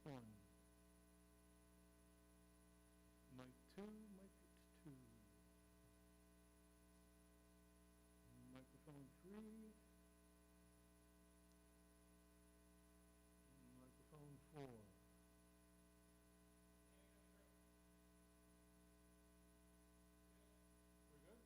one. Mic two, mic two. Microphone three. Microphone four. We're good?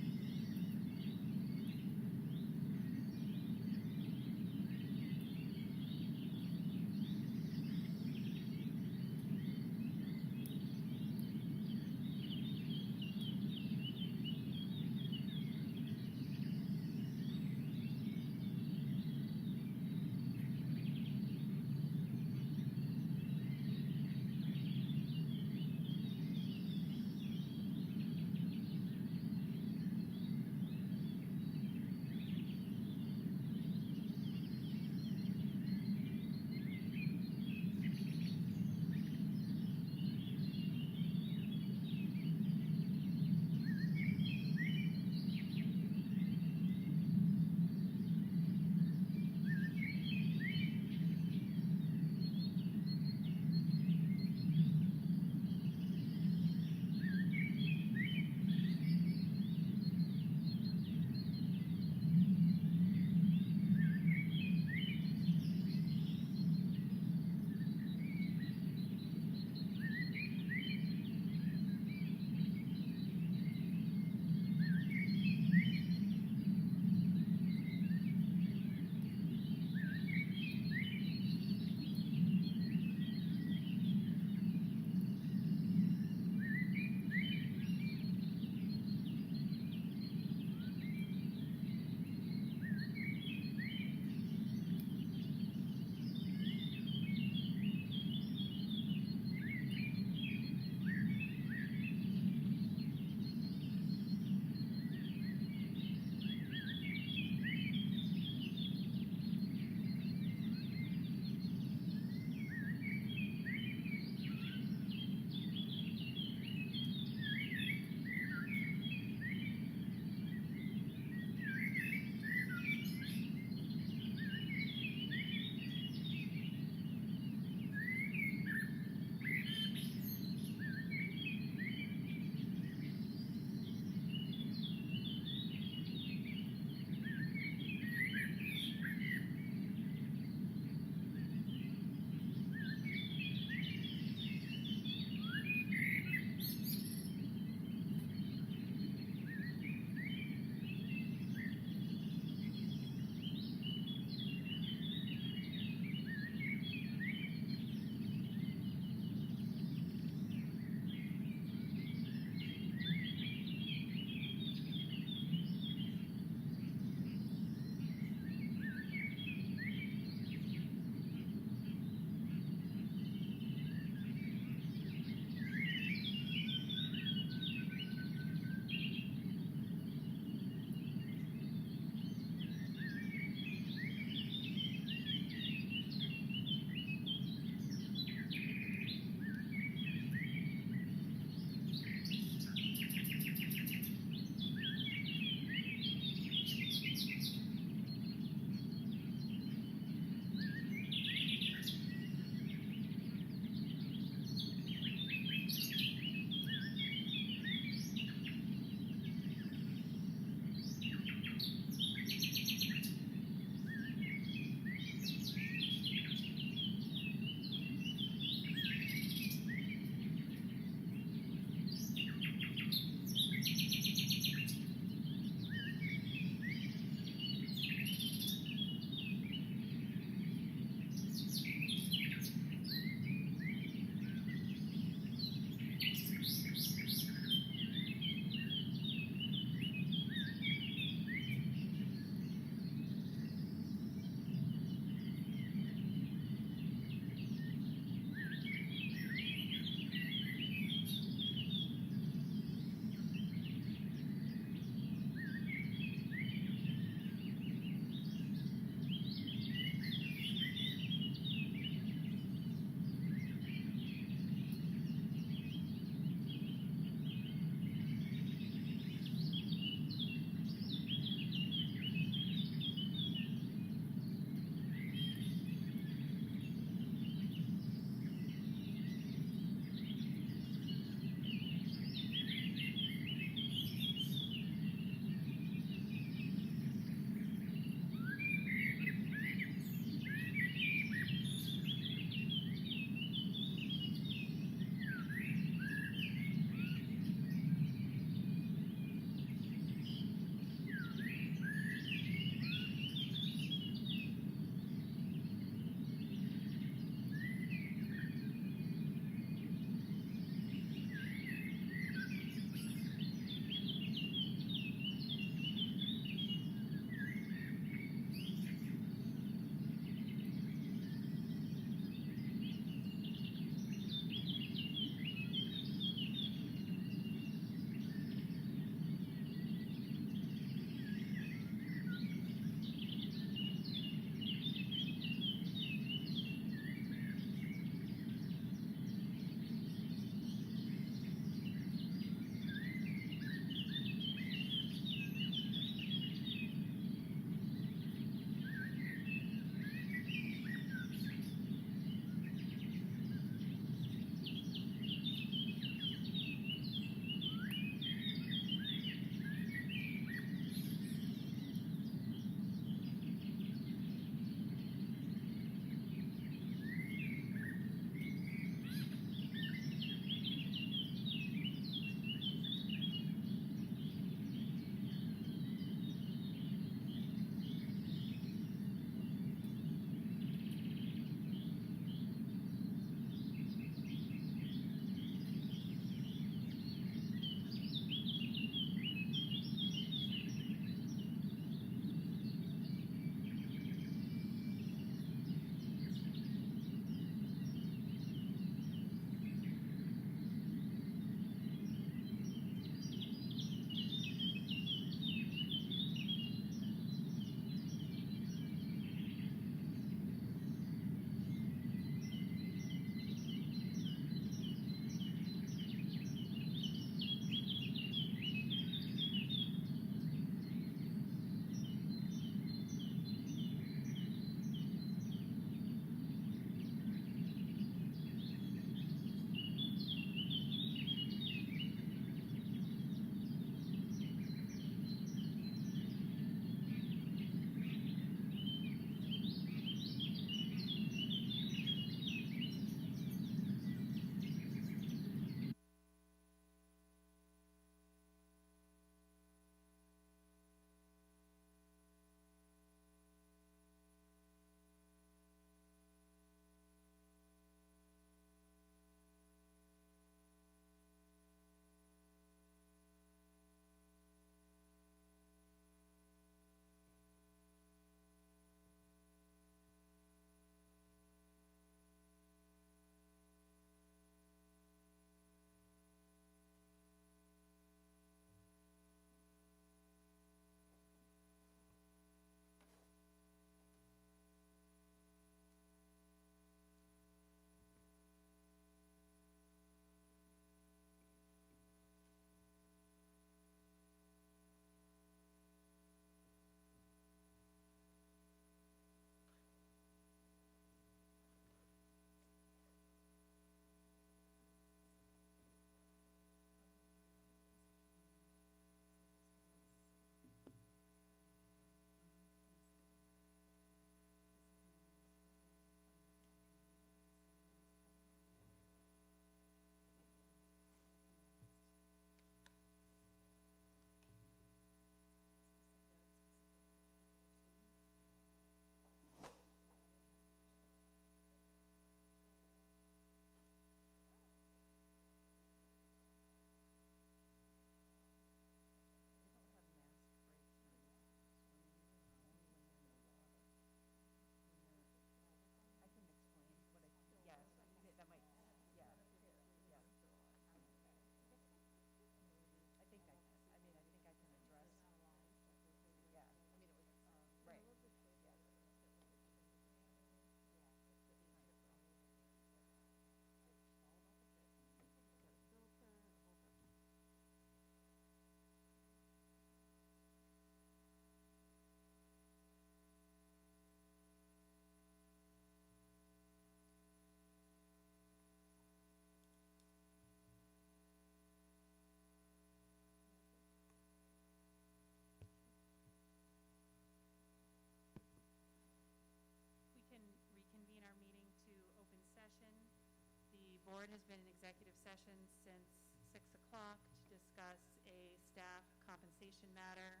board has been in executive session since 6 o'clock to discuss a staff compensation matter,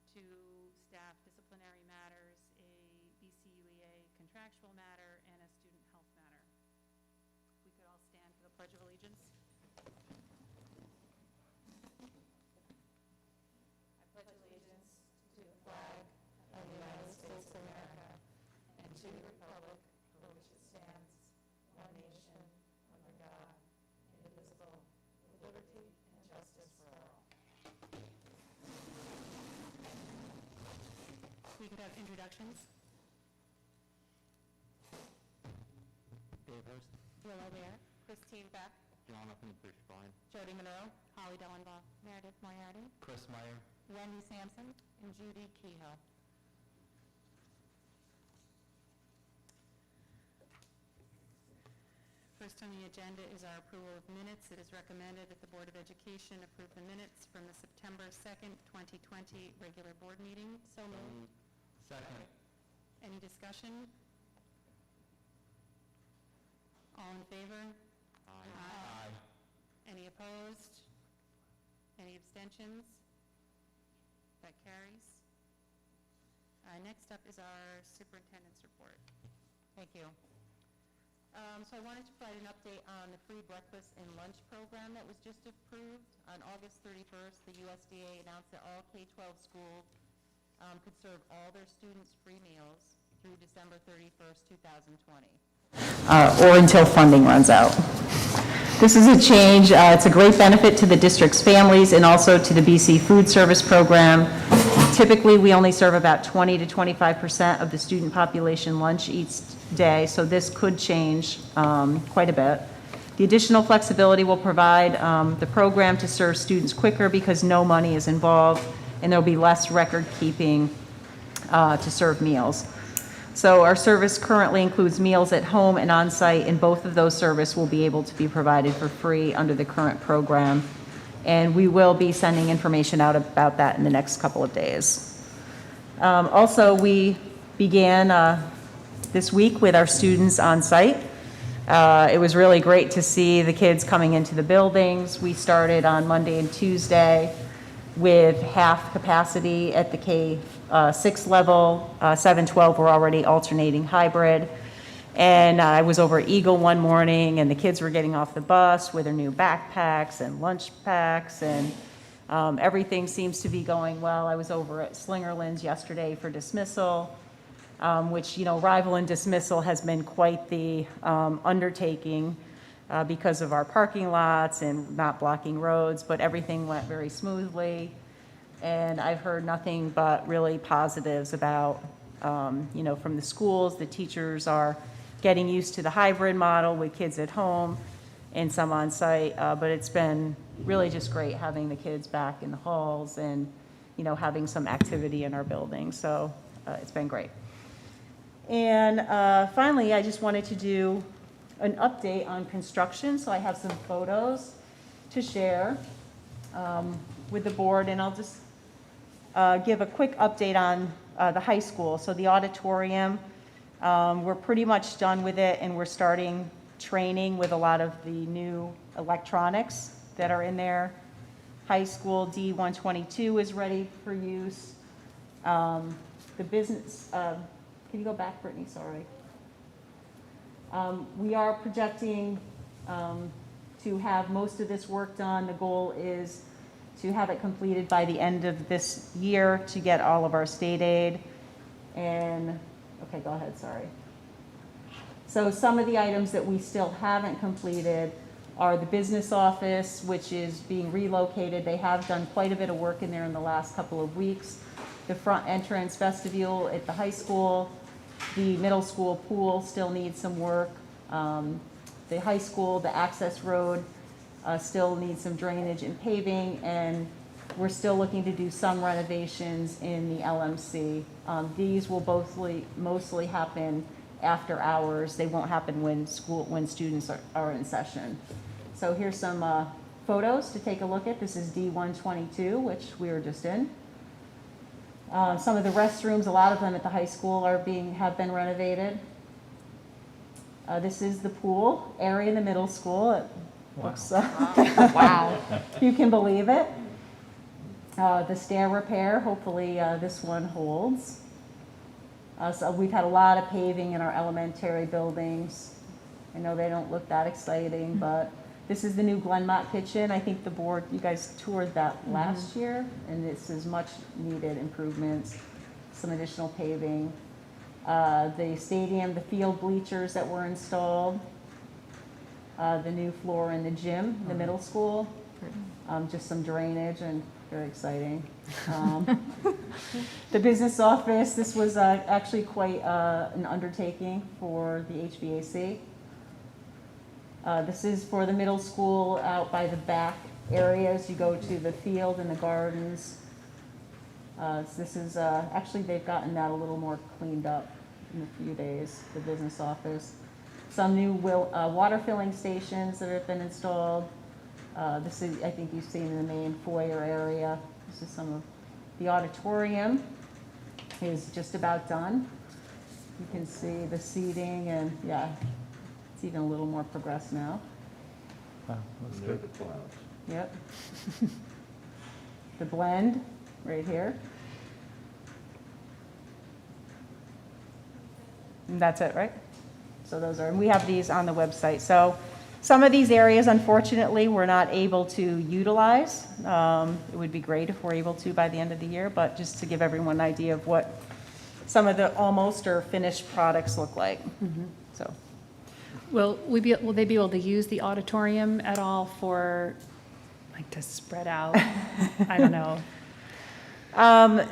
two staff disciplinary matters, a BCUEA contractual matter, and a student health matter. If we could all stand for the Pledge of Allegiance. I pledge allegiance to the flag of the United States of America and to the republic for which it stands, one nation, under God, indivisible, with liberty and justice for all. We could have introductions. Dave Hurst, Willow Bear, Christine Beck, Jonathan Fishbein, Jody Monroe, Holly Dellenbaugh, Meredith Moriarty, Chris Meyer, Wendy Sampson, and Judy Kehoe. First on the agenda is our approval of minutes. It is recommended that the Board of Education approve the minutes from the September 2nd, 2020 regular board meeting. So moved. Second. Any discussion? All in favor? Aye. Any opposed? Any abstentions? That carries. Next up is our superintendent's report. Thank you. So I wanted to provide an update on the free breakfast and lunch program that was just approved. On August 31st, the USDA announced that all K-12 schools could serve all their students free meals through December 31st, 2020. Or until funding runs out. This is a change. It's a great benefit to the district's families and also to the BC Food Service Program. Typically, we only serve about 20 to 25% of the student population lunch each day, so this could change quite a bit. The additional flexibility will provide the program to serve students quicker because no money is involved, and there'll be less record keeping to serve meals. So our service currently includes meals at home and on-site, and both of those services will be able to be provided for free under the current program. And we will be sending information out about that in the next couple of days. Also, we began this week with our students on site. It was really great to see the kids coming into the buildings. We started on Monday and Tuesday with half capacity at the K6 level. 7-12 were already alternating hybrid. And I was over at Eagle one morning, and the kids were getting off the bus with their new backpacks and lunch packs, and everything seems to be going well. I was over at Slingerland's yesterday for dismissal, which, arrival and dismissal has been quite the undertaking because of our parking lots and not blocking roads, but everything went very smoothly. And I've heard nothing but really positives about, from the schools. The teachers are getting used to the hybrid model with kids at home and some on site, but it's been really just great having the kids back in the halls and, having some activity in our building. So it's been great. And finally, I just wanted to do an update on construction. So I have some photos to share with the board, and I'll just give a quick update on the high school. So the auditorium, we're pretty much done with it, and we're starting training with a lot of the new electronics that are in there. High school D122 is ready for use. The business, can you go back, Brittany? Sorry. We are projecting to have most of this work done. The goal is to have it completed by the end of this year to get all of our state aid. And, okay, go ahead, sorry. So some of the items that we still haven't completed are the business office, which is being relocated. They have done quite a bit of work in there in the last couple of weeks. The front entrance vestibule at the high school, the middle school pool still needs some work. The high school, the access road still needs some drainage and paving, and we're still looking to do some renovations in the LMC. These will mostly happen after hours. They won't happen when students are in session. So here's some photos to take a look at. This is D122, which we were just in. Some of the restrooms, a lot of them at the high school have been renovated. This is the pool area in the middle school. It looks, Wow. you can believe it. The stair repair, hopefully this one holds. So we've had a lot of paving in our elementary buildings. I know they don't look that exciting, but this is the new Glenmont kitchen. I think the board, you guys toured that last year, and this is much needed improvements, some additional paving. The stadium, the field bleachers that were installed, the new floor in the gym, the middle school, just some drainage and very exciting. The business office, this was actually quite an undertaking for the HVAC. This is for the middle school out by the back areas. You go to the field and the gardens. So this is, actually they've gotten that a little more cleaned up in a few days, the business office. Some new water filling stations that have been installed. This is, I think you've seen in the main foyer area. This is some of the auditorium is just about done. You can see the seating and yeah, it's even a little more progressed now. Wow, looks Near good. the clouds. Yep. The blend right here. And that's it, right? So those are, and we have these on the website. So some of these areas, unfortunately, we're not able to utilize. It would be great if we're able to by the end of the year, but just to give everyone an idea of what some of the almost or finished products look like. So, Will they be able to use the auditorium at all for, like, to spread out? I don't know.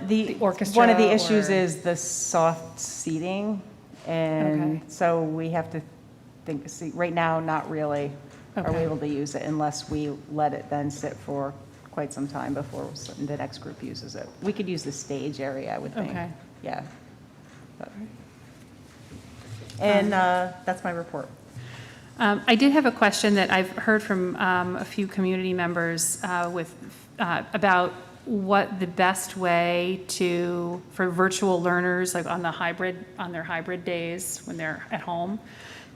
the orchestra one of the issues or- is the soft seating, and Okay. so we have to think. See, right now, not really are we Okay. able to use it unless we let it then sit for quite some time before the next group uses it. We could use the stage area, I would think. Okay. Yeah. But- And that's my report. I did have a question that I've heard from a few community members about what the best way for virtual learners, like on their hybrid days when they're at home,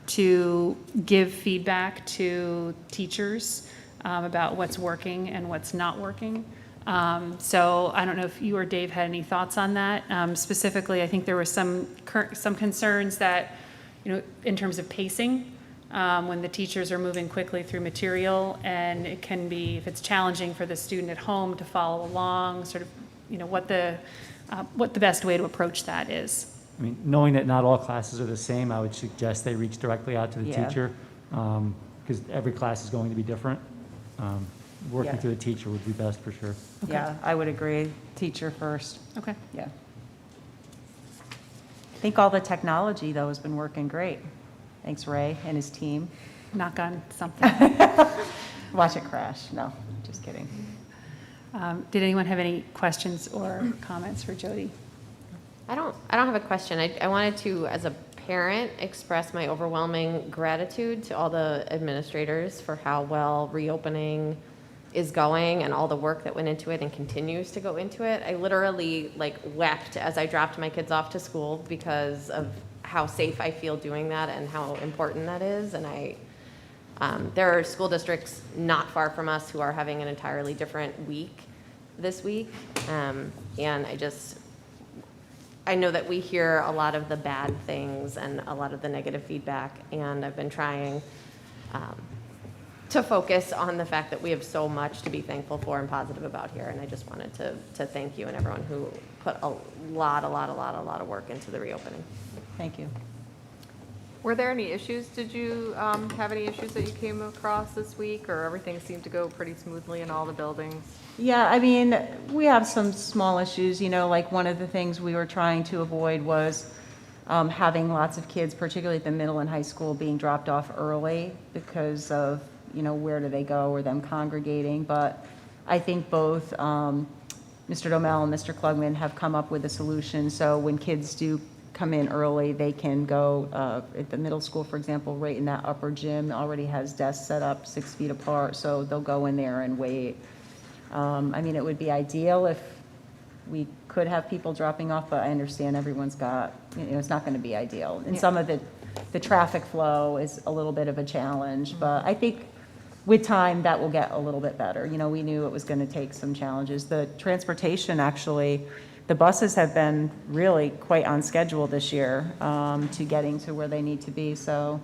to give feedback to teachers about what's working and what's not working. So I don't know if you or Dave had any thoughts on that. Specifically, I think there were some concerns that, in terms of pacing, when the teachers are moving quickly through material, and it can be, if it's challenging for the student at home to follow along, sort of, what the best way to approach that is. I mean, knowing that not all classes are the same, I would suggest they reach directly out to the Yeah. teacher, because every class is going to be different. Working Yeah. through the teacher would be best for sure. Okay. Yeah, I would agree. Teacher first. Okay. Yeah. I think all the technology, though, has been working great. Thanks, Ray and his team. Knock on something. Watch it crash. No, just kidding. Did anyone have any questions or comments for Jody? I don't have a question. I wanted to, as a parent, express my overwhelming gratitude to all the administrators for how well reopening is going and all the work that went into it and continues to go into it. I literally wept as I dropped my kids off to school because of how safe I feel doing that and how important that is. And there are school districts not far from us who are having an entirely different week this week. And I know that we hear a lot of the bad things and a lot of the negative feedback, and I've been trying to focus on the fact that we have so much to be thankful for and positive about here, and I just wanted to thank you and everyone who put a lot of work into the reopening. Thank you. Were there any issues? Did you have any issues that you came across this week, or everything seemed to go pretty smoothly in all the buildings? Yeah, I mean, we have some small issues, like one of the things we were trying to avoid was having lots of kids, particularly at the middle and high school, being dropped off early because of, where do they go or them congregating. But I think both Mr. Domel and Mr. Klugman have come up with a solution. So when kids do come in early, they can go at the middle school, for example, right in that upper gym already has desks set up 6 feet apart. So they'll go in there and wait. I mean, it would be ideal if we could have people dropping off, but I understand everyone's got, it's not going to be ideal. And some of the the traffic flow is a little bit of a challenge, but I think with time, that will get a little bit better. You know, we knew it was going to take some challenges. The transportation, actually, the buses have been really quite on schedule this year to getting to where they need to be, so.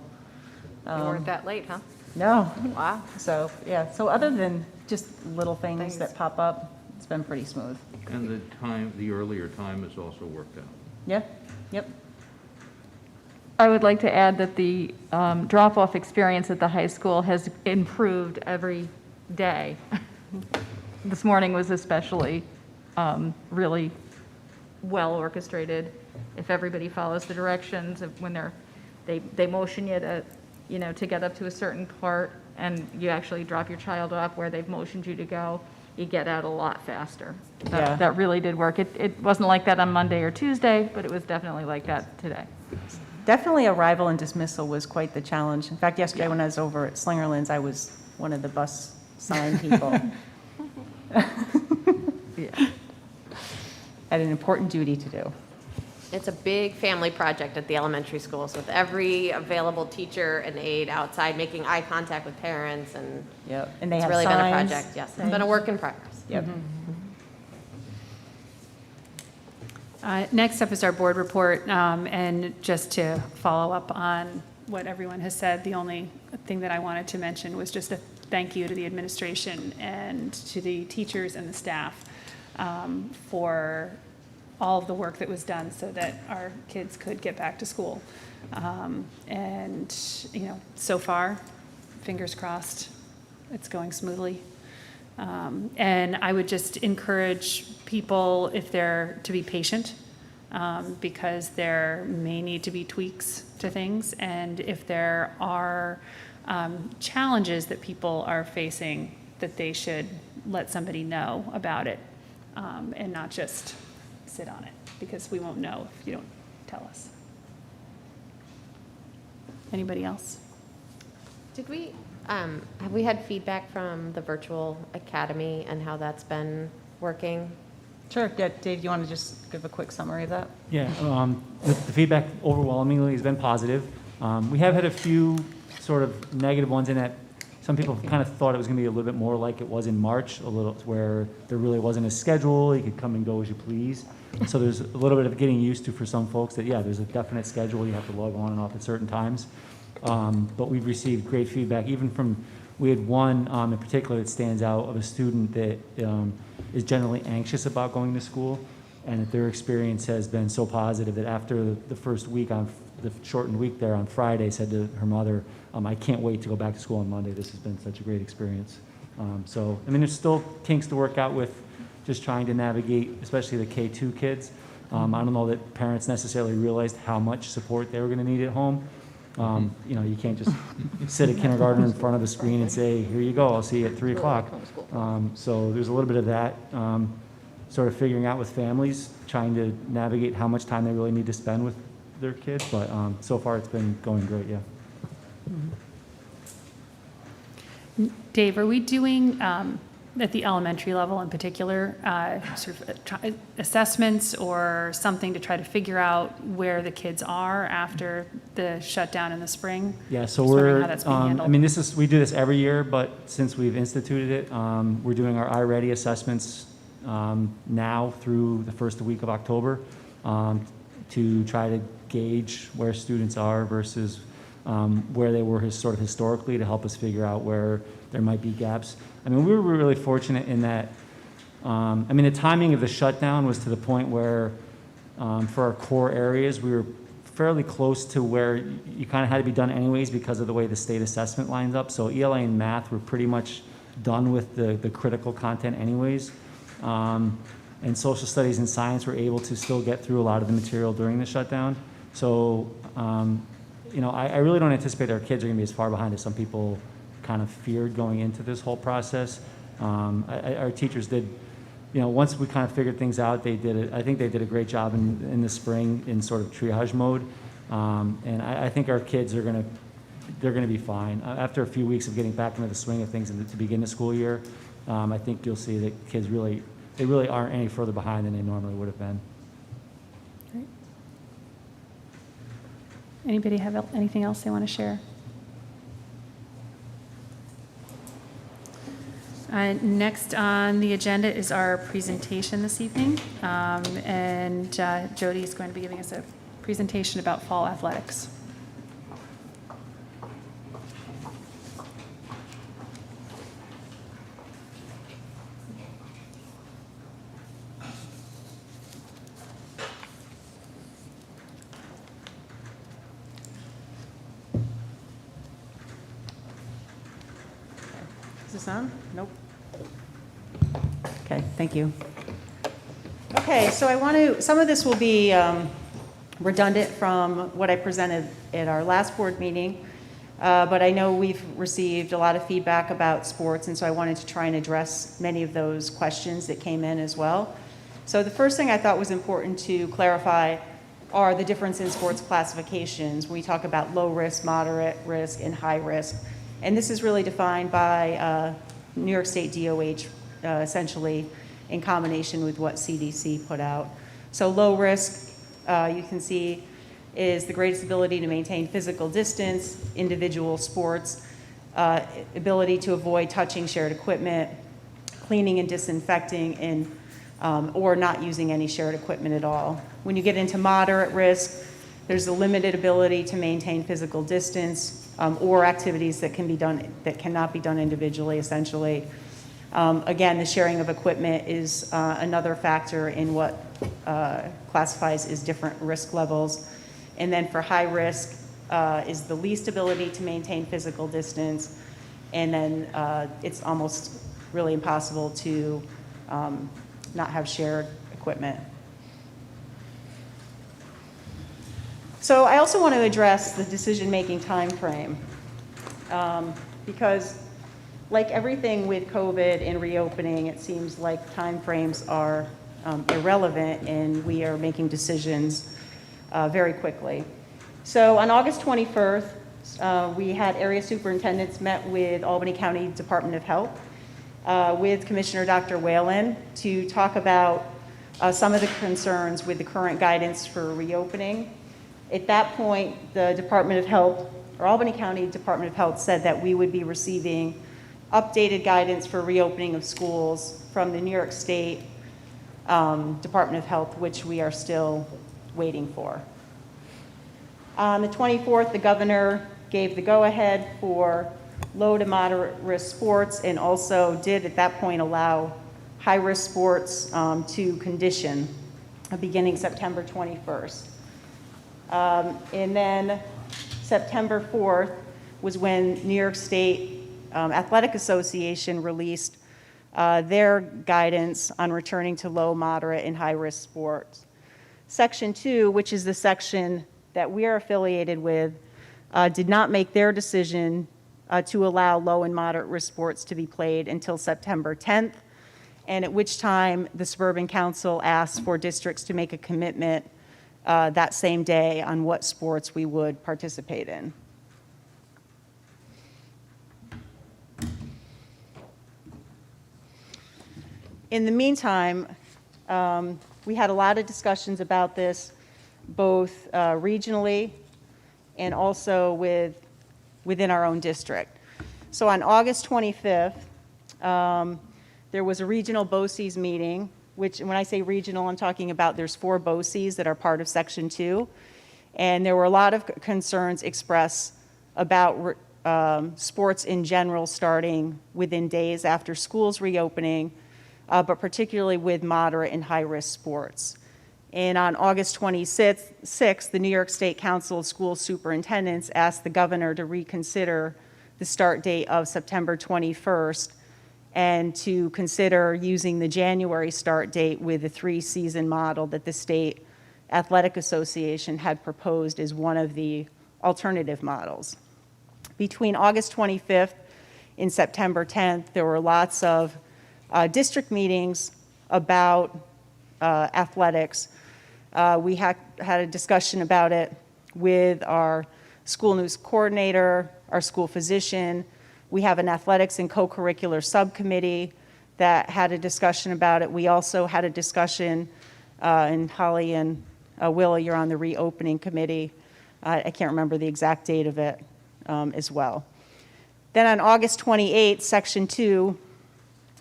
They weren't that late, huh? No. Wow. So, yeah, so other than just little things that pop up, it's been pretty smooth. And the time, the earlier time has also worked out. Yeah, yep. I would like to add that the drop-off experience at the high school has improved every day. This morning was especially really well orchestrated. If everybody follows the directions, when they motion you to, you know, to get up to a certain part, and you actually drop your child off where they've motioned you to go, you get out a lot faster. Yeah. That really did work. It wasn't like that on Monday or Tuesday, but it was definitely like that today. Definitely arrival and dismissal was quite the challenge. In fact, yesterday when I was over at Slingerland's, I was one of the bus sign people. Yeah. Had an important duty to do. It's a big family project at the elementary schools with every available teacher and aide outside making eye contact with parents, and Yep. And they it's have really signs. been a project, yes. It's been a work in progress. Yep. Next up is our board report, and just to follow up on what everyone has said, the only thing that I wanted to mention was just a thank you to the administration and to the teachers and the staff for all of the work that was done so that our kids could get back to school. And, you know, so far, fingers crossed, it's going smoothly. And I would just encourage people, if they're, to be patient, because there may need to be tweaks to things. And if there are challenges that people are facing, that they should let somebody know about it, and not just sit on it, because we won't know if you don't tell us. Anybody else? Did we, have we had feedback from the virtual academy and how that's been working? Sure. Yeah, Dave, you want to just give a quick summary of that? Yeah, the feedback overwhelmingly has been positive. We have had a few sort of negative ones in that some people kind of thought it was going to be a little bit more like it was in March, a little where there really wasn't a schedule. You could come and go as you please. So there's a little bit of getting used to for some folks that, yeah, there's a definite schedule. You have to log on and off at certain times. But we've received great feedback, even from, we had one in particular that stands out of a student that is generally anxious about going to school, and that their experience has been so positive that after the first week, on the shortened week there on Friday, said to her mother, I can't wait to go back to school on Monday. This has been such a great experience. So, I mean, there's still kinks to work out with just trying to navigate, especially the K2 kids. I don't know that parents necessarily realized how much support they were going to need at home. You know, you can't just sit a kindergartner in front of the screen and say, here you go, I'll see you at 3 o'clock. So there's a little bit of that, sort of figuring out with families, trying to navigate how much time they really need to spend with their kids. But so far it's been going great, yeah. Dave, are we doing, at the elementary level in particular, sort of assessments or something to try to figure out where the kids are after the shutdown in the spring? Yeah, so Just wondering we're, how that's being handled. I mean, we do this every year, but since we've instituted it, we're doing our iReady assessments now through the first week of October to try to gauge where students are versus where they were sort of historically, to help us figure out where there might be gaps. I mean, we were really fortunate in that, I mean, the timing of the shutdown was to the point where for our core areas, we were fairly close to where you kind of had to be done anyways because of the way the state assessment lines up. So ELA and math were pretty much done with the critical content anyways. And social studies and science were able to still get through a lot of the material during the shutdown. So, you know, I really don't anticipate our kids are going to be as far behind as some people kind of feared going into this whole process. Our teachers did, you know, once we kind of figured things out, I think they did a great job in the spring in sort of triage mode. And I think our kids they're going to be fine. After a few weeks of getting back into the swing of things to begin the school year, I think you'll see that kids they really aren't any further behind than they normally would have been. Anybody have anything else they want to share? Next on the agenda is our presentation this evening, and Jody is going to be giving us a presentation about fall athletics. Is this on? Nope. Okay, thank you. Okay, so some of this will be redundant from what I presented at our last board meeting, but I know we've received a lot of feedback about sports, and so I wanted to try and address many of those questions that came in as well. So the first thing I thought was important to clarify are the difference in sports classifications. We talk about low risk, moderate risk, and high risk. And this is really defined by New York State DOH, essentially in combination with what CDC put out. So low risk, you can see, is the greatest ability to maintain physical distance, individual sports, ability to avoid touching shared equipment, cleaning and disinfecting, and or not using any shared equipment at all. When you get into moderate risk, there's a limited ability to maintain physical distance, or activities that cannot be done individually, essentially. Again, the sharing of equipment is another factor in what classifies as different risk levels. And then for high risk is the least ability to maintain physical distance, and then it's almost really impossible to not have shared equipment. So I also want to address the decision-making time frame, because like everything with COVID and reopening, it seems like time frames are irrelevant, and we are making decisions very quickly. So on August 21st, we had area superintendents met with Albany County Department of Health with Commissioner Dr. Whalen to talk about some of the concerns with the current guidance for reopening. At that point, the Department of Health, or Albany County Department of Health, said that we would be receiving updated guidance for reopening of schools from the New York State Department of Health, which we are still waiting for. On the 24th, the governor gave the go-ahead for low to moderate risk sports, and also did at that point allow high-risk sports to condition beginning September 21st. And then September 4th was when New York State Athletic Association released their guidance on returning to low, moderate, and high-risk sports. Section 2, which is the section that we are affiliated with, did not make their decision to allow low and moderate risk sports to be played until September 10th, and at which time the Suburban Council asked for districts to make a commitment that same day on what sports we would participate in. In the meantime, we had a lot of discussions about this, both regionally and also within our own district. So on August 25th, there was a regional BOCES meeting, which, when I say regional, I'm talking about there's 4 BOCES that are part of Section 2. And there were a lot of concerns expressed about sports in general starting within days after schools reopening, but particularly with moderate and high-risk sports. And on August 26th, the New York State Council of School Superintendents asked the governor to reconsider the start date of September 21st and to consider using the January start date with the 3-season model that the State Athletic Association had proposed as one of the alternative models. Between August 25th and September 10th, there were lots of district meetings about athletics. We had a discussion about it with our school news coordinator, our school physician. We have an athletics and co-curricular subcommittee that had a discussion about it. We also had a discussion, and Holly and Willa, you're on the reopening committee, I can't remember the exact date of it as well. Then on August 28th, Section 2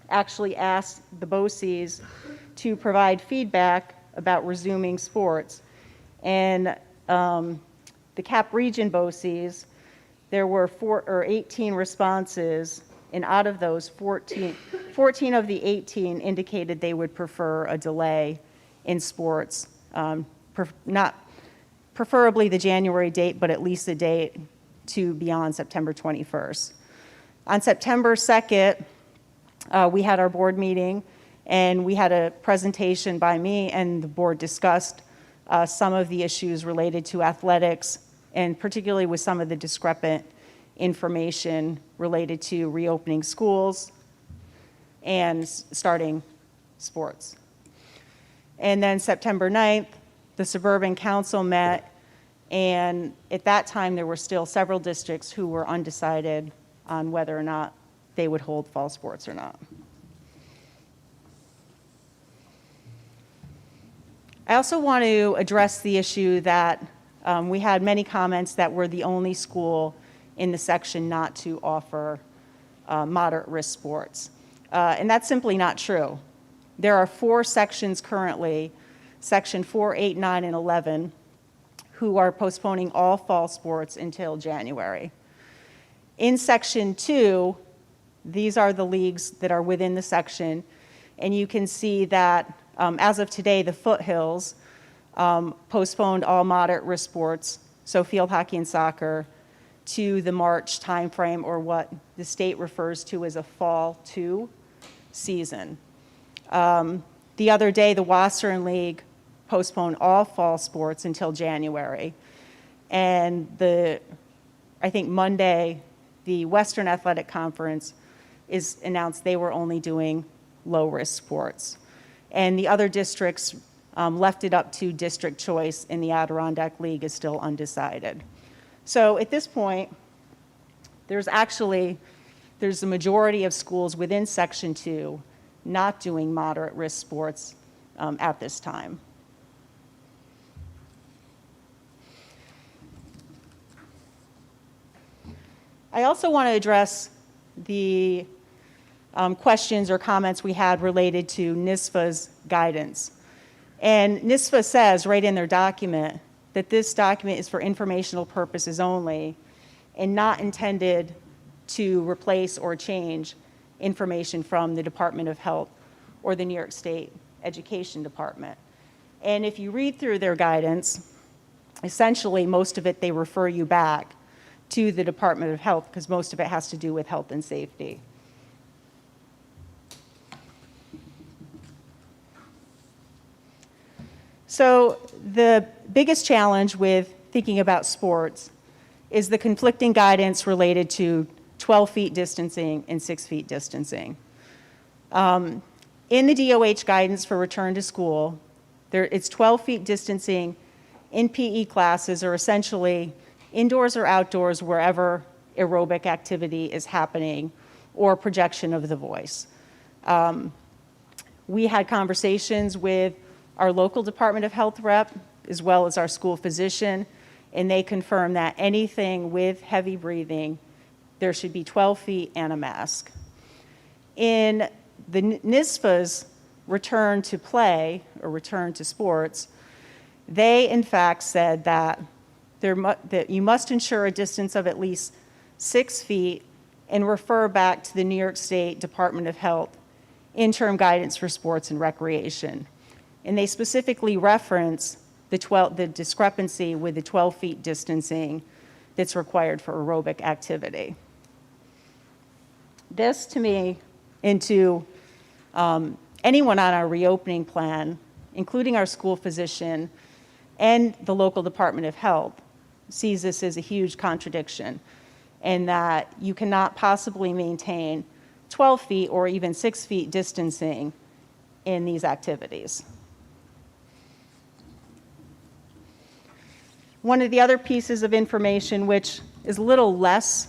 actually asked the BOCES to provide feedback about resuming sports. And the Cap Region BOCES, there were 18 responses, and out of those, 14 of the 18 indicated they would prefer a delay in sports, not preferably the January date, but at least a date to beyond September 21st. On September 2nd, we had our board meeting, and we had a presentation by me, and the board discussed some of the issues related to athletics, and particularly with some of the discrepant information related to reopening schools and starting sports. And then September 9th, the Suburban Council met, and at that time there were still several districts who were undecided on whether or not they would hold fall sports or not. I also want to address the issue that we had many comments that we're the only school in the section not to offer moderate risk sports. And that's simply not true. There are 4 sections currently, section 4, 8, 9, and 11, who are postponing all fall sports until January. In section 2, these are the leagues that are within the section, and you can see that as of today, the Foothills postponed all moderate risk sports, so field hockey and soccer, to the March timeframe, or what the state refers to as a fall 2 season. The other day, the Western League postponed all fall sports until January. And I think Monday, the Western Athletic Conference is announced they were only doing low-risk sports. And the other districts left it up to district choice, and the Adirondack League is still undecided. So at this point, there's a majority of schools within Section 2 not doing moderate risk sports at this time. I also want to address the questions or comments we had related to NISFA's guidance. And NISFA says right in their document that this document is for informational purposes only and not intended to replace or change information from the Department of Health or the New York State Education Department. And if you read through their guidance, essentially most of it they refer you back to the Department of Health because most of it has to do with health and safety. So the biggest challenge with thinking about sports is the conflicting guidance related to 12 feet distancing and 6 feet distancing. In the DOH guidance for return to school, it's 12 feet distancing in PE classes, or essentially indoors or outdoors wherever aerobic activity is happening or projection of the voice. We had conversations with our local Department of Health rep as well as our school physician, and they confirmed that anything with heavy breathing, there should be 12 feet and a mask. In the NISFA's return to play or return to sports, they in fact said that that you must ensure a distance of at least 6 feet and refer back to the New York State Department of Health interim guidance for sports and recreation. And they specifically reference the discrepancy with the 12 feet distancing that's required for aerobic activity. This, to me, and to anyone on our reopening plan, including our school physician and the local Department of Health, sees this as a huge contradiction, and that you cannot possibly maintain 12 feet or even 6 feet distancing in these activities. One of the other pieces of information, which is a little less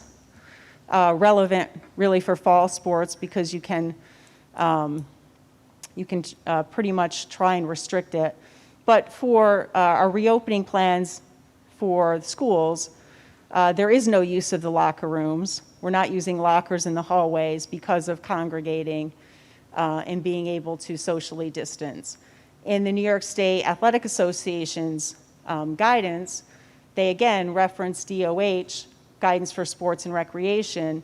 relevant really for fall sports because you can pretty much try and restrict it, but for our reopening plans for schools, there is no use of the locker rooms. We're not using lockers in the hallways because of congregating and being able to socially distance. In the New York State Athletic Association's guidance, they again reference DOH, guidance for sports and recreation,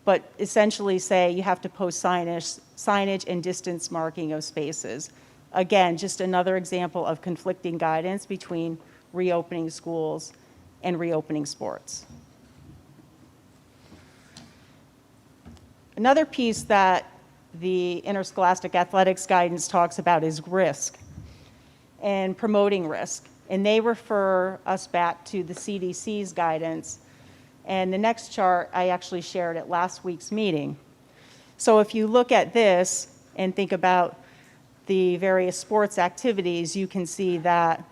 but essentially say you have to post signage and distance marking of spaces. Again, just another example of conflicting guidance between reopening schools and reopening sports. Another piece that the interscholastic athletics guidance talks about is risk and promoting risk. And they refer us back to the CDC's guidance. And the next chart I actually shared at last week's meeting. So if you look at this and think about the various sports activities, you can see that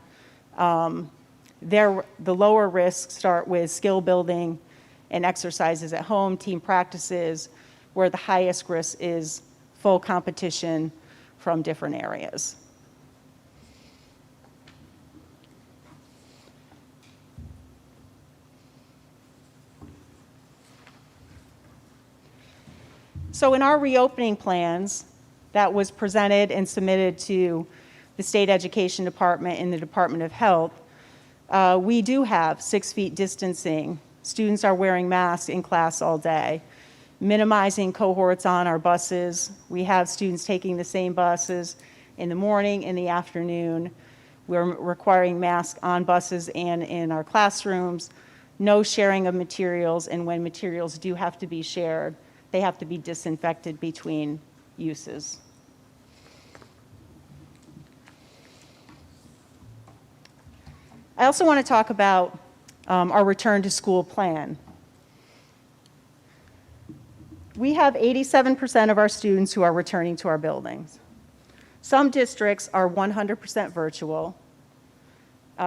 the lower risks start with skill building and exercises at home, team practices, where the highest risk is full competition from different areas. So in our reopening plans that was presented and submitted to the State Education Department and the Department of Health, we do have 6 feet distancing. Students are wearing masks in class all day, minimizing cohorts on our buses. We have students taking the same buses in the morning, in the afternoon. We're requiring masks on buses and in our classrooms, no sharing of materials, and when materials do have to be shared, they have to be disinfected between uses. I also want to talk about our return to school plan. We have 87% of our students who are returning to our buildings. Some districts are 100% virtual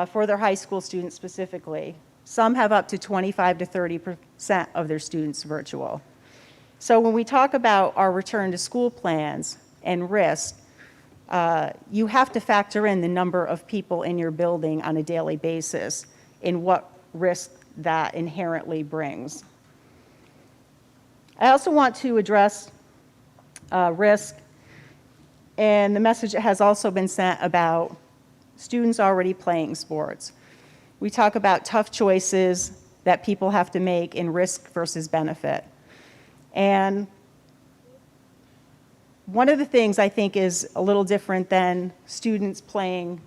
for their high school students specifically. Some have up to 25 to 30% of their students virtual. So when we talk about our return to school plans and risk, you have to factor in the number of people in your building on a daily basis and what risk that inherently brings. I also want to address risk, and the message that has also been sent about students already playing sports. We talk about tough choices that people have to make in risk versus benefit. And one of the things I think is a little different than students playing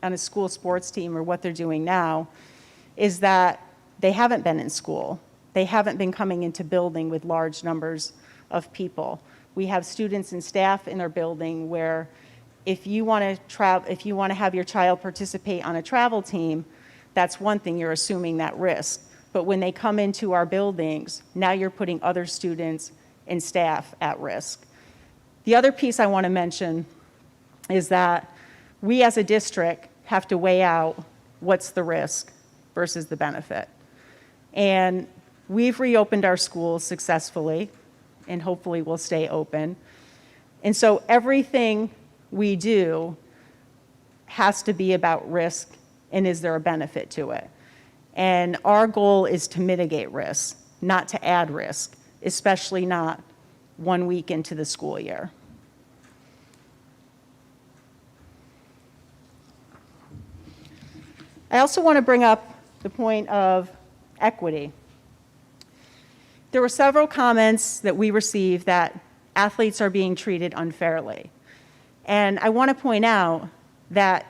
on a school sports team or what they're doing now is that they haven't been in school. They haven't been coming into building with large numbers of people. We have students and staff in our building where if you want to have your child participate on a travel team, that's one thing, you're assuming that risk. But when they come into our buildings, now you're putting other students and staff at risk. The other piece I want to mention is that we as a district have to weigh out what's the risk versus the benefit. And we've reopened our schools successfully, and hopefully will stay open. And so everything we do has to be about risk and is there a benefit to it. And our goal is to mitigate risk, not to add risk, especially not 1 week into the school year. I also want to bring up the point of equity. There were several comments that we received that athletes are being treated unfairly. And I want to point out that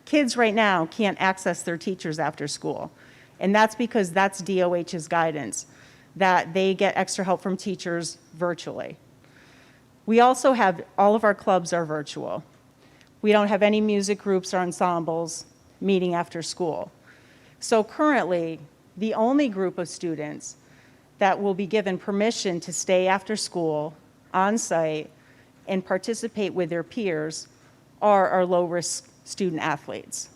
kids right now can't access their teachers after school. And that's because that's DOH's guidance, that they get extra help from teachers virtually. We also have, all of our clubs are virtual. We don't have any music groups or ensembles meeting after school. So currently, the only group of students that will be given permission to stay after school on site and participate with their peers are our low-risk student athletes.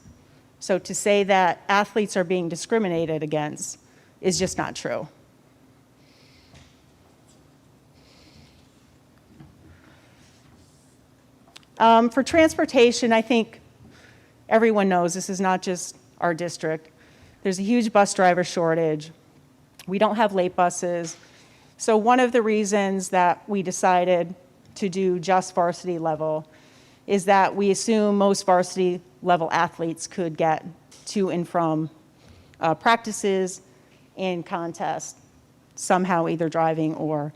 So to say that athletes are being discriminated against is just not true. For transportation, I think everyone knows this is not just our district. There's a huge bus driver shortage. We don't have late buses. So one of the reasons that we decided to do just varsity level is that we assume most varsity level athletes could get to and from practices and contests somehow, either driving or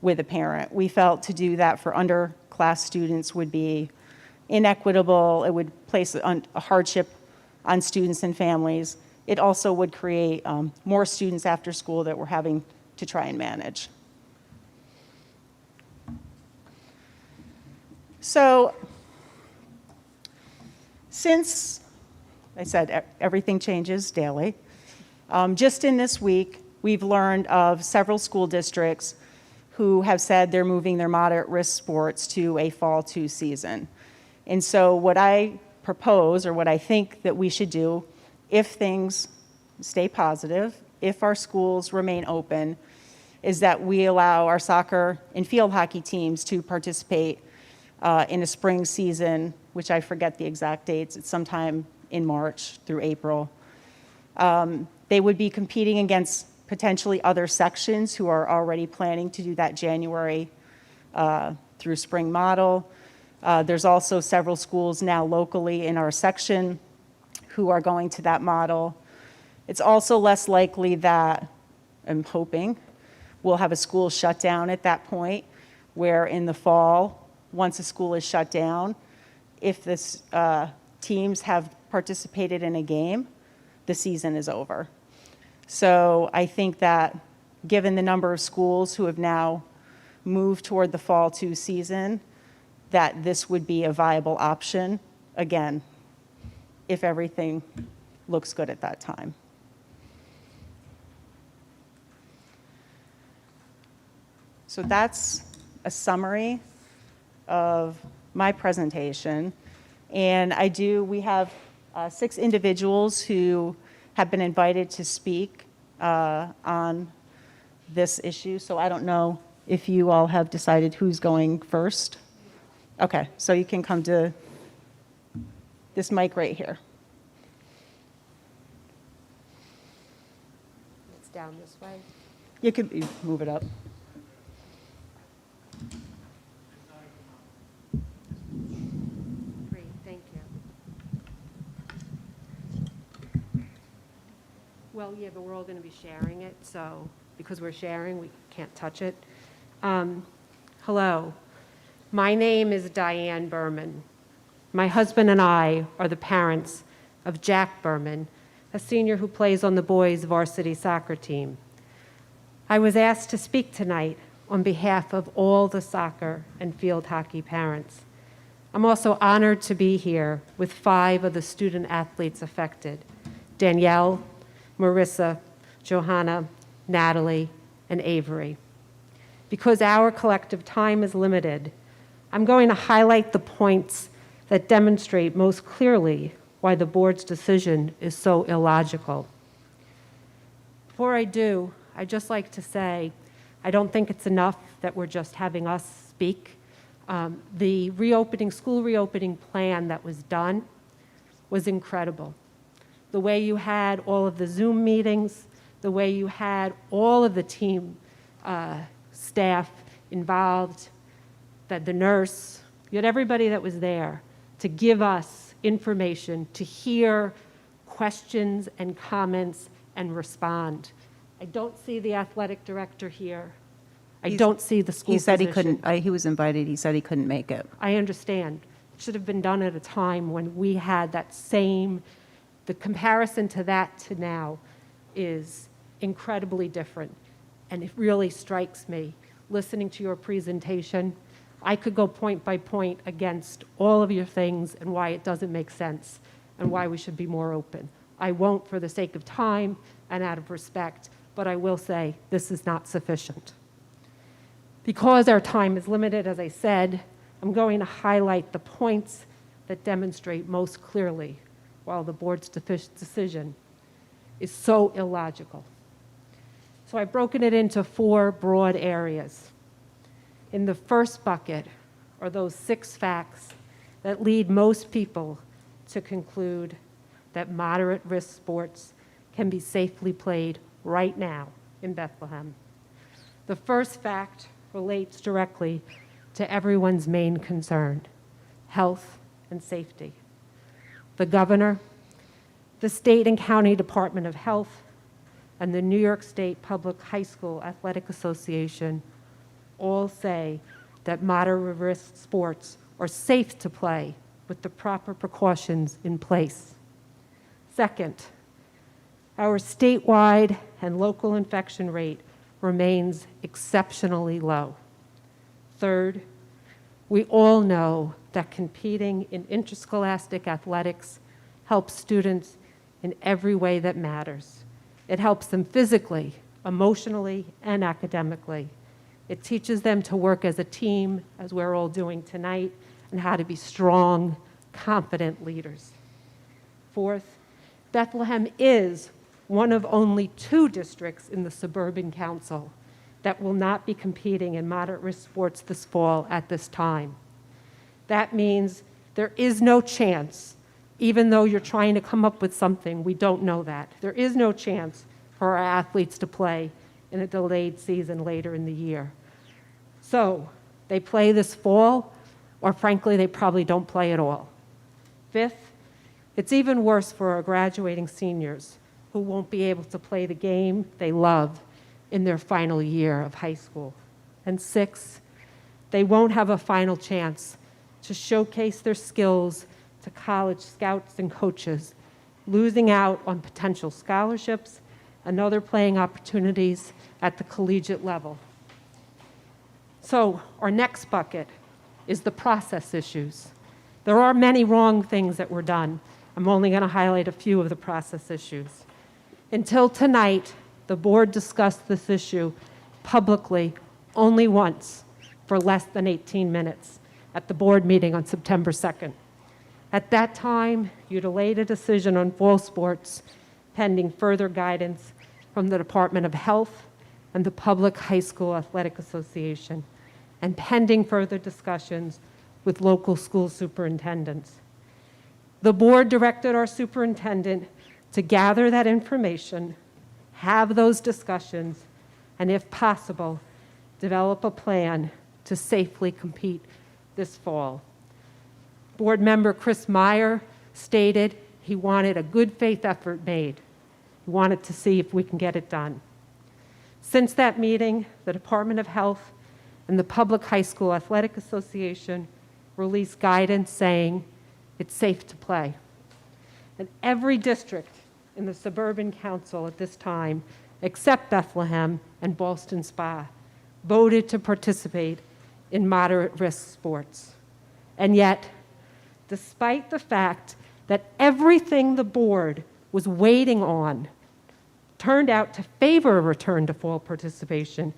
with a parent. We felt to do that for underclass students would be inequitable. It would place a hardship on students and families. It also would create more students after school that we're having to try and manage. So since I said everything changes daily, just in this week, we've learned of several school districts who have said they're moving their moderate risk sports to a fall 2 season. And so what I propose, or what I think that we should do, if things stay positive, if our schools remain open, is that we allow our soccer and field hockey teams to participate in a spring season, which I forget the exact dates. It's sometime in March through April. They would be competing against potentially other sections who are already planning to do that January through spring model. There's also several schools now locally in our section who are going to that model. It's also less likely that, I'm hoping, we'll have a school shut down at that point, where in the fall, once a school is shut down, if the teams have participated in a game, the season is over. So I think that given the number of schools who have now moved toward the fall 2 season, that this would be a viable option, again, if everything looks good at that time. So that's a summary of my presentation. And we have 6 individuals who have been invited to speak on this issue. So I don't know if you all have decided who's going first. Okay, so you can come to this mic right here. It's down this way. You could move it up. Great, thank you. Well, yeah, but we're all going to be sharing it, so because we're sharing, we can't touch it. Hello, my name is Diane Berman. My husband and I are the parents of Jack Berman, a senior who plays on the boys' varsity soccer team. I was asked to speak tonight on behalf of all the soccer and field hockey parents. I'm also honored to be here with 5 of the student athletes affected: Danielle, Marissa, Johanna, Natalie, and Avery. Because our collective time is limited, I'm going to highlight the points that demonstrate most clearly why the board's decision is so illogical. Before I do, I'd just like to say, I don't think it's enough that we're just having us speak. The school reopening plan that was done was incredible. The way you had all of the Zoom meetings, the way you had all of the team staff involved, that the nurse, you had everybody that was there to give us information, to hear questions and comments and respond. I don't see the athletic director here. I don't see the school He said he physician. couldn't, he was invited, he said he couldn't make it. I understand. It should have been done at a time when we had that same, the comparison to that to now is incredibly different. And it really strikes me, listening to your presentation, I could go point by point against all of your things and why it doesn't make sense and why we should be more open. I won't for the sake of time and out of respect, but I will say this is not sufficient. Because our time is limited, as I said, I'm going to highlight the points that demonstrate most clearly why the board's decision is so illogical. So I've broken it into 4 broad areas. In the first bucket are those 6 facts that lead most people to conclude that moderate risk sports can be safely played right now in Bethlehem. The first fact relates directly to everyone's main concern: health and safety. The governor, the state and county Department of Health, and the New York State Public High School Athletic Association all say that moderate risk sports are safe to play with the proper precautions in place. Second, our statewide and local infection rate remains exceptionally low. Third, we all know that competing in interscholastic athletics helps students in every way that matters. It helps them physically, emotionally, and academically. It teaches them to work as a team, as we're all doing tonight, and how to be strong, confident leaders. Fourth, Bethlehem is one of only 2 districts in the Suburban Council that will not be competing in moderate risk sports this fall at this time. That means there is no chance, even though you're trying to come up with something, we don't know that. There is no chance for our athletes to play in a delayed season later in the year. So they play this fall, or frankly, they probably don't play at all. Fifth, it's even worse for our graduating seniors who won't be able to play the game they love in their final year of high school. And sixth, they won't have a final chance to showcase their skills to college scouts and coaches, losing out on potential scholarships and other playing opportunities at the collegiate level. So our next bucket is the process issues. There are many wrong things that were done. I'm only going to highlight a few of the process issues. Until tonight, the board discussed this issue publicly only once for less than 18 minutes at the board meeting on September 2nd. At that time, you delayed a decision on fall sports pending further guidance from the Department of Health and the Public High School Athletic Association, and pending further discussions with local school superintendents. The board directed our superintendent to gather that information, have those discussions, and if possible, develop a plan to safely compete this fall. Board member Chris Meyer stated he wanted a good faith effort made. He wanted to see if we can get it done. Since that meeting, the Department of Health and the Public High School Athletic Association released guidance saying it's safe to play. And every district in the Suburban Council at this time, except Bethlehem and Ballston Spa, voted to participate in moderate risk sports. And yet, despite the fact that everything the board was waiting on turned out to favor a return to fall participation,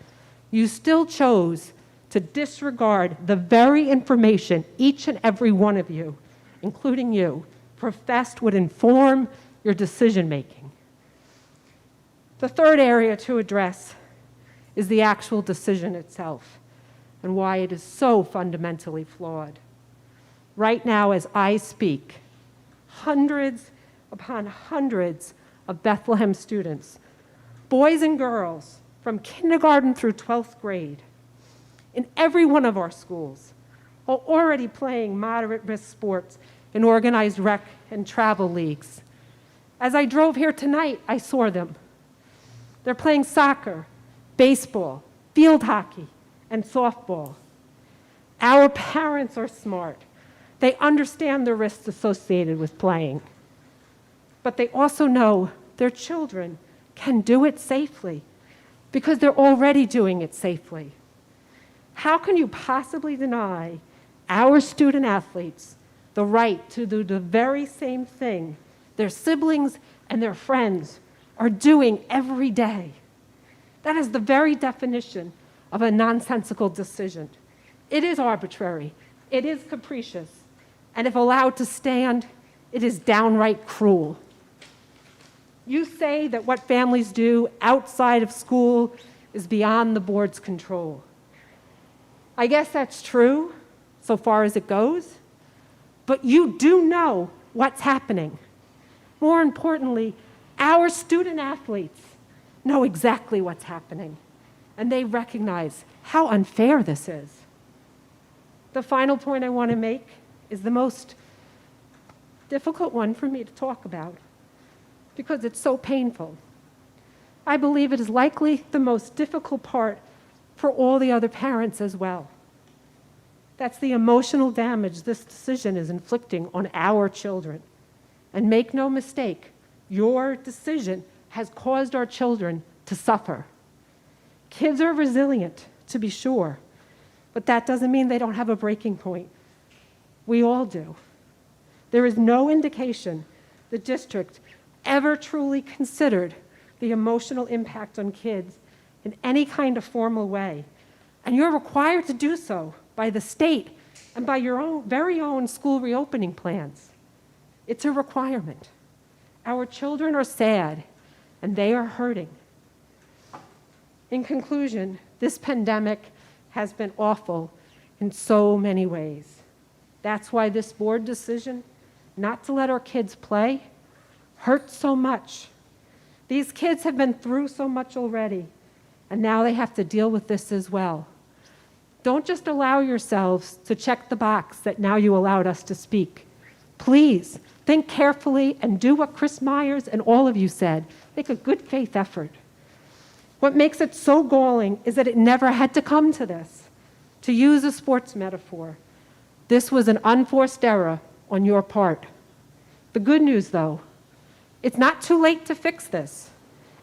you still chose to disregard the very information each and every one of you, including you, professed would inform your decision-making. The third area to address is the actual decision itself and why it is so fundamentally flawed. Right now, as I speak, hundreds upon hundreds of Bethlehem students, boys and girls from kindergarten through 12th grade, in every one of our schools, are already playing moderate risk sports in organized rec and travel leagues. As I drove here tonight, I saw them. They're playing soccer, baseball, field hockey, and softball. Our parents are smart. They understand the risks associated with playing. But they also know their children can do it safely because they're already doing it safely. How can you possibly deny our student athletes the right to do the very same thing their siblings and their friends are doing every day? That is the very definition of a nonsensical decision. It is arbitrary, it is capricious, and if allowed to stand, it is downright cruel. You say that what families do outside of school is beyond the board's control. I guess that's true, so far as it goes, but you do know what's happening. More importantly, Our student athletes know exactly what's happening, and they recognize how unfair this is. The final point I want to make is the most difficult one for me to talk about because it's so painful. I believe it is likely the most difficult part for all the other parents as well. That's the emotional damage this decision is inflicting on our children. And make no mistake, your decision has caused our children to suffer. Kids are resilient, to be sure, but that doesn't mean they don't have a breaking point. We all do. There is no indication the district ever truly considered the emotional impact on kids in any kind of formal way. And you're required to do so by the state and by your very own school reopening plans. It's a requirement. Our children are sad, and they are hurting. In conclusion, this pandemic has been awful in so many ways. That's why this board decision not to let our kids play hurts so much. These kids have been through so much already, and now they have to deal with this as well. Don't just allow yourselves to check the box that now you allowed us to speak. Please think carefully and do what Chris Myers and all of you said. Make a good faith effort. What makes it so galling is that it never had to come to this. To use a sports metaphor, this was an unforced error on your part. The good news, though, it's not too late to fix this.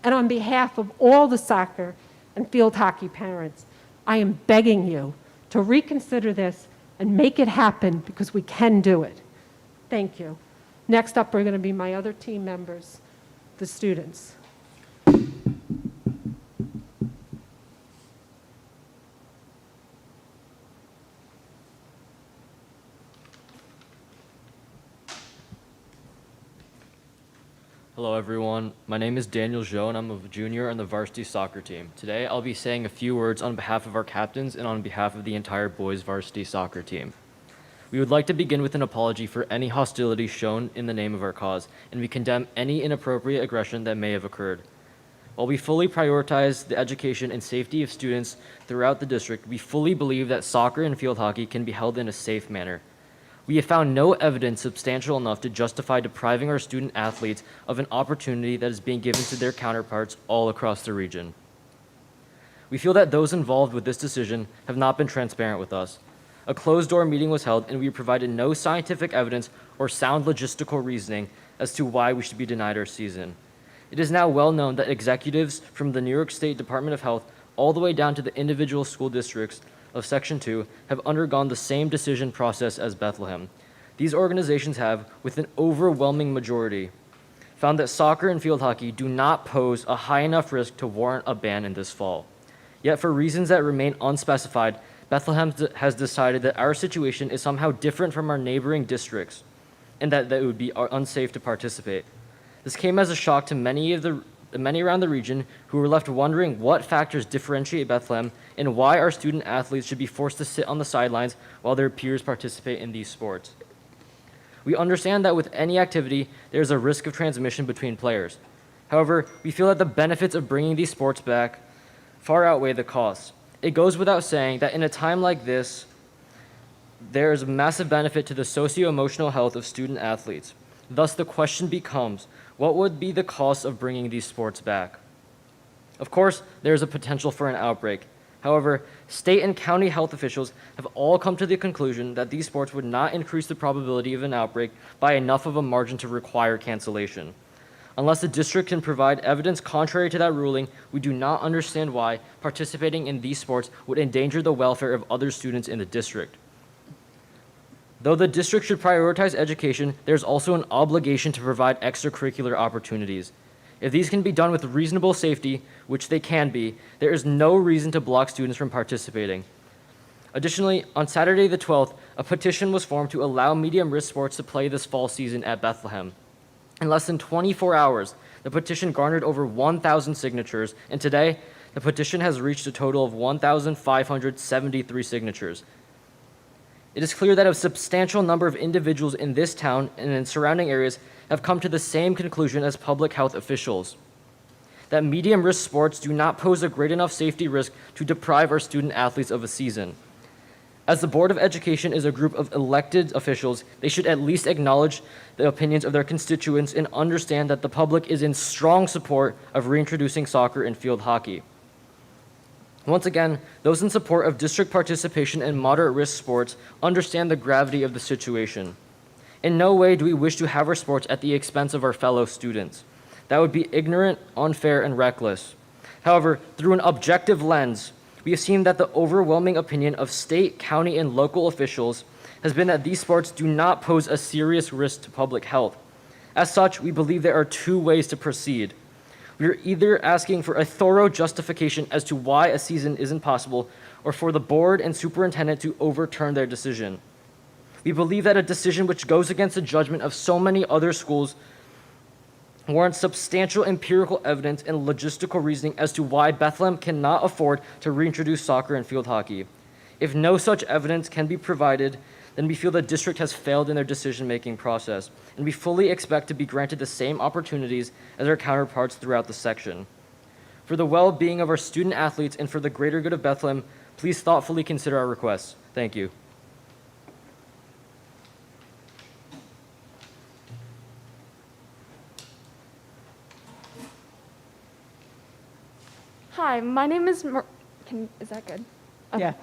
And on behalf of all the soccer and field hockey parents, I am begging you to reconsider this and make it happen because we can do it. Thank you. Next up are going to be my other team members, the students. Hello everyone, my name is Daniel Zhou and I'm a junior on the varsity soccer team. Today I'll be saying a few words on behalf of our captains and on behalf of the entire boys varsity soccer team. We would like to begin with an apology for any hostility shown in the name of our cause, and we condemn any inappropriate aggression that may have occurred. While we fully prioritize the education and safety of students throughout the district, we fully believe that soccer and field hockey can be held in a safe manner. We have found no evidence substantial enough to justify depriving our student athletes of an opportunity that is being given to their counterparts all across the region. We feel that those involved with this decision have not been transparent with us. A closed-door meeting was held, and we provided no scientific evidence or sound logistical reasoning as to why we should be denied our season. It is now well known that executives from the New York State Department of Health all the way down to the individual school districts of Section 2 have undergone the same decision process as Bethlehem. These organizations have, with an overwhelming majority, found that soccer and field hockey do not pose a high enough risk to warrant a ban in this fall. Yet for reasons that remain unspecified, Bethlehem has decided that our situation is somehow different from our neighboring districts and that it would be unsafe to participate. This came as a shock to many around the region who were left wondering what factors differentiate Bethlehem and why our student athletes should be forced to sit on the sidelines while their peers participate in these sports. We understand that with any activity, there is a risk of transmission between players. However, we feel that the benefits of bringing these sports back far outweigh the costs. It goes without saying that in a time like this, there is a massive benefit to the socio-emotional health of student athletes. Thus, the question becomes, what would be the cost of bringing these sports back? Of course, there is a potential for an outbreak. However, state and county health officials have all come to the conclusion that these sports would not increase the probability of an outbreak by enough of a margin to require cancellation. Unless the district can provide evidence contrary to that ruling, we do not understand why participating in these sports would endanger the welfare of other students in the district. Though the district should prioritize education, there's also an obligation to provide extracurricular opportunities. If these can be done with reasonable safety, which they can be, there is no reason to block students from participating. Additionally, on Saturday the 12th, a petition was formed to allow medium-risk sports to play this fall season at Bethlehem. In less than 24 hours, the petition garnered over 1,000 signatures, and today, the petition has reached a total of 1,573 signatures. It is clear that a substantial number of individuals in this town and in surrounding areas have come to the same conclusion as public health officials, that medium-risk sports do not pose a great enough safety risk to deprive our student athletes of a season. As the Board of Education is a group of elected officials, they should at least acknowledge the opinions of their constituents and understand that the public is in strong support of reintroducing soccer and field hockey. Once again, those in support of district participation in moderate-risk sports understand the gravity of the situation. In no way do we wish to have our sports at the expense of our fellow students. That would be ignorant, unfair, and reckless. However, through an objective lens, we have seen that the overwhelming opinion of state, county, and local officials has been that these sports do not pose a serious risk to public health. As such, we believe there are two ways to proceed. We are either asking for a thorough justification as to why a season isn't possible, or for the board and superintendent to overturn their decision. We believe that a decision which goes against the judgment of so many other schools warrants substantial empirical evidence and logistical reasoning as to why Bethlehem cannot afford to reintroduce soccer and field hockey. If no such evidence can be provided, then we feel the district has failed in their decision-making process, and we fully expect to be granted the same opportunities as our counterparts throughout the section. For the well-being of our student athletes and for the greater good of Bethlehem, please thoughtfully consider our requests. Thank you. Hi, my name is is that good? Yeah.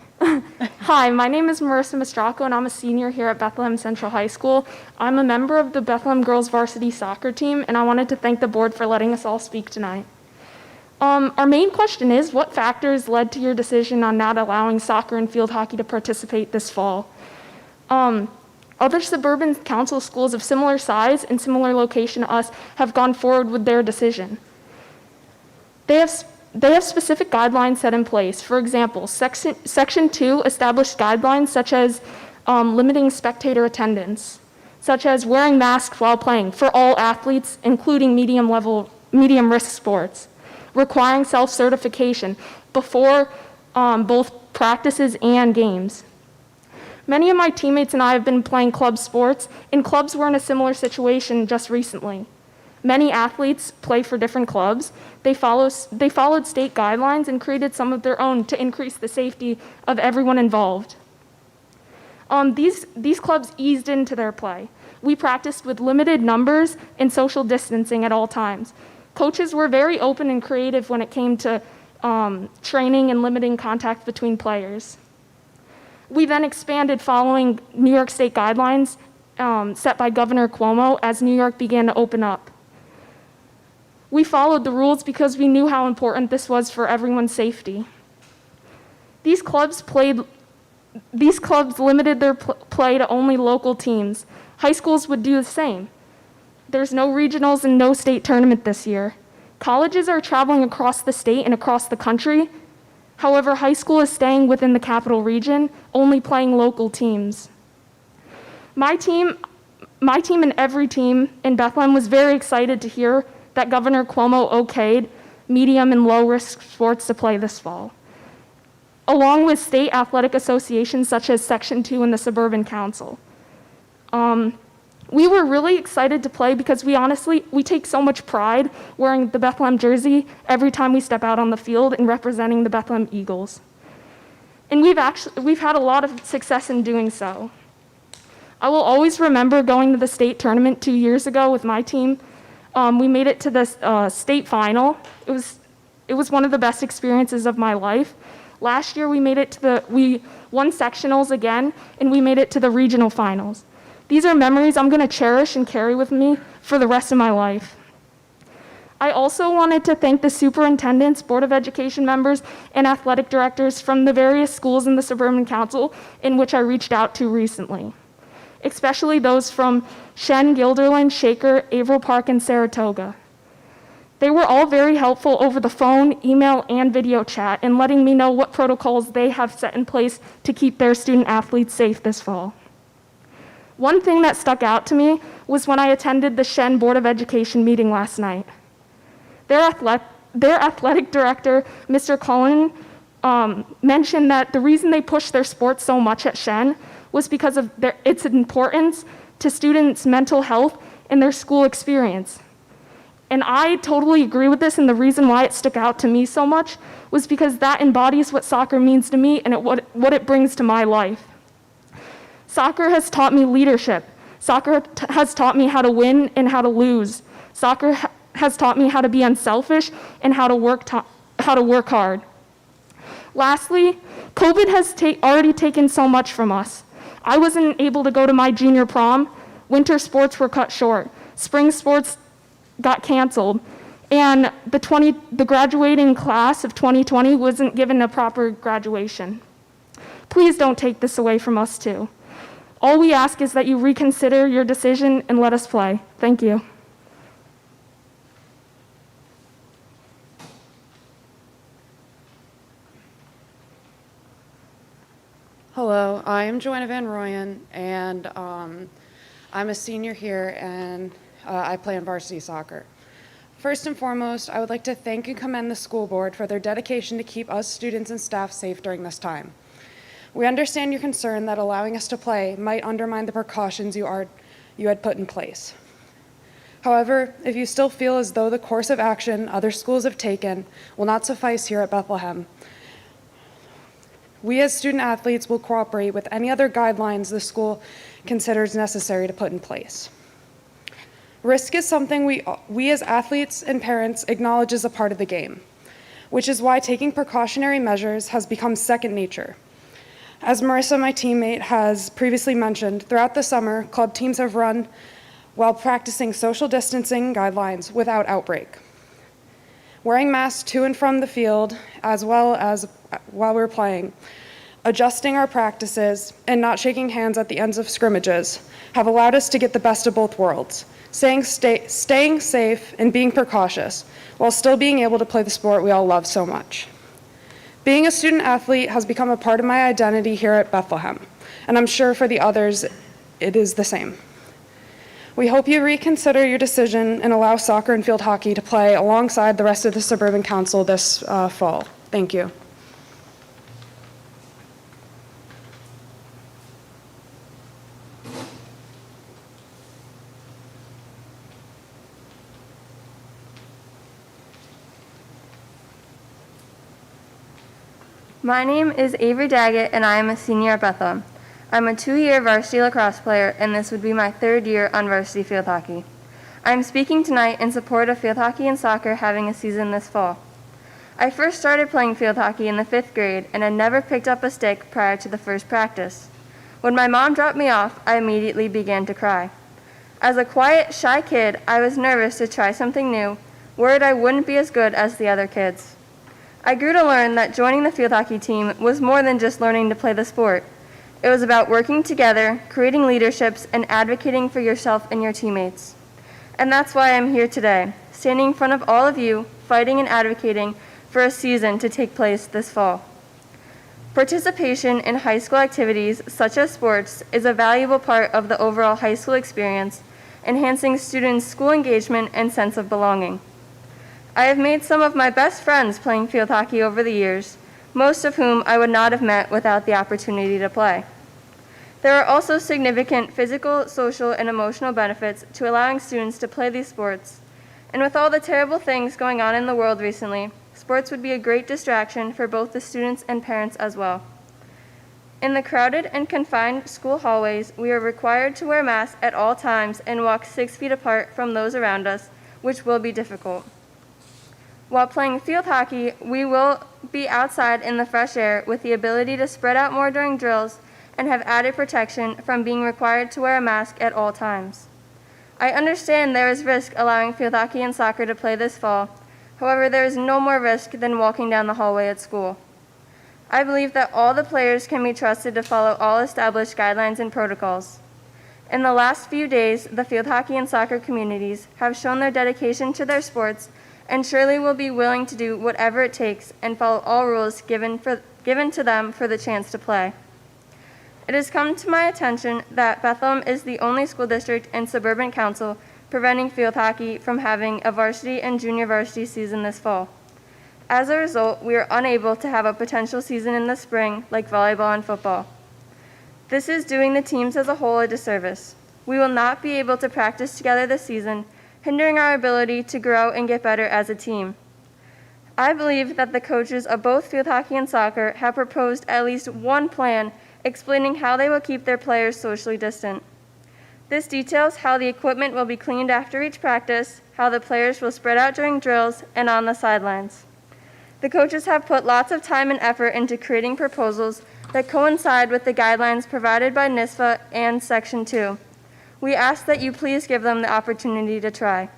Hi, my name is Marissa Mastracco, and I'm a senior here at Bethlehem Central High School. I'm a member of the Bethlehem girls varsity soccer team, and I wanted to thank the board for letting us all speak tonight. Our main question is, what factors led to your decision on not allowing soccer and field hockey to participate this fall? Other suburban council schools of similar size and similar location to us have gone forward with their decision. They have specific guidelines set in place. For example, Section 2 established guidelines such as limiting spectator attendance, such as wearing masks while playing for all athletes, including medium risk sports, requiring self-certification before both practices and games. Many of my teammates and I have been playing club sports, and clubs were in a similar situation just recently. Many athletes play for different clubs. They followed state guidelines and created some of their own to increase the safety of everyone involved. These clubs eased into their play. We practiced with limited numbers and social distancing at all times. Coaches were very open and creative when it came to training and limiting contact between players. We then expanded following New York State guidelines set by Governor Cuomo as New York began to open up. We followed the rules because we knew how important this was for everyone's safety. These clubs limited their play to only local teams. High schools would do the same. There's no regionals and no state tournament this year. Colleges are traveling across the state and across the country. However, high school is staying within the capital region, only playing local teams. My team and every team in Bethlehem was very excited to hear that Governor Cuomo okayed medium and low-risk sports to play this fall, along with state athletic associations such as Section 2 and the Suburban Council. We were really excited to play because we take so much pride wearing the Bethlehem jersey every time we step out on the field and representing the Bethlehem Eagles. And we've had a lot of success in doing so. I will always remember going to the state tournament 2 years ago with my team. We made it to the state final. It was one of the best experiences of my life. Last year we won sectionals again, and we made it to the regional finals. These are memories I'm going to cherish and carry with me for the rest of my life. I also wanted to thank the superintendents, Board of Education members, and athletic directors from the various schools in the Suburban Council in which I reached out to recently, especially those from Shen, Guilderland, Shaker, Averill Park, and Saratoga. They were all very helpful over the phone, email, and video chat in letting me know what protocols they have set in place to keep their student athletes safe this fall. One thing that stuck out to me was when I attended the Shen Board of Education meeting last night. Their athletic director, Mr. Cullen, mentioned that the reason they pushed their sports so much at Shen was because of its importance to students' mental health and their school experience. And I totally agree with this, and the reason why it stuck out to me so much was because that embodies what soccer means to me and what it brings to my life. Soccer has taught me leadership. Soccer has taught me how to win and how to lose. Soccer has taught me how to be unselfish and how to work hard. Lastly, COVID has already taken so much from us. I wasn't able to go to my junior prom. Winter sports were cut short. Spring sports got canceled. And the graduating class of 2020 wasn't given a proper graduation. Please don't take this away from us too. All we ask is that you reconsider your decision and let us play. Thank you. Hello, I am Joanna Van Royen, and I'm a senior here, and I play in varsity soccer. First and foremost, I would like to thank and commend the school board for their dedication to keep us students and staff safe during this time. We understand your concern that allowing us to play might undermine the precautions you had put in place. However, if you still feel as though the course of action other schools have taken will not suffice here at Bethlehem, we as student athletes will cooperate with any other guidelines the school considers necessary to put in place. Risk is something we as athletes and parents acknowledge as a part of the game, which is why taking precautionary measures has become second nature. As Marissa, my teammate, has previously mentioned, throughout the summer, club teams have run while practicing social distancing guidelines without outbreak. Wearing masks to and from the field, as well as while we're playing, adjusting our practices, and not shaking hands at the ends of scrimmages have allowed us to get the best of both worlds, staying safe and being precautious, while still being able to play the sport we all love so much. Being a student athlete has become a part of my identity here at Bethlehem, and I'm sure for the others it is the same. We hope you reconsider your decision and allow soccer and field hockey to play alongside the rest of the Suburban Council this fall. Thank you. My name is Avery Daggett, and I am a senior at Bethlehem. I'm a 2-year varsity lacrosse player, and this would be my 3rd year on varsity field hockey. I'm speaking tonight in support of field hockey and soccer having a season this fall. I first started playing field hockey in the 5th grade and had never picked up a stick prior to the first practice. When my mom dropped me off, I immediately began to cry. As a quiet, shy kid, I was nervous to try something new, worried I wouldn't be as good as the other kids. I grew to learn that joining the field hockey team was more than just learning to play the sport. It was about working together, creating leaderships, and advocating for yourself and your teammates. And that's why I'm here today, standing in front of all of you, fighting and advocating for a season to take place this fall. Participation in high school activities, such as sports, is a valuable part of the overall high school experience, enhancing students' school engagement and sense of belonging. I have made some of my best friends playing field hockey over the years, most of whom I would not have met without the opportunity to play. There are also significant physical, social, and emotional benefits to allowing students to play these sports. And with all the terrible things going on in the world recently, sports would be a great distraction for both the students and parents as well. In the crowded and confined school hallways, we are required to wear masks at all times and walk 6 feet apart from those around us, which will be difficult. While playing field hockey, we will be outside in the fresh air with the ability to spread out more during drills and have added protection from being required to wear a mask at all times. I understand there is risk allowing field hockey and soccer to play this fall. However, there is no more risk than walking down the hallway at school. I believe that all the players can be trusted to follow all established guidelines and protocols. In the last few days, the field hockey and soccer communities have shown their dedication to their sports and surely will be willing to do whatever it takes and follow all rules given to them for the chance to play. It has come to my attention that Bethlehem is the only school district in Suburban Council preventing field hockey from having a varsity and junior varsity season this fall. As a result, we are unable to have a potential season in the spring like volleyball and football. This is doing the teams as a whole a disservice. We will not be able to practice together this season, hindering our ability to grow and get better as a team. I believe that the coaches of both field hockey and soccer have proposed at least one plan explaining how they will keep their players socially distant. This details how the equipment will be cleaned after each practice, how the players will spread out during drills, and on the sidelines. The coaches have put lots of time and effort into creating proposals that coincide with the guidelines provided by NISFA and Section 2. We ask that you please give them the opportunity to try.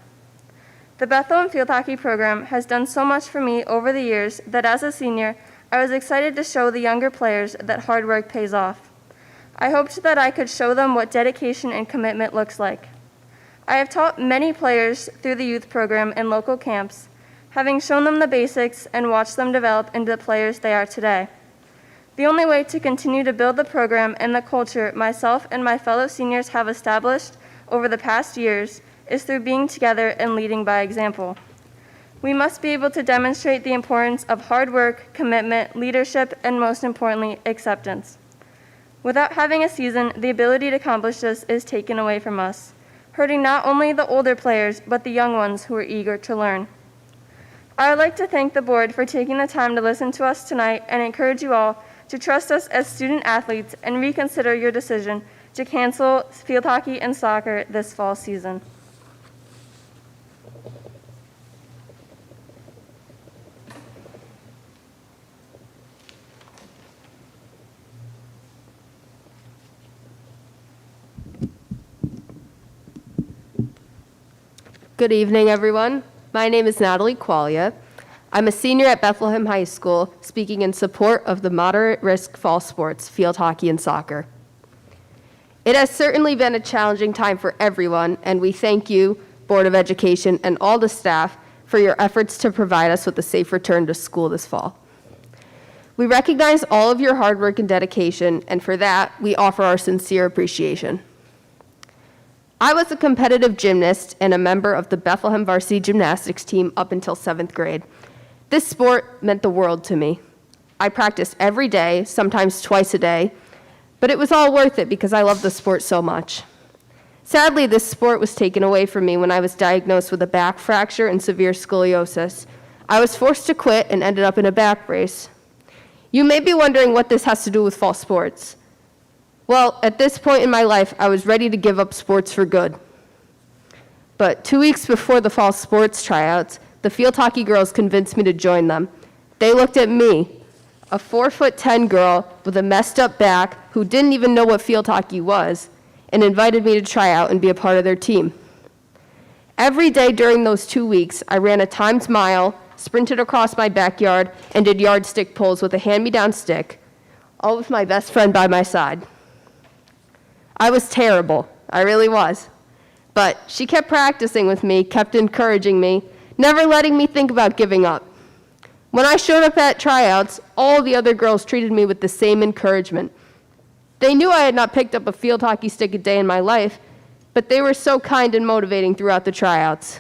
The Bethlehem field hockey program has done so much for me over the years that as a senior, I was excited to show the younger players that hard work pays off. I hoped that I could show them what dedication and commitment looks like. I have taught many players through the youth program and local camps, having shown them the basics and watched them develop into the players they are today. The only way to continue to build the program and the culture myself and my fellow seniors have established over the past years is through being together and leading by example. We must be able to demonstrate the importance of hard work, commitment, leadership, and most importantly, acceptance. Without having a season, the ability to accomplish this is taken away from us, hurting not only the older players, but the young ones who are eager to learn. I would like to thank the board for taking the time to listen to us tonight and encourage you all to trust us as student athletes and reconsider your decision to cancel field hockey and soccer this fall season. Good evening, everyone. My name is Natalie Qualia. I'm a senior at Bethlehem High School, speaking in support of the moderate-risk fall sports, field hockey and soccer. It has certainly been a challenging time for everyone, and we thank you, Board of Education, and all the staff for your efforts to provide us with a safe return to school this fall. We recognize all of your hard work and dedication, and for that, we offer our sincere appreciation. I was a competitive gymnast and a member of the Bethlehem varsity gymnastics team up until 7th grade. This sport meant the world to me. I practiced every day, sometimes twice a day, but it was all worth it because I loved the sport so much. Sadly, this sport was taken away from me when I was diagnosed with a back fracture and severe scoliosis. I was forced to quit and ended up in a back brace. You may be wondering what this has to do with fall sports. Well, at this point in my life, I was ready to give up sports for good. But 2 weeks before the fall sports tryouts, the field hockey girls convinced me to join them. They looked at me, a 4'10" girl with a messed up back who didn't even know what field hockey was, and invited me to try out and be a part of their team. Every day during those 2 weeks, I ran a timed mile, sprinted across my backyard, and did yardstick pulls with a hand-me-down stick, all with my best friend by my side. I was terrible. I really was. But she kept practicing with me, kept encouraging me, never letting me think about giving up. When I showed up at tryouts, all the other girls treated me with the same encouragement. They knew I had not picked up a field hockey stick a day in my life, but they were so kind and motivating throughout the tryouts.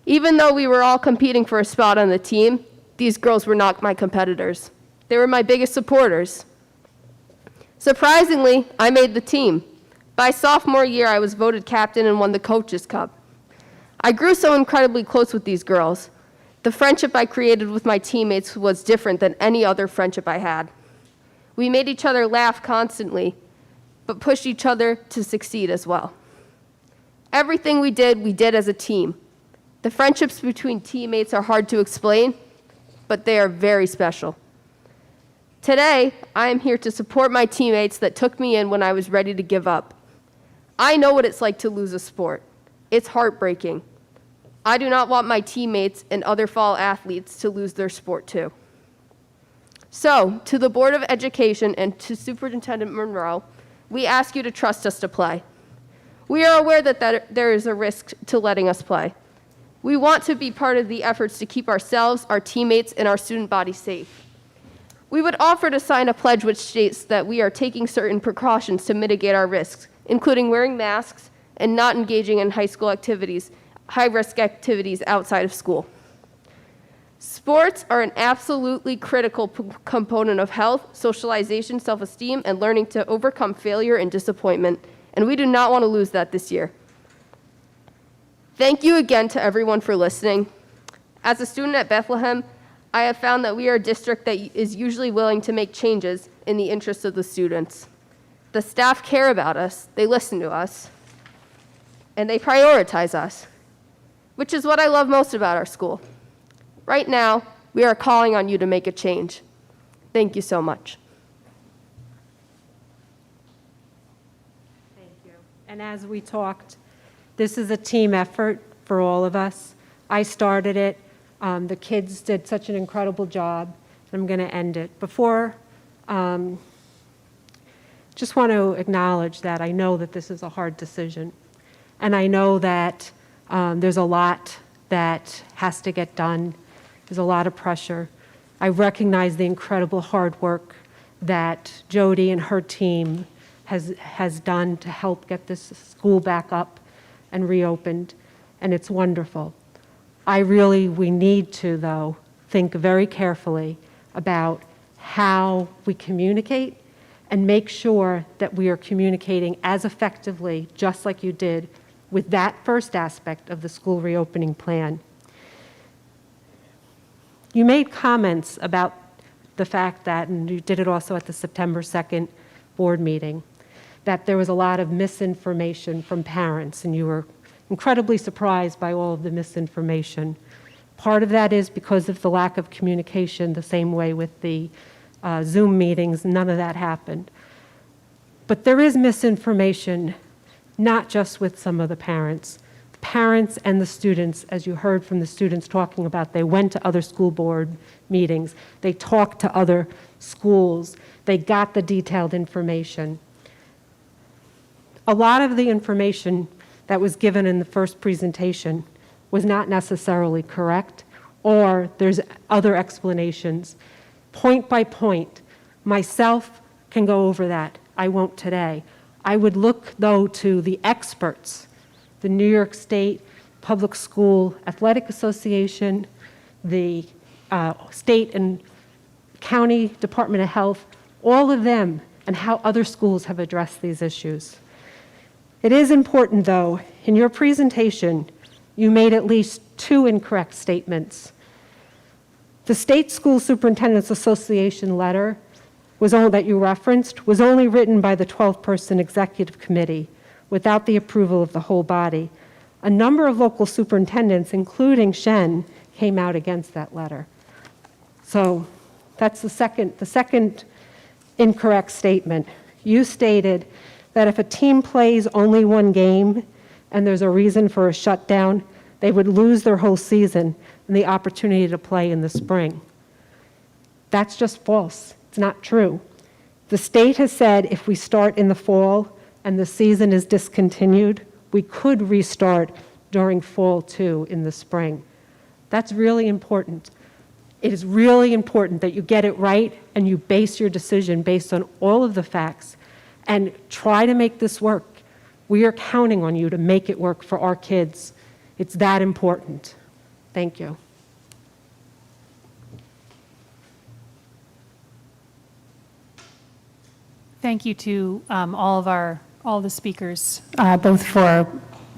Even though we were all competing for a spot on the team, these girls were not my competitors. They were my biggest supporters. Surprisingly, I made the team. By sophomore year, I was voted captain and won the Coaches Cup. I grew so incredibly close with these girls. The friendship I created with my teammates was different than any other friendship I had. We made each other laugh constantly, but pushed each other to succeed as well. Everything we did as a team. The friendships between teammates are hard to explain, but they are very special. Today, I am here to support my teammates that took me in when I was ready to give up. I know what it's like to lose a sport. It's heartbreaking. I do not want my teammates and other fall athletes to lose their sport too. So, to the Board of Education and to Superintendent Monroe, we ask you to trust us to play. We are aware that there is a risk to letting us play. We want to be part of the efforts to keep ourselves, our teammates, and our student body safe. We would offer to sign a pledge which states that we are taking certain precautions to mitigate our risks, including wearing masks and not engaging in high-risk activities outside of school. Sports are an absolutely critical component of health, socialization, self-esteem, and learning to overcome failure and disappointment, and we do not want to lose that this year. Thank you again to everyone for listening. As a student at Bethlehem, I have found that we are a district that is usually willing to make changes in the interests of the students. The staff care about us, they listen to us, and they prioritize us, which is what I love most about our school. Right now, we are calling on you to make a change. Thank you so much. Thank you. And as we talked, this is a team effort for all of us. I started it. The kids did such an incredible job. I'm going to end it. Before, just want to acknowledge that I know that this is a hard decision. And I know that there's a lot that has to get done. There's a lot of pressure. I recognize the incredible hard work that Jody and her team has done to help get this school back up and reopened, and it's wonderful. We need to, though, think very carefully about how we communicate and make sure that we are communicating as effectively, just like you did, with that first aspect of the school reopening plan. You made comments about the fact that, and you did it also at the September 2nd board meeting, that there was a lot of misinformation from parents, and you were incredibly surprised by all of the misinformation. Part of that is because of the lack of communication, the same way with the Zoom meetings, none of that happened. But there is misinformation, not just with some of the parents. The parents and the students, as you heard from the students talking about, they went to other school board meetings, they talked to other schools, they got the detailed information. A lot of the information that was given in the first presentation was not necessarily correct, or there's other explanations. Point by point, myself can go over that. I won't today. I would look, though, to the experts, the New York State Public School Athletic Association, the state and county Department of Health, all of them, and how other schools have addressed these issues. It is important, though, in your presentation, you made at least 2 incorrect statements. The State School Superintendents Association letter that you referenced was only written by the 12-person executive committee without the approval of the whole body. A number of local superintendents, including Shen, came out against that letter. So that's the second incorrect statement. You stated that if a team plays only one game and there's a reason for a shutdown, they would lose their whole season and the opportunity to play in the spring. That's just false. It's not true. The state has said if we start in the fall and the season is discontinued, we could restart during fall too in the spring. That's really important. It is really important that you get it right and you base your decision based on all of the facts and try to make this work. We are counting on you to make it work for our kids. It's that important. Thank you. Thank you to all the speakers, both for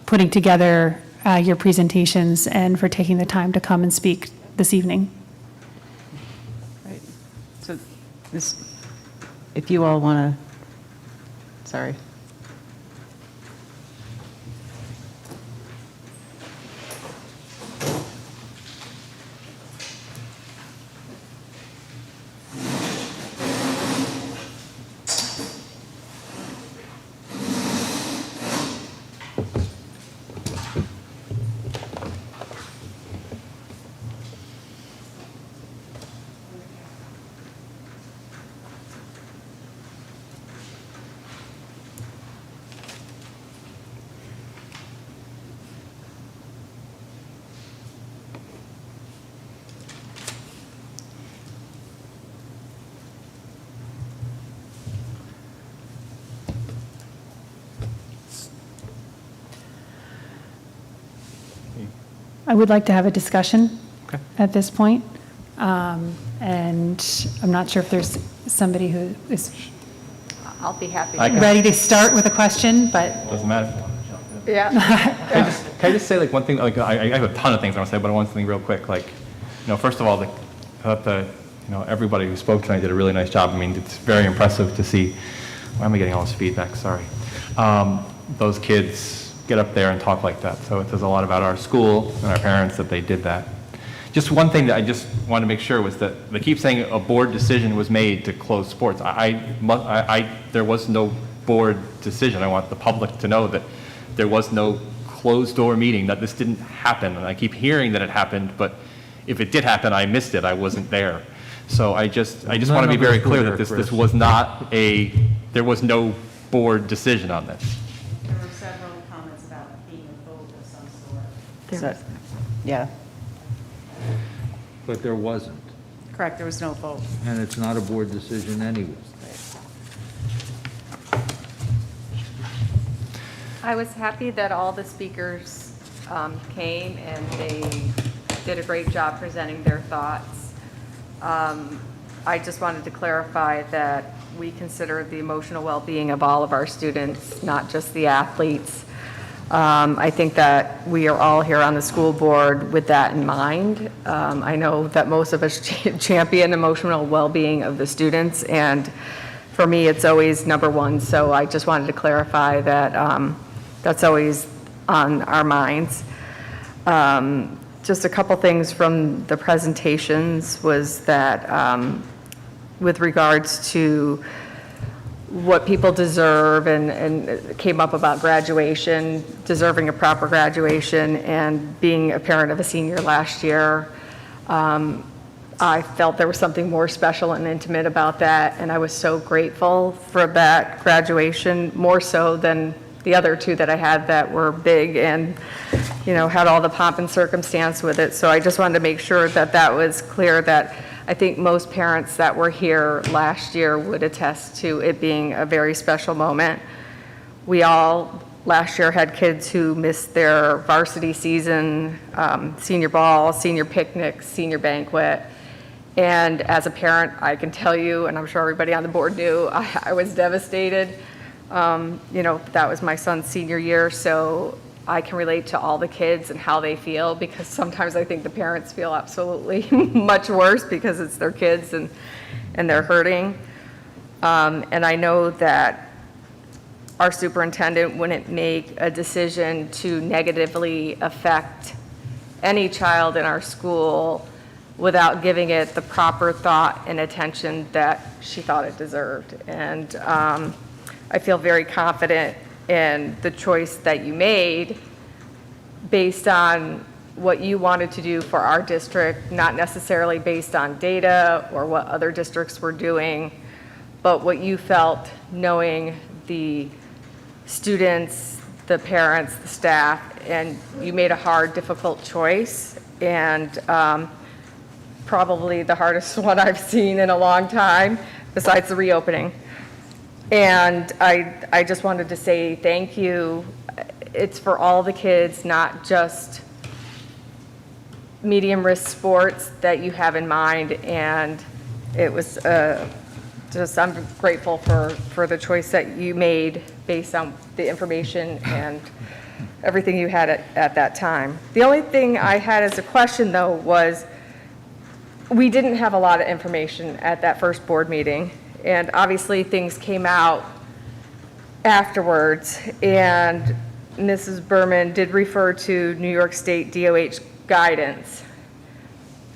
putting together your presentations and for taking the time to come and speak this evening. Right. So if you all want to, sorry. I would like to have a discussion at this point. And I'm not sure if there's somebody who is I'll be happy. ready to start with a question, but Doesn't matter. Yeah. Can I just say like one thing, like I have a ton of things I want to say, but I want something real quick. Like, first of all, I thought everybody who spoke tonight did a really nice job. I mean, it's very impressive to see, why am I getting all this feedback? Sorry. Those kids get up there and talk like that. So it says a lot about our school and our parents that they did that. Just one thing that I just wanted to make sure was that they keep saying a board decision was made to close sports. There was no board decision. I want the public to know that there was no closed-door meeting, that this didn't happen. And I keep hearing that it happened, but if it did happen, I missed it. I wasn't there. So I just want to be very clear that this was not there was no board decision on this. There were several comments about being a vote of some sort. Yeah, But there wasn't, correct, there was no vote. and it's not a board decision anyway. I was happy that all the speakers came and they did a great job presenting their thoughts. I just wanted to clarify that we consider the emotional well-being of all of our students, not just the athletes. I think that we are all here on the school board with that in mind. I know that most of us champion emotional well-being of the students, and for me, it's always number one. So I just wanted to clarify that that's always on our minds. Just a couple things from the presentations was that with regards to what people deserve and came up about graduation, deserving a proper graduation, and being a parent of a senior last year. I felt there was something more special and intimate about that, and I was so grateful for that graduation, more so than the other two that I had that were big and, had all the pomp and circumstance with it. So I just wanted to make sure that that was clear, that I think most parents that were here last year would attest to it being a very special moment. We all last year had kids who missed their varsity season, senior ball, senior picnic, senior banquet. And as a parent, I can tell you, and I'm sure everybody on the board knew, I was devastated. That was my son's senior year, so I can relate to all the kids and how they feel, because sometimes I think the parents feel absolutely much worse because it's their kids and they're hurting. And I know that our superintendent wouldn't make a decision to negatively affect any child in our school without giving it the proper thought and attention that she thought it deserved. And I feel very confident in the choice that you made based on what you wanted to do for our district, not necessarily based on data or what other districts were doing, but what you felt knowing the students, the parents, the staff, and you made a hard, difficult choice, and probably the hardest one I've seen in a long time, besides the reopening. And I just wanted to say thank you. It's for all the kids, not just medium risk sports that you have in mind. And it was I'm grateful for the choice that you made based on the information and everything you had at that time. The only thing I had as a question, though, was we didn't have a lot of information at that first board meeting. And obviously things came out afterwards, and Mrs. Berman did refer to New York State DOH guidance.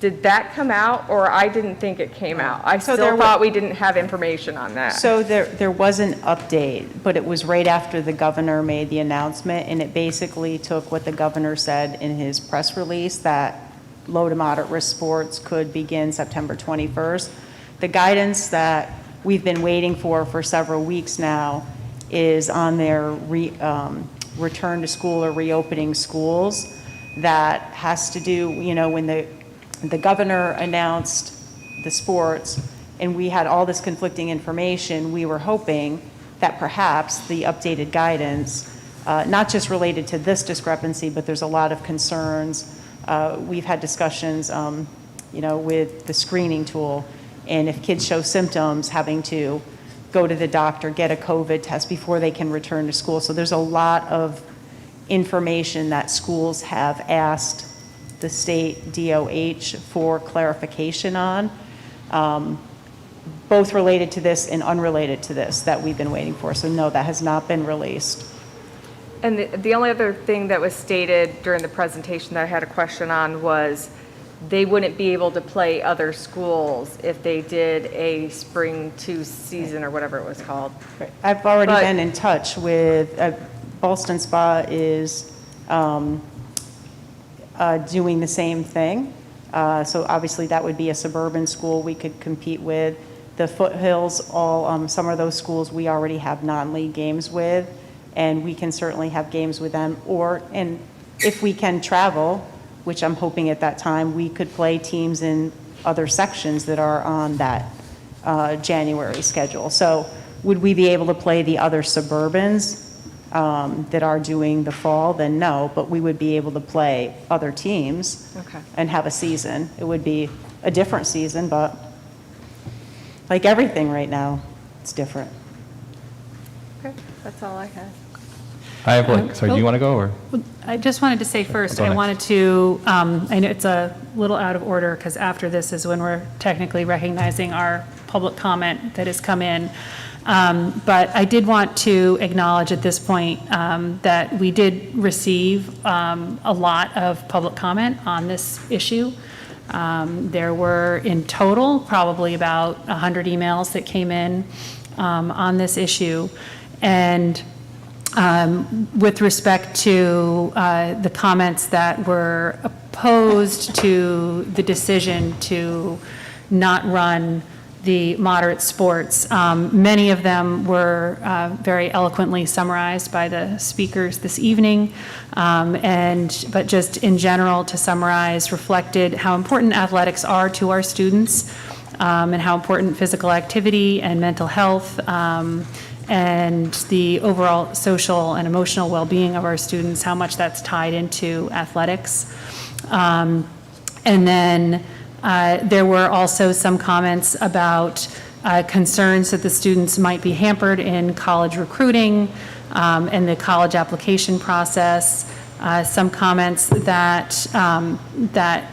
Did that come out, or I didn't think it came out? I still thought we didn't have information on that. So there was an update, but it was right after the governor made the announcement, and it basically took what the governor said in his press release, that low to moderate risk sports could begin September 21st. The guidance that we've been waiting for several weeks now is on their return to school or reopening schools. That has to do, when the governor announced the sports and we had all this conflicting information, we were hoping that perhaps the updated guidance, not just related to this discrepancy, but there's a lot of concerns We've had discussions, with the screening tool, and if kids show symptoms, having to go to the doctor, get a COVID test before they can return to school. So there's a lot of information that schools have asked the state DOH for clarification on, both related to this and unrelated to this, that we've been waiting for. So no, that has not been released. And the only other thing that was stated during the presentation that I had a question on was they wouldn't be able to play other schools if they did a spring 2 season or whatever it was called. I've already been in touch with, Ballston Spa is doing the same thing. So obviously that would be a suburban school we could compete with. The Foothills, some of those schools we already have non-league games with, and we can certainly have games with them. And if we can travel, which I'm hoping at that time, we could play teams in other sections that are on that January schedule. So would we be able to play the other suburbans that are doing the fall? Then no, but we would be able to play other teams and have a season. It would be a different season, but like everything right now, it's different. Okay, that's all I had. I have sorry, do you want to go or? I just wanted to say first, Go I next. wanted to, I know it's a little out of order because after this is when we're technically recognizing our public comment that has come in. But I did want to acknowledge at this point that we did receive a lot of public comment on this issue. There were in total probably about 100 emails that came in on this issue. And with respect to the comments that were opposed to the decision to not run the moderate sports, many of them were very eloquently summarized by the speakers this evening. But just in general, to summarize, reflected how important athletics are to our students, and how important physical activity and mental health and the overall social and emotional well-being of our students, how much that's tied into athletics. And then there were also some comments about concerns that the students might be hampered in college recruiting and the college application process. Some comments that that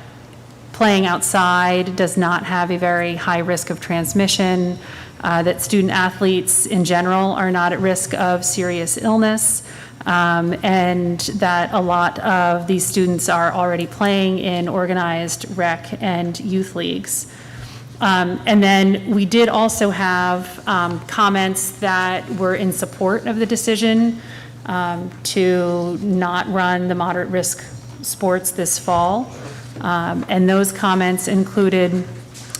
playing outside does not have a very high risk of transmission, that student athletes in general are not at risk of serious illness, and that a lot of these students are already playing in organized rec and youth leagues. And then we did also have comments that were in support of the decision to not run the moderate risk sports this fall. And those comments included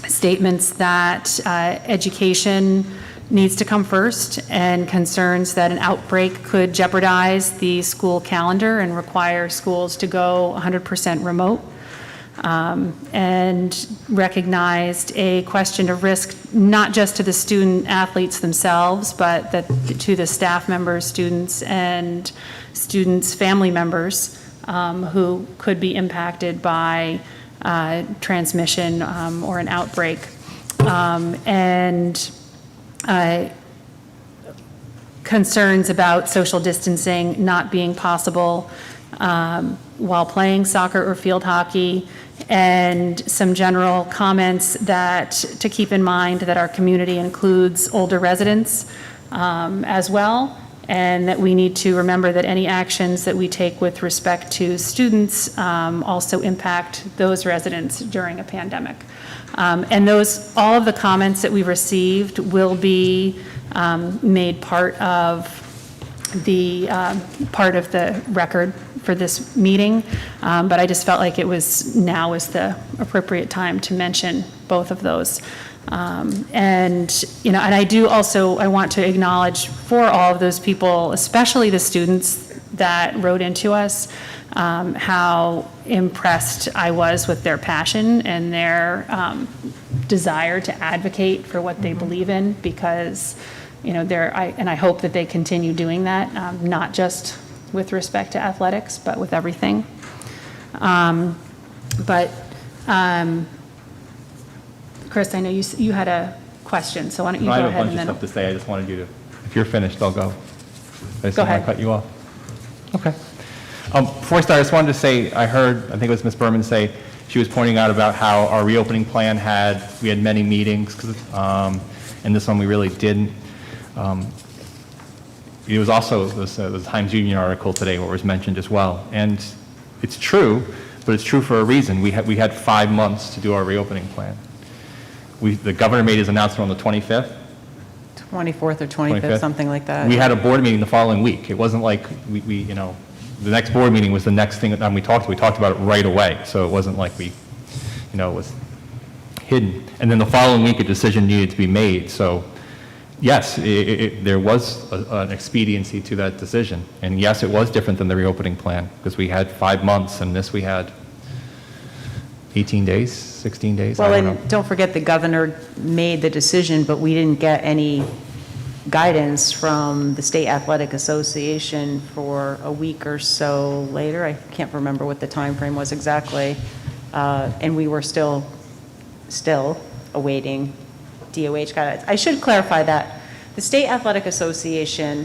statements that education needs to come first and concerns that an outbreak could jeopardize the school calendar and require schools to go 100% remote, and recognized a question of risk not just to the student athletes themselves, but that to the staff members, students, and students' family members who could be impacted by transmission or an outbreak. And concerns about social distancing not being possible while playing soccer or field hockey, and some general comments that to keep in mind that our community includes older residents as well, and that we need to remember that any actions that we take with respect to students also impact those residents during a pandemic. And all of the comments that we received will be made part of the record for this meeting. But I just felt like now was the appropriate time to mention both of those. And I do also, I want to acknowledge for all of those people, especially the students that wrote into us, how impressed I was with their passion and their desire to advocate for what they believe in, because, I hope that they continue doing that, not just with respect to athletics, but with everything. But, Chris, I know you had a question, so why don't you go I ahead have a and bunch then. of stuff to say. I just wanted you to, if you're finished, I'll go. I just Go didn't want ahead. to cut you off. Okay. Before I start, I just wanted to say, I heard, I think it was Ms. Berman say, she was pointing out about how our reopening plan we had many meetings, and this one we really didn't. It was also, the Times Union article today where it was mentioned as well. And it's true, but it's true for a reason. We had 5 months to do our reopening plan. The governor made his announcement on the 25th. 24th or 25th, something like that. We had a board meeting the following week. It wasn't like the next board meeting was the next thing that we talked about it right away. So it wasn't like it was hidden. And then the following week, a decision needed to be made. So yes, there was an expediency to that decision. And yes, it was different than the reopening plan because we had 5 months and this we had 18 days, 16 days. Well, I don't know. and don't forget the governor made the decision, but we didn't get any guidance from the State Athletic Association for a week or so later. I can't remember what the time frame was exactly. And we were still awaiting DOH guidance. I should clarify that the State Athletic Association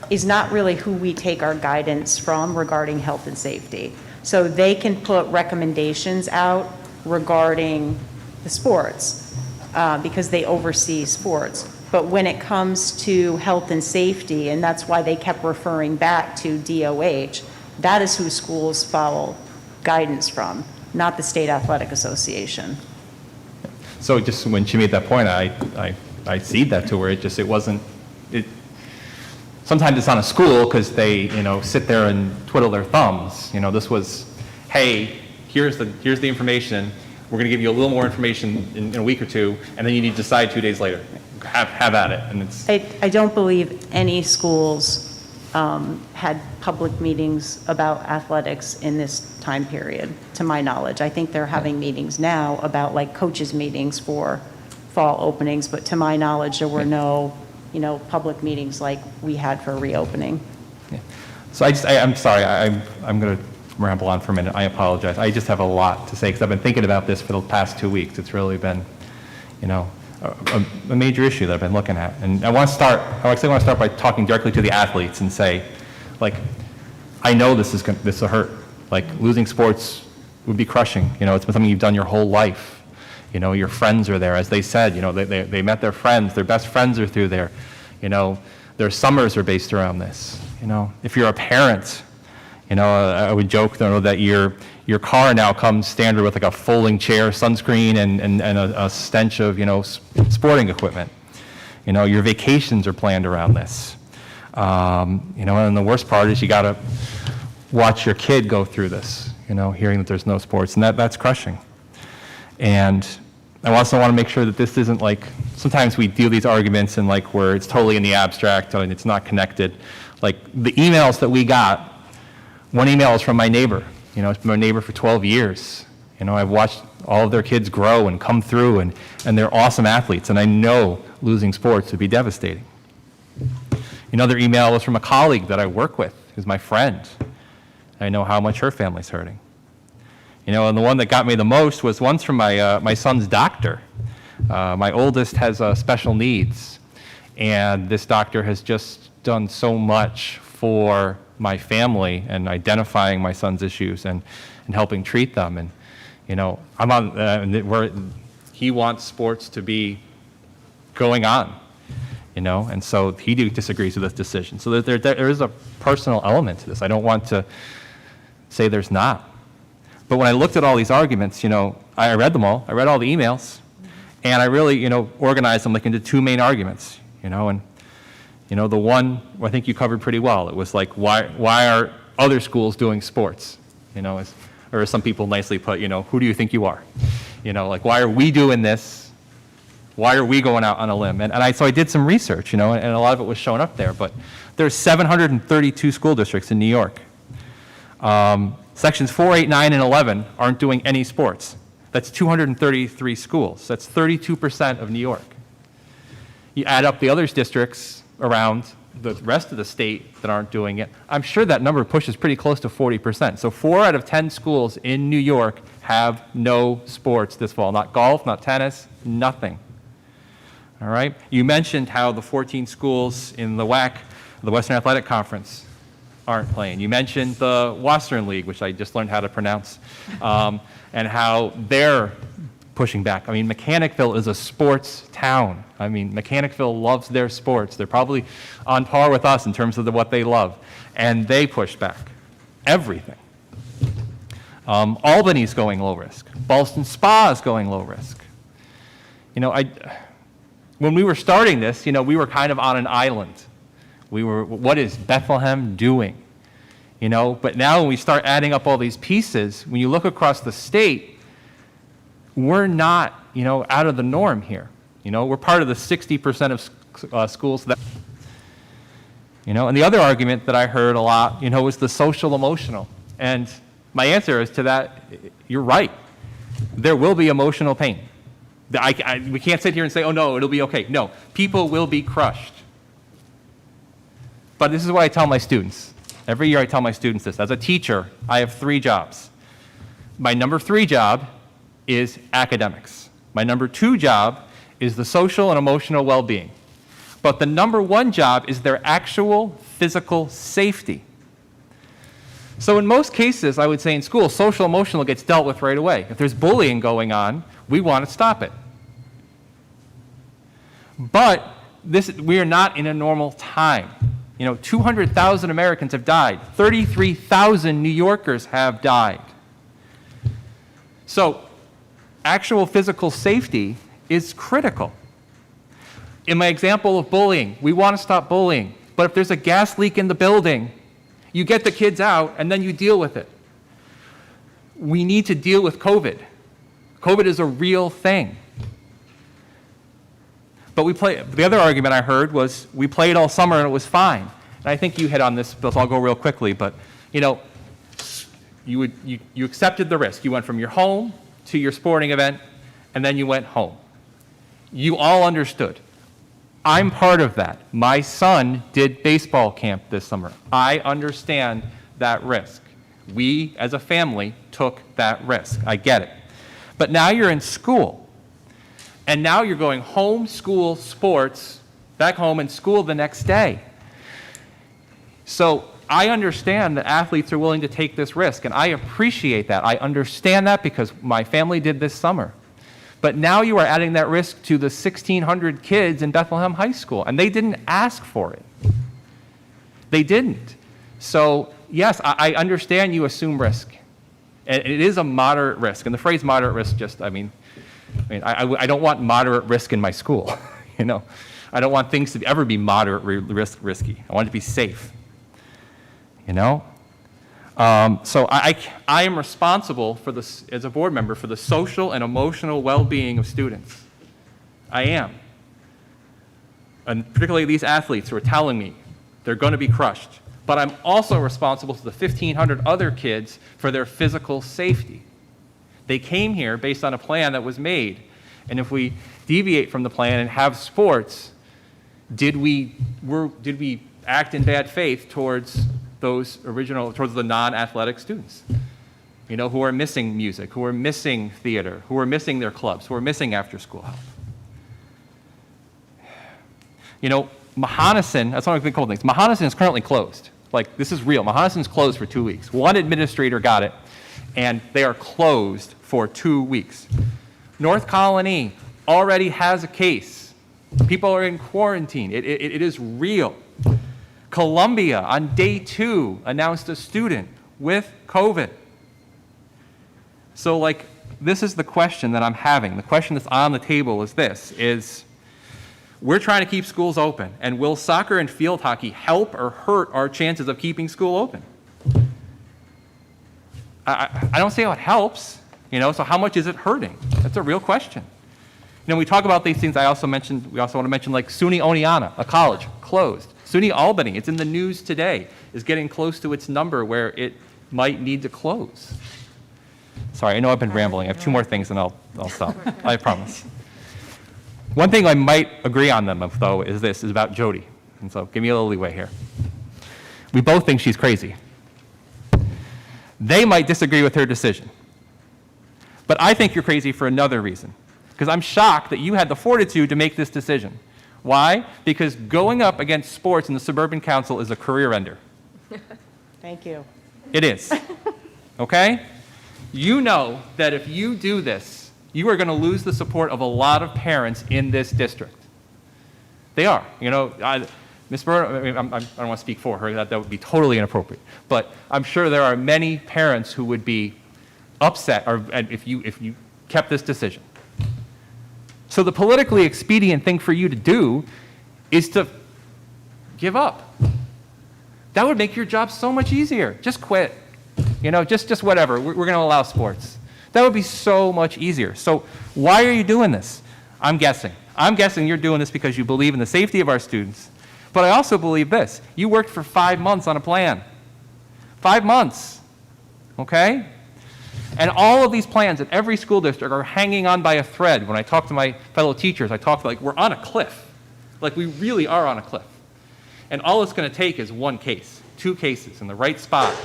is not really who we take our guidance from regarding health and safety. So they can put recommendations out regarding the sports because they oversee sports. But when it comes to health and safety, and that's why they kept referring back to DOH, that is who schools follow guidance from, not the State Athletic Association. So just when she made that point, I cede that to her. It wasn't. Sometimes it's on a school because they sit there and twiddle their thumbs. This was, hey, here's the information. We're going to give you a little more information in a week or two, and then you need to decide 2 days later. Have at it. And it's. I don't believe any schools had public meetings about athletics in this time period, to my knowledge. I think they're having meetings now about like coaches' meetings for fall openings, but to my knowledge, there were no, public meetings like we had for reopening. Yeah. So I'm sorry, I'm going to ramble on for a minute. I apologize. I just have a lot to say because I've been thinking about this for the past 2 weeks. It's really been, a major issue that I've been looking at. And I actually want to start by talking directly to the athletes and say, I know this will hurt. Losing sports would be crushing. It's been something you've done your whole life. Your friends are there. As they said, they met their friends. Their best friends are through there. Their summers are based around this. If you're a parent, I would joke that your car now comes standard with a folding chair, sunscreen, and a stench of sporting equipment. Your vacations are planned around this. And the worst part is you got to watch your kid go through this. Hearing that there's no sports, and that's crushing. And I also want to make sure that this isn't sometimes we do these arguments and where it's totally in the abstract and it's not connected. The emails that we got. One email is from my neighbor. It's been my neighbor for 12 years. I've watched all of their kids grow and come through, and they're awesome athletes, and I know losing sports would be devastating. Another email was from a colleague that I work with, who's my friend. I know how much her family's hurting. And the one that got me the most was once from my son's doctor. My oldest has special needs, and this doctor has just done so much for my family and identifying my son's issues and helping treat them. And, I'm on he wants sports to be going on, and so he disagrees with this decision. So there is a personal element to this. I don't want to say there's not. But when I looked at all these arguments, I read them all. I read all the emails, and I really, organized them into two main arguments, and the one I think you covered pretty well. It was why are other schools doing sports? Or as some people nicely put, who do you think you are? Why are we doing this? Why are we going out on a limb? So I did some research, and a lot of it was shown up there. But there's 732 school districts in New York. Sections 4, 8, 9, and 11 aren't doing any sports. That's 233 schools. That's 32% of New York. You add up the other districts around, the rest of the state that aren't doing it, I'm sure that number pushes pretty close to 40%. So 4 out of 10 schools in New York have no sports this fall. Not golf, not tennis, nothing. All right? You mentioned how the 14 schools in the WAC, the Western Athletic Conference, aren't playing. You mentioned the Western League, which I just learned how to pronounce, and how they're pushing back. I mean, Mechanicville is a sports town. I mean, Mechanicville loves their sports. They're probably on par with us in terms of what they love. And they push back. Everything. Albany's going low risk. Ballston Spa is going low risk. You know, when we were starting this, you know, we were kind of on an island. What is Bethlehem doing? You know, but now when we start adding up all these pieces, when you look across the state, we're not, you know, out of the norm here. You know, we're part of the 60% of schools that, you know, and the other argument that I heard a lot, you know, was the social emotional. And my answer is to that, you're right. There will be emotional pain. We can't sit here and say, oh no, it'll be okay. No, people will be crushed. But this is what I tell my students. Every year I tell my students this. As a teacher, I have 3 jobs. My number 3 job is academics. My number 2 job is the social and emotional well-being. But the number 1 job is their actual physical safety. So in most cases, I would say in school, social emotional gets dealt with right away. If there's bullying going on, we want to stop it. But we are not in a normal time. You know, 200,000 Americans have died. 33,000 New Yorkers have died. So actual physical safety is critical. In my example of bullying, we want to stop bullying. But if there's a gas leak in the building, you get the kids out and then you deal with it. We need to deal with COVID. COVID is a real thing. But the other argument I heard was we played all summer and it was fine. And I think you hit on this, but I'll go real quickly. But, you know, you accepted the risk. You went from your home to your sporting event, and then you went home. You all understood. I'm part of that. My son did baseball camp this summer. I understand that risk. We, as a family, took that risk. I get it. But now you're in school. And now you're going home, school, sports, back home, and school the next day. So I understand that athletes are willing to take this risk, and I appreciate that. I understand that because my family did this summer. But now you are adding that risk to the 1,600 kids in Bethlehem High School, and they didn't ask for it. They didn't. So, yes, I understand you assume risk. And it is a moderate risk. And the phrase moderate risk just, I don't want moderate risk in my school. You know, I don't want things to ever be moderate risky. I want it to be safe. You know? So I am responsible for this, as a board member, for the social and emotional well-being of students. I am. And particularly these athletes who are telling me they're going to be crushed. But I'm also responsible to the 1,500 other kids for their physical safety. They came here based on a plan that was made. And if we deviate from the plan and have sports, did we act in bad faith towards towards the non-athletic students, you know, who are missing music, who are missing theater, who are missing their clubs, who are missing after-school help? You know, Mahonison, that's one of the cool things. Mahonison is currently closed. Like, this is real. Mahonison closed for 2 weeks. One administrator got it, and they are closed for 2 weeks. North Colony already has a case. People are in quarantine. It is real. Columbia, on day 2, announced a student with COVID. So, like, this is the question that I'm having. The question that's on the table is this, we're trying to keep schools open, and will soccer and field hockey help or hurt our chances of keeping school open? I don't see how it helps, you know, so how much is it hurting? That's a real question. You know, we talk about these things, we also want to mention like SUNY Oneonta, a college, closed. SUNY Albany, it's in the news today, is getting close to its number where it might need to close. Sorry, I know I've been rambling. I have 2 more things and I'll stop. I promise. One thing I might agree on them of, though, is about Jody. and so give me a little leeway here. We both think she's crazy. They might disagree with her decision. But I think you're crazy for another reason, because I'm shocked that you had the fortitude to make this decision. Why? Because going up against sports in the Suburban Council is a career ender. Thank you. It is. Okay? You know that if you do this, you are going to lose the support of a lot of parents in this district. They are. You know, Ms. Burnham, I don't want to speak for her, that would be totally inappropriate. But I'm sure there are many parents who would be upset if you kept this decision. So the politically expedient thing for you to do is to give up. That would make your job so much easier. Just quit. You know, just whatever. We're going to allow sports. That would be so much easier. So why are you doing this? I'm guessing you're doing this because you believe in the safety of our students. But I also believe this. You worked for 5 months on a plan. 5 months. Okay? And all of these plans at every school district are hanging on by a thread. When I talk to my fellow teachers, I talk like we're on a cliff. Like we really are on a cliff. And all it's going to take is one case, 2 cases in the right spot.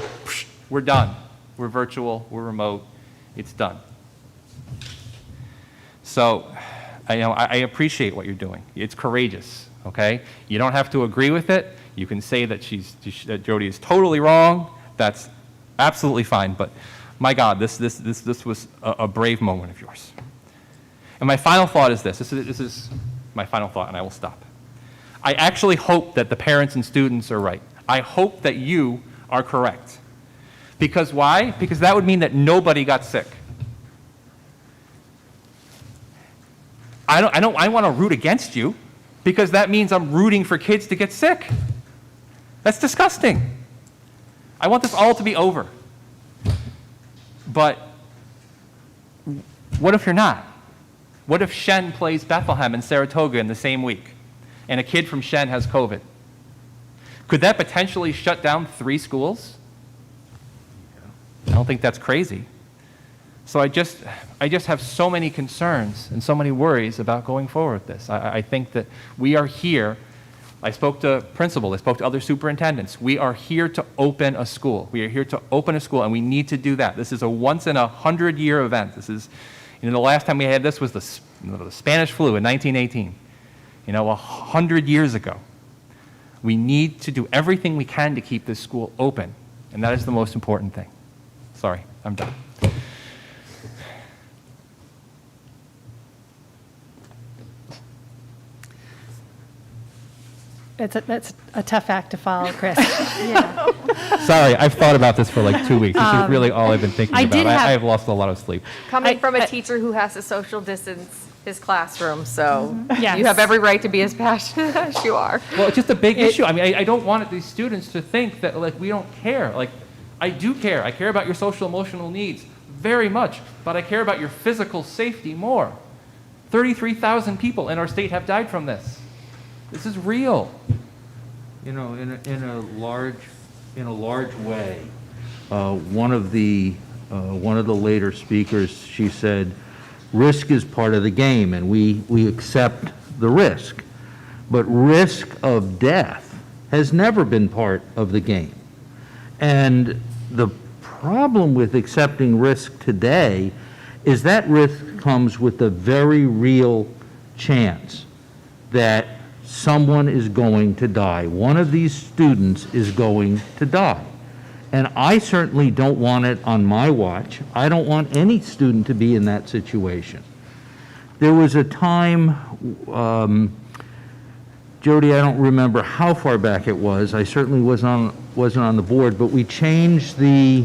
We're done. We're virtual. We're remote. It's done. So, I appreciate what you're doing. It's courageous, okay? You don't have to agree with it. You can say that that Jody is totally wrong. That's absolutely fine. But my God, this was a brave moment of yours. And my final thought is this. This is my final thought, and I will stop. I actually hope that the parents and students are right. I hope that you are correct. Because why? Because that would mean that nobody got sick. I want to root against you because that means I'm rooting for kids to get sick. That's disgusting. I want this all to be over. But what if you're not? What if Shen plays Bethlehem and Saratoga in the same week and a kid from Shen has COVID? Could that potentially shut down 3 schools? I don't think that's crazy. So I just have so many concerns and so many worries about going forward with this. I think that we are here. I spoke to principals, I spoke to other superintendents. We are here to open a school. We are here to open a school, and we need to do that. This is a once-in-a-100-year event. This is, the last time we had this was the Spanish flu in 1918. 100 years ago. We need to do everything we can to keep this school open, and that is the most important thing. Sorry, I'm done. That's a tough act to follow, Chris. Sorry, I've thought about this for like 2 weeks. This is really all I've been thinking about. I have lost a lot of sleep. Coming from a teacher who has to social distance his classroom, so Yes. you have every right to be as passionate as you are. Well, it's just a big issue. I mean, I don't want these students to think that like we don't care. Like, I do care. I care about your social emotional needs very much, but I care about your physical safety more. 33,000 people in our state have died from this. This is real. In a large way, one of the later speakers, she said, risk is part of the game, and we accept the risk. But risk of death has never been part of the game. And the problem with accepting risk today is that risk comes with the very real chance that someone is going to die. One of these students is going to die. And I certainly don't want it on my watch. I don't want any student to be in that situation. There was a time, Jody, I don't remember how far back it was. I certainly wasn't on the board, but we changed the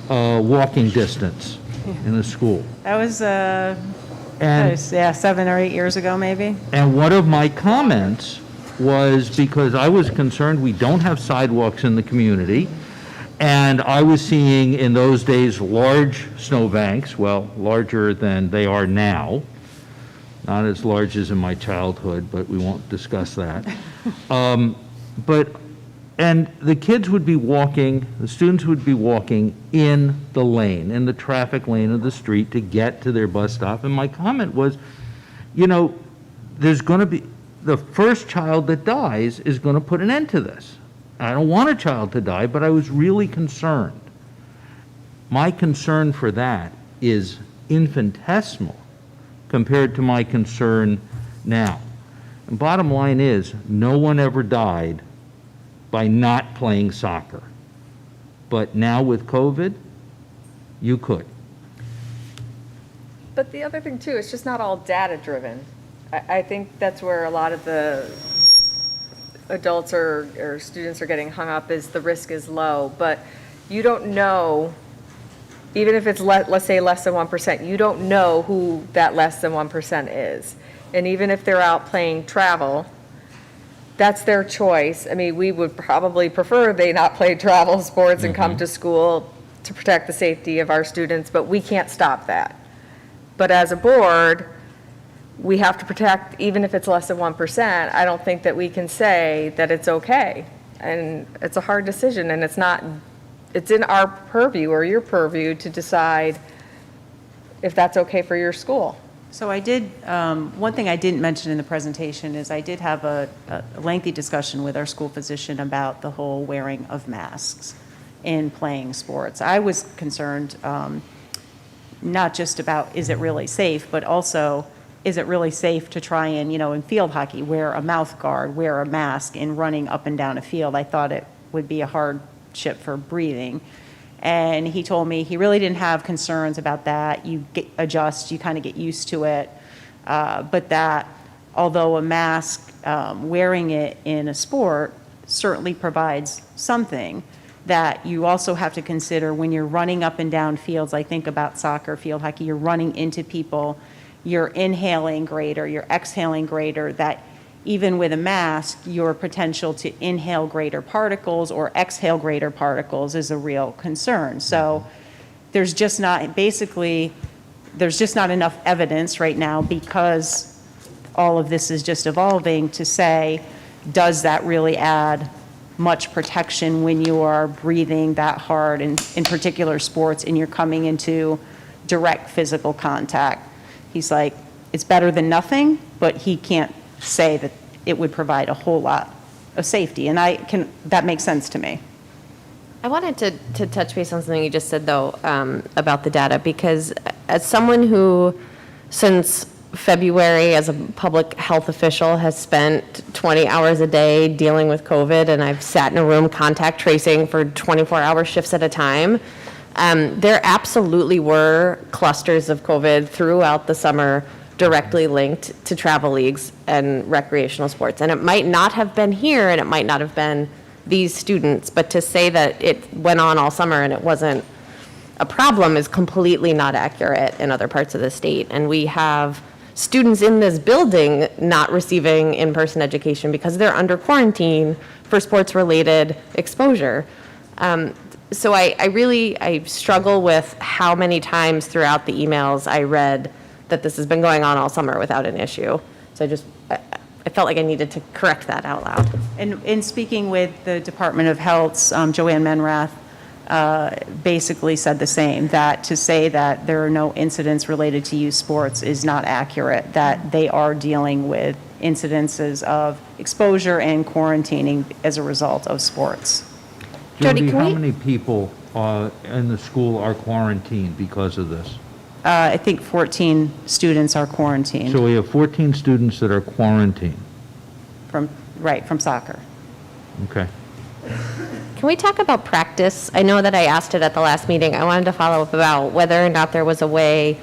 walking distance in the school. That was, 7 or 8 years ago, maybe. And one of my comments was because I was concerned we don't have sidewalks in the community, and I was seeing in those days large snowbanks, well, larger than they are now, not as large as in my childhood, but we won't discuss that. And the kids would be walking, the students would be walking in the lane, in the traffic lane of the street to get to their bus stop. And my comment was, there's going to be, the first child that dies is going to put an end to this. I don't want a child to die, but I was really concerned. My concern for that is infinitesimal compared to my concern now. And bottom line is, no one ever died by not playing soccer. But now with COVID, you could. But the other thing too, it's just not all data driven. I think that's where a lot of the adults or students are getting hung up, is the risk is low, but you don't know, even if it's let's say less than 1%, you don't know who that less than 1% is. And even if they're out playing travel, that's their choice. I mean, we would probably prefer they not play travel sports and come to school to protect the safety of our students, but we can't stop that. But as a board, we have to protect, even if it's less than 1%, I don't think that we can say that it's okay. And it's a hard decision, and it's in our purview or your purview to decide if that's okay for your school. So I did, one thing I didn't mention in the presentation is I did have a lengthy discussion with our school physician about the whole wearing of masks in playing sports. I was concerned not just about is it really safe, but also is it really safe to try and, in field hockey, wear a mouth guard, wear a mask in running up and down a field. I thought it would be a hardship for breathing. And he told me he really didn't have concerns about that. You adjust, you kind of get used to it. But that although a mask, wearing it in a sport certainly provides something, that you also have to consider when you're running up and down fields. I think about soccer, field hockey, you're running into people, you're inhaling greater, you're exhaling greater, that even with a mask, your potential to inhale greater particles or exhale greater particles is a real concern. So there's just not enough evidence right now, because all of this is just evolving, to say, does that really add much protection when you are breathing that hard in particular sports and you're coming into direct physical contact? He's like, it's better than nothing, but he can't say that it would provide a whole lot of safety. And that makes sense to me. I wanted to touch base on something you just said, though, about the data, because as someone who, since February, as a public health official, has spent 20 hours a day dealing with COVID, and I've sat in a room contact tracing for 24-hour shifts at a time, there absolutely were clusters of COVID throughout the summer directly linked to travel leagues and recreational sports. And it might not have been here, and it might not have been these students, but to say that it went on all summer and it wasn't a problem is completely not accurate in other parts of the state. And we have students in this building not receiving in-person education because they're under quarantine for sports-related exposure. So I struggle with how many times throughout the emails I read that this has been going on all summer without an issue. So I felt like I needed to correct that out loud. And in speaking with the Department of Health's Joanne Menrath, basically said the same, that to say that there are no incidents related to youth sports is not accurate, that they are dealing with incidences of exposure and quarantining as a result of sports. Jody, how many people in the school are quarantined because of this? I think 14 students are quarantined. So we have 14 students that are quarantined. From soccer. Okay. Can we talk about practice? I know that I asked it at the last meeting. I wanted to follow up about whether or not there was a way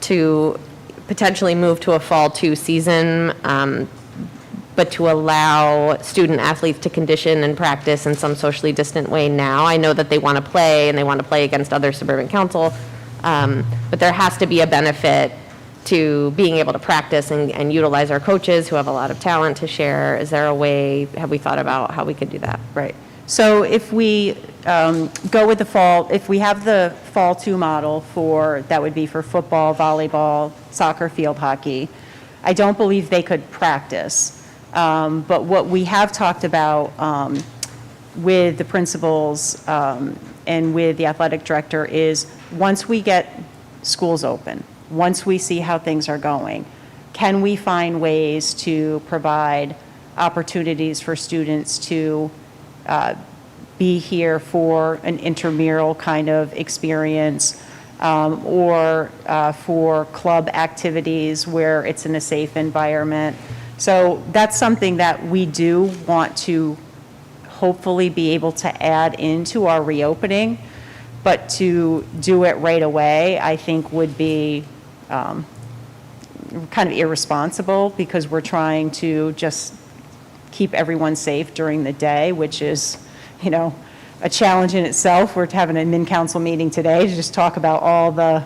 to potentially move to a fall 2 season, but to allow student athletes to condition and practice in some socially distant way now. I know that they want to play, and they want to play against other suburban council, but there has to be a benefit to being able to practice and utilize our coaches who have a lot of talent to share. Is there a way, have we thought about how we could do that? Right. So if we go with the fall, if we have the fall 2 model that would be for football, volleyball, soccer, field hockey, I don't believe they could practice. But what we have talked about with the principals and with the athletic director is, once we get schools open, once we see how things are going, can we find ways to provide opportunities for students to be here for an intramural kind of experience, or for club activities where it's in a safe environment. So that's something that we do want to hopefully be able to add into our reopening, but to do it right away, I think would be kind of irresponsible, because we're trying to just keep everyone safe during the day, which is, you know, a challenge in itself. We're having an admin council meeting today to just talk about all the,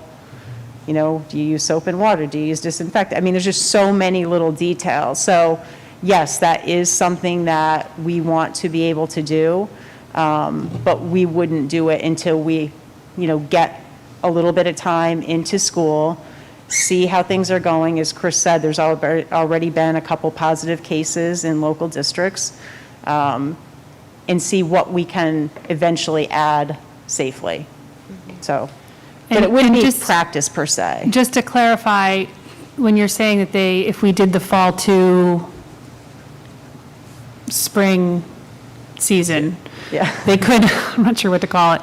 you know, do you use soap and water? Do you use disinfectant? I mean, there's just so many little details. So yes, that is something that we want to be able to do, but we wouldn't do it until we, you know, get a little bit of time into school, see how things are going. As Chris said, there's already been a couple positive cases in local districts, and see what we can eventually add safely. So, but it wouldn't be practice per se. Just to clarify, when you're saying that if we did the fall to spring season, they could, I'm not sure what to call it,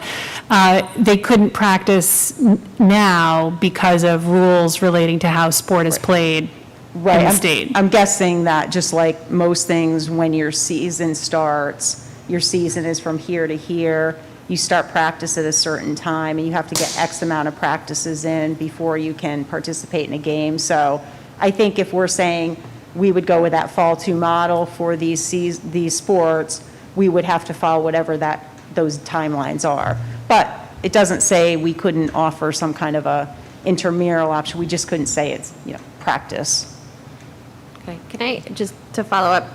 they couldn't practice now because of rules relating to how sport is played in the state. I'm guessing that just like most things, when your season starts, your season is from here to here, you start practice at a certain time, and you have to get X amount of practices in before you can participate in a game. So I think if we're saying we would go with that fall 2 model for these sports, we would have to follow whatever those timelines are. But it doesn't say we couldn't offer some kind of a intramural option. We just couldn't say it's, you know, practice. Okay, can I, just to follow up,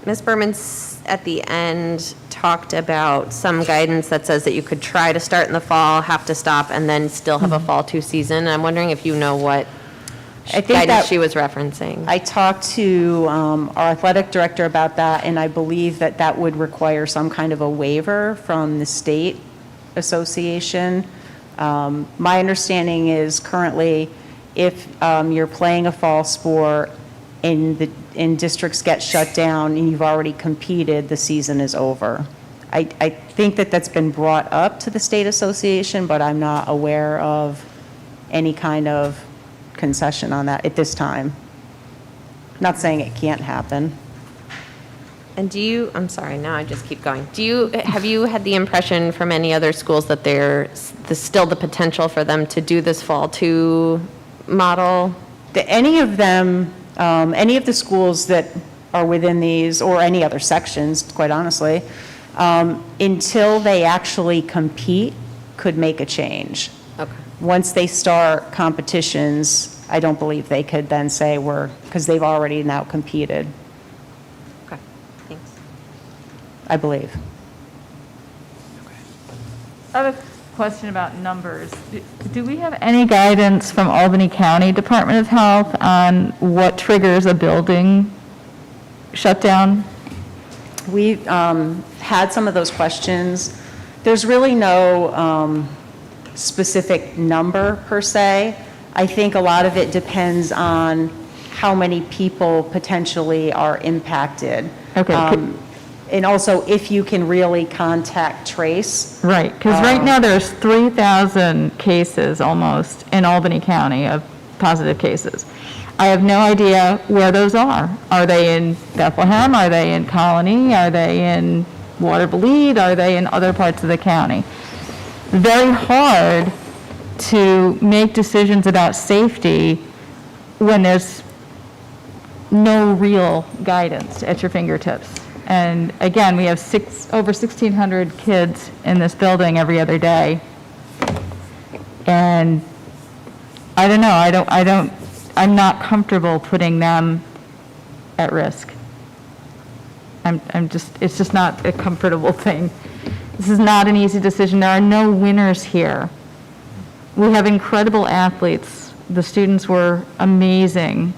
Ms. Berman's at the end talked about some guidance that says that you could try to start in the fall, have to stop, and then still have a fall 2 season. And I'm wondering if you know what guidance she was referencing. I talked to our athletic director about that, and I believe that that would require some kind of a waiver from the state association. My understanding is currently, if you're playing a fall sport and districts get shut down and you've already competed, the season is over. I think that that's been brought up to the state association, but I'm not aware of any kind of concession on that at this time. Not saying it can't happen. And I'm sorry, now I just keep going. Have you had the impression from any other schools that there's still the potential for them to do this fall 2 model? Any of them, any of the schools that are within these, or any other sections, quite honestly, until they actually compete, could make a change. Okay. Once they start competitions, I don't believe they could then say because they've already now competed. Okay, thanks. I believe. I have a question about numbers. Do we have any guidance from Albany County Department of Health on what triggers a building shutdown? We've had some of those questions. There's really no specific number per se. I think a lot of it depends on how many people potentially are impacted. Okay. And also if you can really contact trace. Right, because right now there's 3,000 cases almost in Albany County of positive cases. I have no idea where those are. Are they in Bethlehem? Are they in Colony? Are they in Watervliet? Are they in other parts of the county? Very hard to make decisions about safety when there's no real guidance at your fingertips. And again, we have over 1,600 kids in this building every other day. And I don't know, I'm not comfortable putting them at risk. It's just not a comfortable thing. This is not an easy decision. There are no winners here. We have incredible athletes. The students were amazing.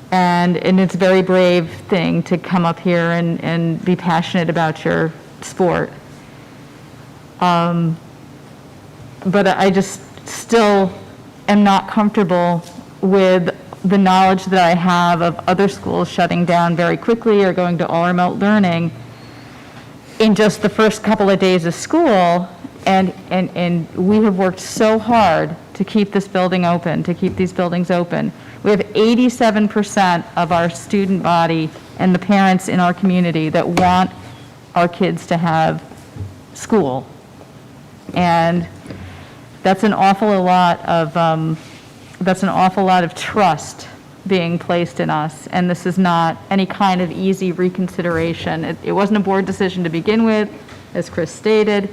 And it's a very brave thing to come up here and be passionate about your sport. But I just still am not comfortable with the knowledge that I have of other schools shutting down very quickly or going to all remote learning in just the first couple of days of school, and we have worked so hard to keep this building open, to keep these buildings open. We have 87% of our student body and the parents in our community that want our kids to have school. And that's an awful lot of trust being placed in us, and this is not any kind of easy reconsideration. It wasn't a board decision to begin with, as Chris stated,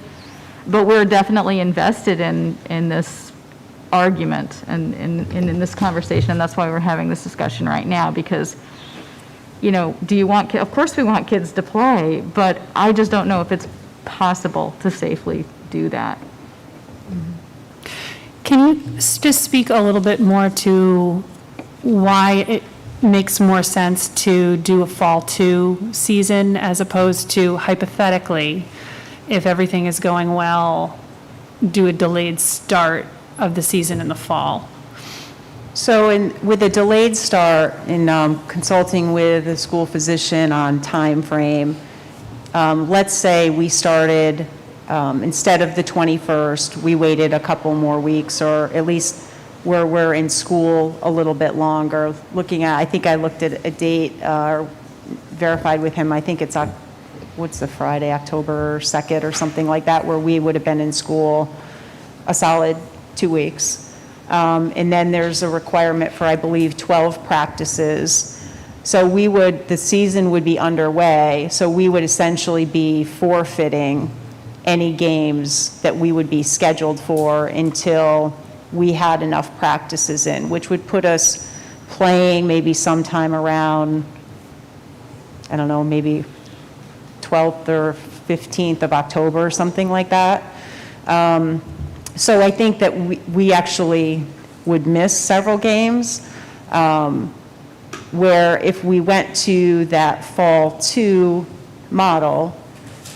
but we're definitely invested in this argument and in this conversation, and that's why we're having this discussion right now, because, you know, of course we want kids to play, but I just don't know if it's possible to safely do that. Can you just speak a little bit more to why it makes more sense to do a fall 2 season as opposed to, hypothetically, if everything is going well, do a delayed start of the season in the fall? So with a delayed start, in consulting with a school physician on time frame, let's say we started, instead of the 21st, we waited a couple more weeks, or at least where we're in school a little bit longer. Looking at, I think I looked at a date, verified with him, I think it's, what's the Friday, October 2nd or something like that, where we would have been in school a solid 2 weeks. And then there's a requirement for, I believe, 12 practices. So the season would be underway, so we would essentially be forfeiting any games that we would be scheduled for until we had enough practices in, which would put us playing maybe sometime around, I don't know, maybe 12th or 15th of October or something like that. So I think that we actually would miss several games, where if we went to that fall 2 model,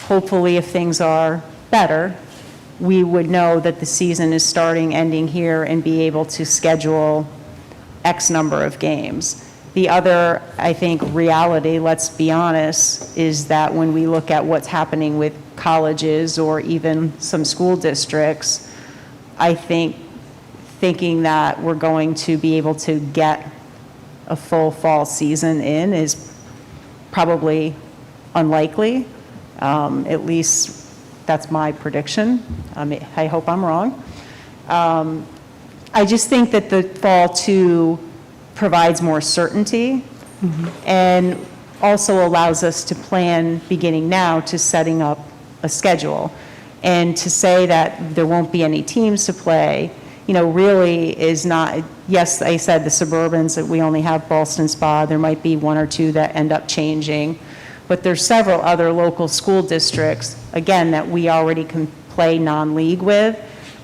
hopefully if things are better, we would know that the season is starting, ending here, and be able to schedule X number of games. The other, I think, reality, let's be honest, is that when we look at what's happening with colleges or even some school districts, I think thinking that we're going to be able to get a full fall season in is probably unlikely. At least that's my prediction. I hope I'm wrong. I just think that the fall 2 provides more certainty and also allows us to plan beginning now to setting up a schedule. And to say that there won't be any teams to play, you know, really is not, yes, I said the Suburbans, that we only have Ballston Spa, there might be 1 or 2 that end up changing, but there's several other local school districts, again, that we already can play non-league with,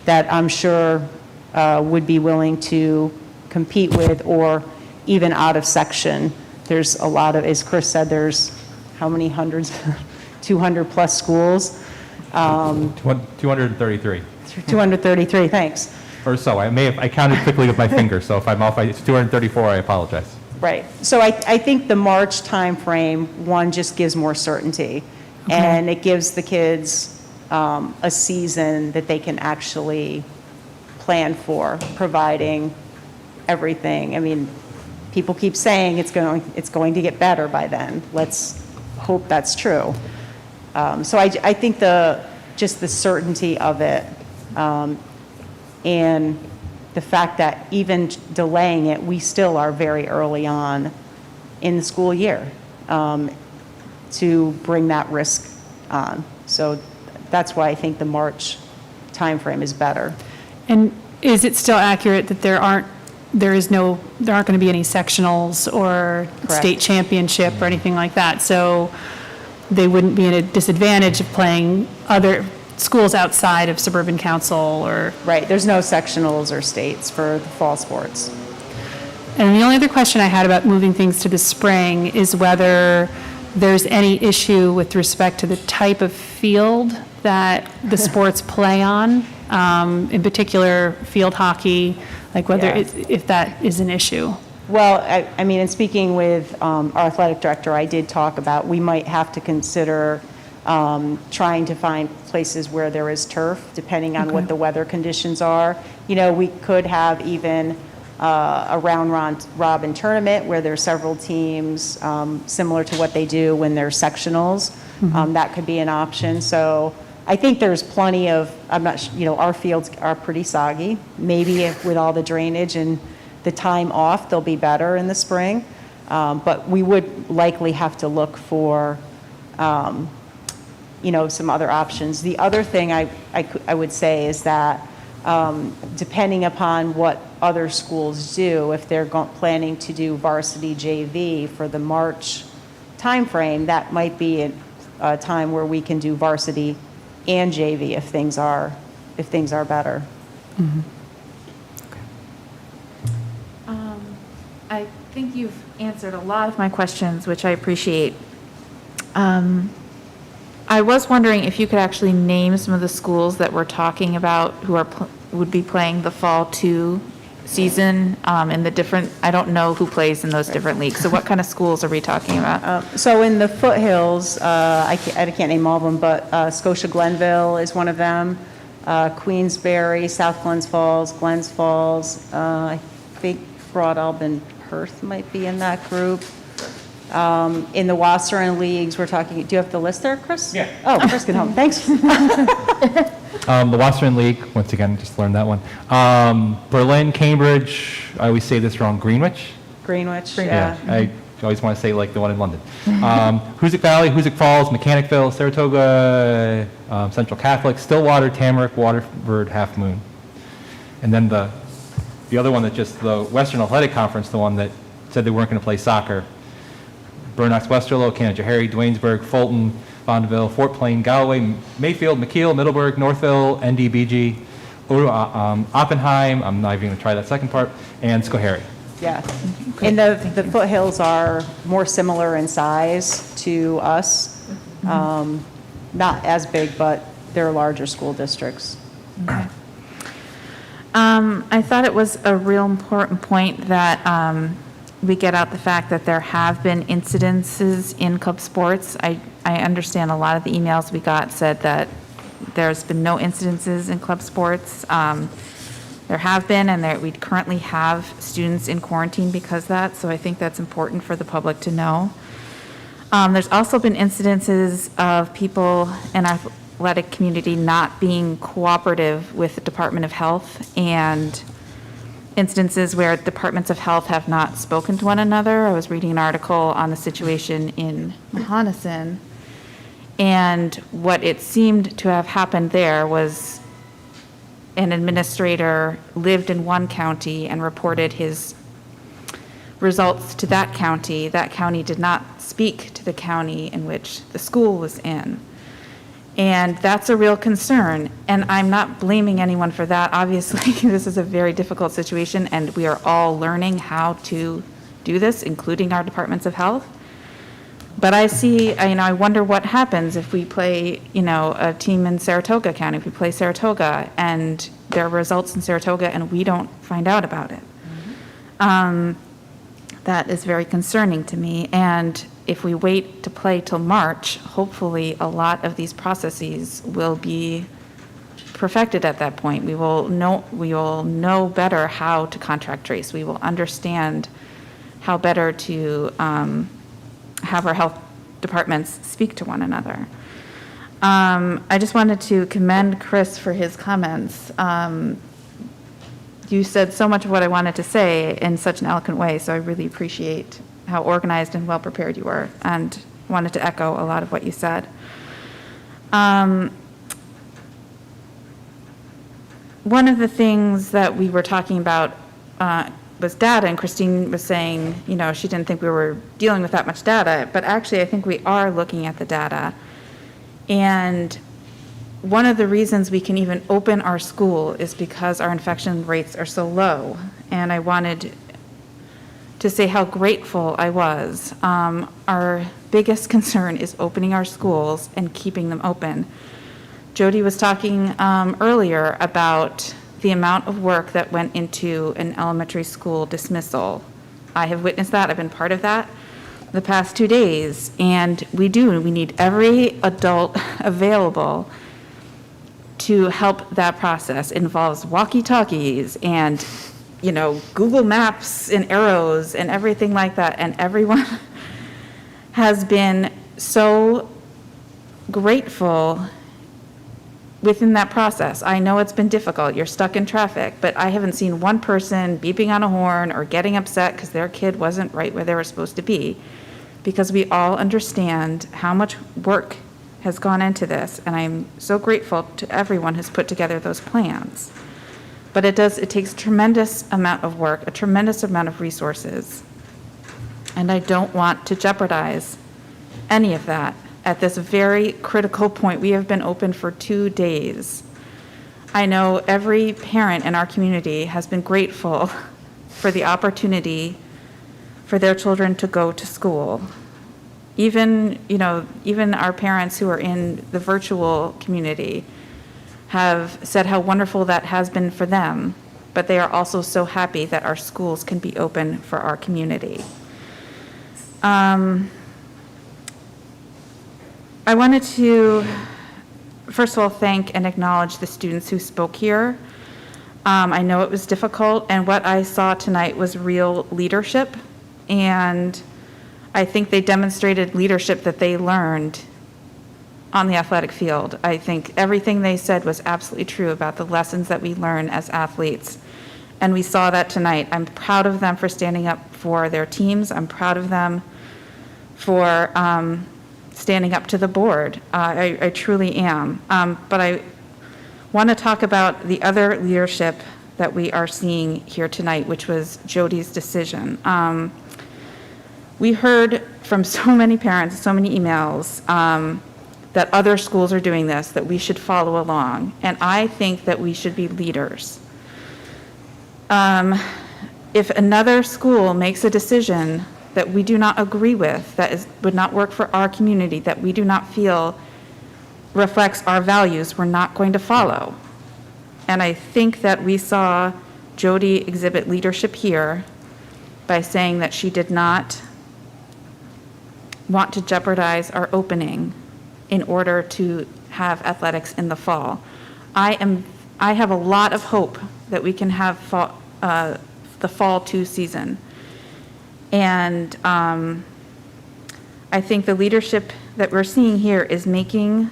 that I'm sure would be willing to compete with, or even out of section. There's a lot of, as Chris said, there's how many hundreds, 200 plus schools. 233. 233, thanks. Or so. I counted quickly with my finger, so if I'm off, it's 234, I apologize. Right. So I think the March timeframe, one, just gives more certainty. Okay. And it gives the kids a season that they can actually plan for, providing everything. I mean, people keep saying it's going to get better by then. Let's hope that's true. So I think just the certainty of it, and the fact that even delaying it, we still are very early on in the school year to bring that risk on. So that's why I think the March timeframe is better. And is it still accurate that there aren't going to be any sectionals or Correct. State championship or anything like that? So they wouldn't be at a disadvantage of playing other schools outside of Suburban Council or... Right, there's no sectionals or states for the fall sports. And the only other question I had about moving things to the spring is whether there's any issue with respect to the type of field that the sports play on, in particular field hockey, like whether if that is an issue. Well, I mean, in speaking with our athletic director, I did talk about, we might have to consider trying to find places where there is turf, depending on what the weather conditions are. You know, we could have even a round-robin tournament where there are several teams, similar to what they do when they're sectionals. That could be an option. So I think there's plenty of, you know, our fields are pretty soggy. Maybe if with all the drainage and the time off, they'll be better in the spring. But we would likely have to look for, you know, some other options. The other thing I would say is that depending upon what other schools do, if they're planning to do varsity JV for the March timeframe, that might be a time where we can do varsity and JV if things are better. I think you've answered a lot of my questions, which I appreciate. I was wondering if you could actually name some of the schools that we're talking about who would be playing the Fall 2 season in the different, I don't know who plays in those different leagues. So what kind of schools are we talking about? So in the foothills, I can't name all of them, but Scotia Glenville is one of them. Queensbury, South Glens Falls, Glens Falls. I think Broad Alban Perth might be in that group. In the Wasserman leagues, we're talking, do you have the list there, Chris? Yeah. Oh, Chris can help. Thanks. The Wasserman League, once again, just learned that one. Berlin, Cambridge, I always say this wrong, Greenwich? Greenwich, Yeah, I always want to say like the one in London. Hoosick Valley, Hoosick Falls, Mechanicville, Saratoga, Central Catholic, Stillwater, Tamarack, Waterford, Half Moon. And then the other one that just, the Western Athletic Conference, the one that said they weren't going to play soccer. Burnox, Westerlo, Canajoharie, Duanesburg, Fulton, Bonneville, Fort Plain, Galloway, Mayfield, McKeel, Middleburg, Northville, NDBG, Oppenheim, I'm not even going to try that second part, and Schoharie. Yeah. And the foothills are more similar in size to us. Not as big, but they're larger school districts. Okay. I thought it was a real important point that we get out the fact that there have been incidences in club sports. I understand a lot of the emails we got said that there's been no incidences in club sports. There have been, and we currently have students in quarantine because of that, so I think that's important for the public to know. There's also been incidences of people in our athletic community not being cooperative with the Department of Health, and instances where departments of health have not spoken to one another. I was reading an article on the situation in Mahonison, and what it seemed to have happened there was an administrator lived in one county and reported his results to that county. That county did not speak to the county in which the school was in. And that's a real concern. And I'm not blaming anyone for that. Obviously, this is a very difficult situation, and we are all learning how to do this, including our departments of health. But I wonder what happens if we play, a team in Saratoga County, if we play Saratoga, and there are results in Saratoga, and we don't find out about it. That is very concerning to me. And if we wait to play till March, hopefully a lot of these processes will be perfected at that point. We will know better how to contact trace. We will understand how better to have our health departments speak to one another. I just wanted to commend Chris for his comments. You said so much of what I wanted to say in such an eloquent way, so I really appreciate how organized and well-prepared you were, and wanted to echo a lot of what you said. One of the things that we were talking about was data, and Christine was saying, she didn't think we were dealing with that much data, but actually I think we are looking at the data. And one of the reasons we can even open our school is because our infection rates are so low. And I wanted to say how grateful I was. Our biggest concern is opening our schools and keeping them open. Jody was talking earlier about the amount of work that went into an elementary school dismissal I have witnessed that, I've been part of that the past 2 days, and we need every adult available to help that process. It involves walkie-talkies and, Google Maps and arrows and everything like that, and everyone has been so grateful within that process. I know it's been difficult, you're stuck in traffic, but I haven't seen one person beeping on a horn or getting upset because their kid wasn't right where they were supposed to be, because we all understand how much work has gone into this, and I'm so grateful to everyone who's put together those plans. But it takes a tremendous amount of work, a tremendous amount of resources, and I don't want to jeopardize any of that at this very critical point. We have been open for 2 days. I know every parent in our community has been grateful for the opportunity for their children to go to school. Even our parents who are in the virtual community have said how wonderful that has been for them, but they are also so happy that our schools can be open for our community. I wanted to, first of all, thank and acknowledge the students who spoke here. I know it was difficult, and what I saw tonight was real leadership, and I think they demonstrated leadership that they learned on the athletic field. I think everything they said was absolutely true about the lessons that we learn as athletes, and we saw that tonight. I'm proud of them for standing up for their teams. I'm proud of them for standing up to the board. I truly am. But I want to talk about the other leadership that we are seeing here tonight, which was Jody's decision. We heard from so many parents, so many emails, that other schools are doing this, that we should follow along. And I think that we should be leaders. If another school makes a decision that we do not agree with, that would not work for our community, that we do not feel reflects our values, we're not going to follow. And I think that we saw Jody exhibit leadership here by saying that she did not want to jeopardize our opening in order to have athletics in the fall. I have a lot of hope that we can have the fall 2 season. And I think the leadership that we're seeing here is making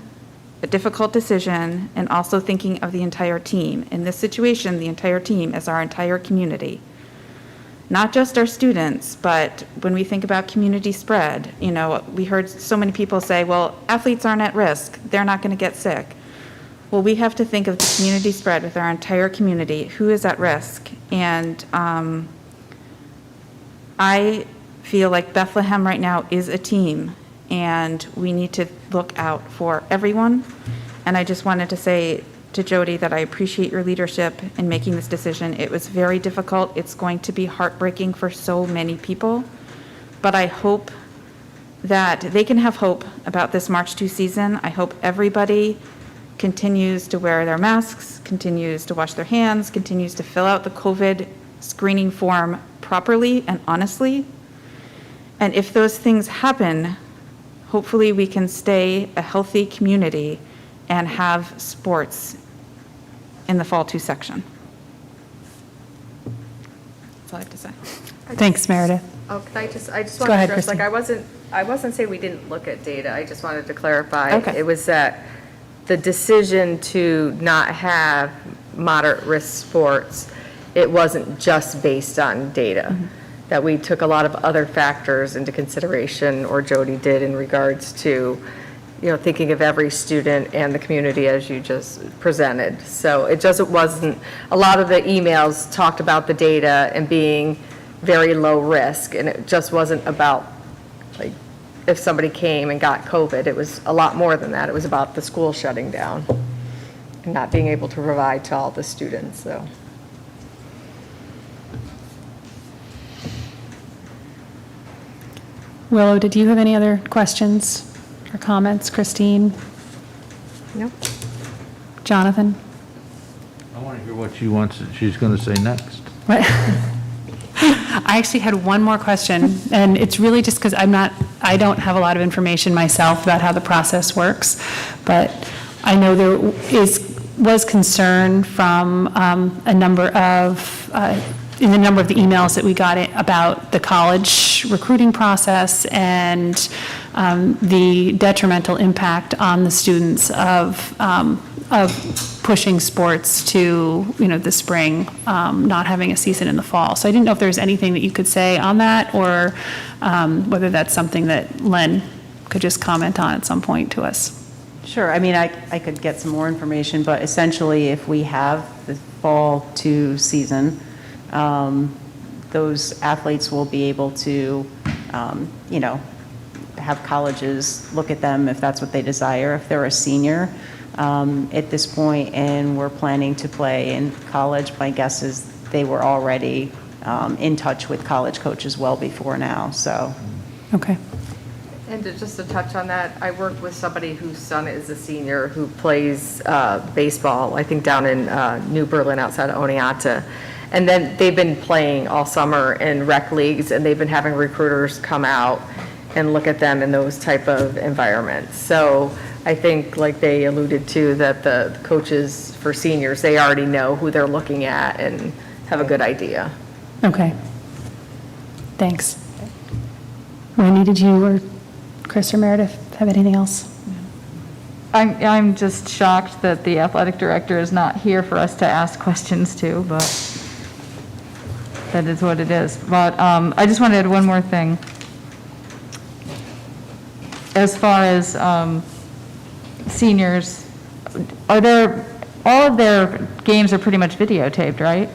a difficult decision and also thinking of the entire team. In this situation, the entire team is our entire community. Not just our students, but when we think about community spread, we heard so many people say, well, athletes aren't at risk, they're not going to get sick. Well, we have to think of the community spread with our entire community, who is at risk. And I feel like Bethlehem right now is a team, and we need to look out for everyone. And I just wanted to say to Jody that I appreciate your leadership in making this decision. It was very difficult. It's going to be heartbreaking for so many people, but I hope that they can have hope about this March 2 season. I hope everybody continues to wear their masks, continues to wash their hands, continues to fill out the COVID screening form properly and honestly. And if those things happen, hopefully we can stay a healthy community and have sports in the fall 2 section. That's all I have to say. Thanks, Meredith. Oh, I just Go wanted to ahead, address, Christine. I wasn't saying we didn't look at data. I just wanted to clarify. Okay. It was that the decision to not have moderate risk sports, it wasn't just based on data. That we took a lot of other factors into consideration, or Jody did, in regards to, thinking of every student and the community as you just presented. So it just wasn't, a lot of the emails talked about the data and being very low risk, and it just wasn't about, like, if somebody came and got COVID. It was a lot more than that. It was about the school shutting down and not being able to provide to all the students, so. Willow, did you have any other questions or comments? Christine? No. Jonathan? I want to hear what she's going to say next. What? I actually had one more question, and it's really just because I don't have a lot of information myself about how the process works, but I know there was concern from a number of, in the number of the emails that we got about the college recruiting process and the detrimental impact on the students of pushing sports to, the spring, not having a season in the fall. So I didn't know if there was anything that you could say on that, or whether that's something that Len could just comment on at some point to us. Sure. I mean, I could get some more information, but essentially, if we have the fall 2 season, those athletes will be able to, have colleges look at them if that's what they desire. If they're a senior at this point and we're planning to play in college, my guess is they were already in touch with college coaches well before now. So. Okay. And just to touch on that, I worked with somebody whose son is a senior who plays baseball, I think down in New Berlin outside of Oneonta. And then they've been playing all summer in rec leagues, and they've been having recruiters come out and look at them in those type of environments. So I think, like they alluded to, that the coaches for seniors, they already know who they're looking at and have a good idea. Okay. Thanks. Wendy, did you or Chris or Meredith have anything else? I'm just shocked that the athletic director is not here for us to ask questions to, but that is what it is. But I just wanted to add one more thing. As far as seniors, all of their games are pretty much videotaped, right?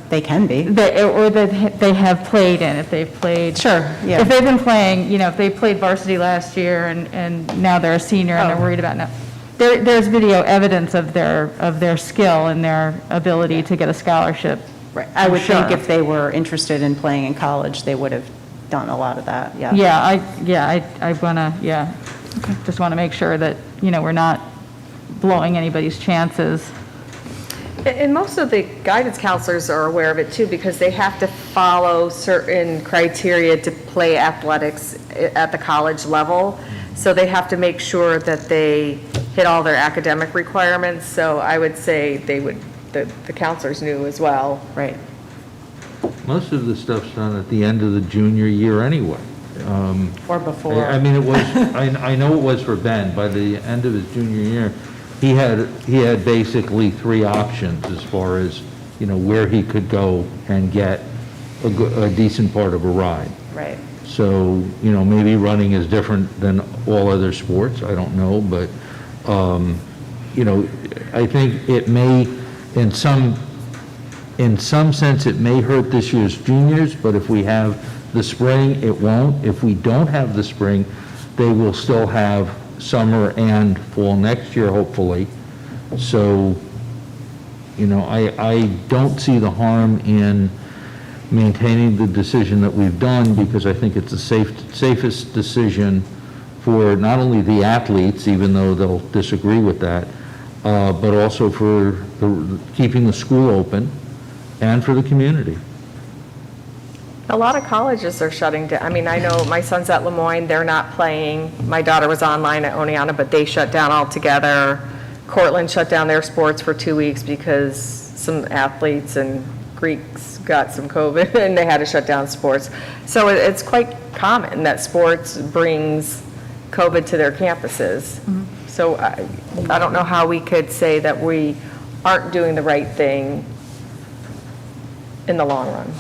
They can be. They have played in, if they've played. Sure, yeah. If they've been playing, if they played varsity last year and now they're a senior and they're worried about now. There's video evidence of their skill and their ability to get a scholarship. Right. I would think if they were interested in playing in college, they would have done a lot of that, yeah. I want to, just want to make sure that, we're not blowing anybody's chances. And most of the guidance counselors are aware of it too, because they have to follow certain criteria to play athletics at the college level. So they have to make sure that they hit all their academic requirements. So I would say the counselors knew as well. Right. Most of the stuff's done at the end of the junior year anyway. Or before. I mean, it was, I know it was for Ben. By the end of his junior year, he had basically 3 options as far as, where he could go and get a decent part of a ride. Right. So, maybe running is different than all other sports, I don't know, but, I think it may, in some sense, it may hurt this year's juniors, but if we have the spring, it won't. If we don't have the spring, they will still have summer and fall next year, hopefully. So, I don't see the harm in maintaining the decision that we've done, because I think it's the safest decision for not only the athletes, even though they'll disagree with that, but also for keeping the school open and for the community. A lot of colleges are shutting down. I mean, I know my son's at Lemoyne, they're not playing. My daughter was online at Oneonta, but they shut down altogether. Cortland shut down their sports for 2 weeks because some athletes and Greeks got some COVID and they had to shut down sports. So it's quite common that sports brings COVID to their campuses. Mm-hmm. So I don't know how we could say that we aren't doing the right thing in the long run.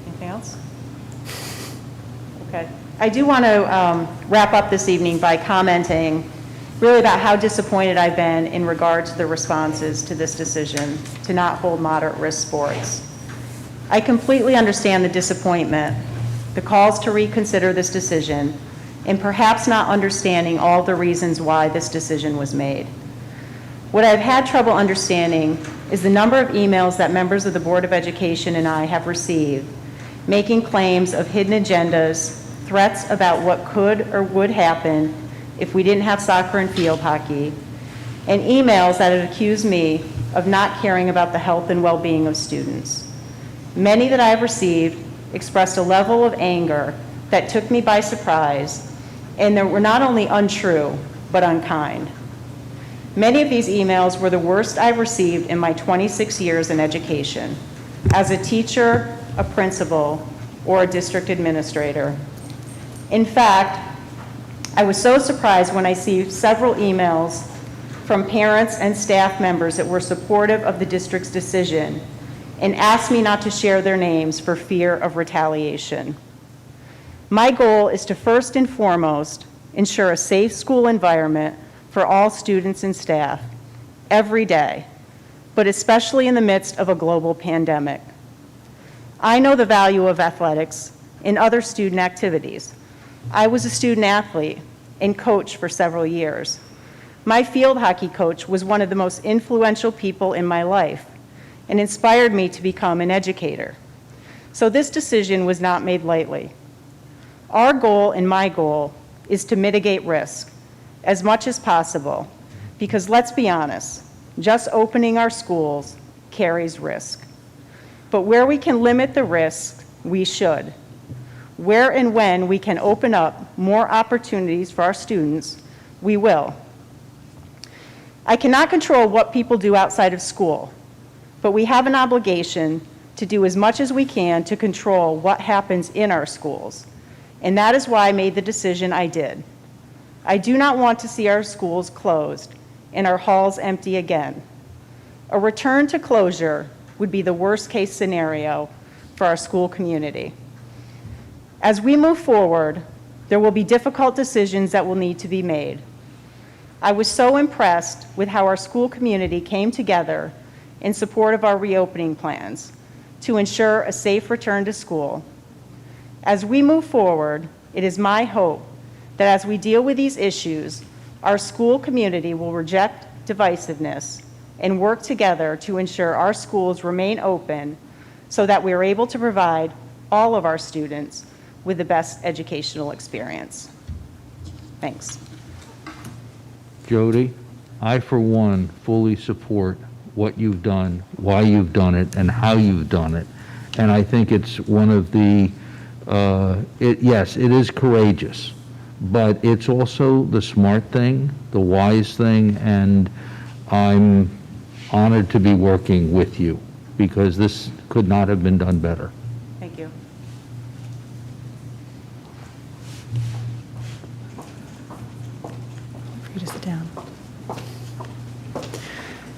Anything else? Okay. I do want to wrap up this evening by commenting really about how disappointed I've been in regard to the responses to this decision to not hold moderate risk sports. I completely understand the disappointment, the calls to reconsider this decision, and perhaps not understanding all the reasons why this decision was made. What I've had trouble understanding is the number of emails that members of the Board of Education and I have received making claims of hidden agendas, threats about what could or would happen if we didn't have soccer and field hockey, and emails that had accused me of not caring about the health and well-being of students. Many that I have received expressed a level of anger that took me by surprise, and they were not only untrue, but unkind. Many of these emails were the worst I've received in my 26 years in education, as a teacher, a principal, or a district administrator. In fact, I was so surprised when I received several emails from parents and staff members that were supportive of the district's decision and asked me not to share their names for fear of retaliation. My goal is to first and foremost ensure a safe school environment for all students and staff every day, but especially in the midst of a global pandemic. I know the value of athletics and other student activities. I was a student athlete and coach for several years. My field hockey coach was one of the most influential people in my life and inspired me to become an educator. So this decision was not made lightly. Our goal and my goal is to mitigate risk as much as possible, because let's be honest, just opening our schools carries risk. But where we can limit the risk, we should. Where and when we can open up more opportunities for our students, we will. I cannot control what people do outside of school, but we have an obligation to do as much as we can to control what happens in our schools. And that is why I made the decision I did. I do not want to see our schools closed and our halls empty again. A return to closure would be the worst case scenario for our school community. As we move forward, there will be difficult decisions that will need to be made. I was so impressed with how our school community came together in support of our reopening plans to ensure a safe return to school. As we move forward, it is my hope that as we deal with these issues, our school community will reject divisiveness and work together to ensure our schools remain open so that we are able to provide all of our students with the best educational experience. Thanks. Jody, I, for one, fully support what you've done, why you've done it, and how you've done it. And I think it's one of the, yes, it is courageous, but it's also the smart thing, the wise thing, and I'm honored to be working with you because this could not have been done better. Thank you. For you to sit down.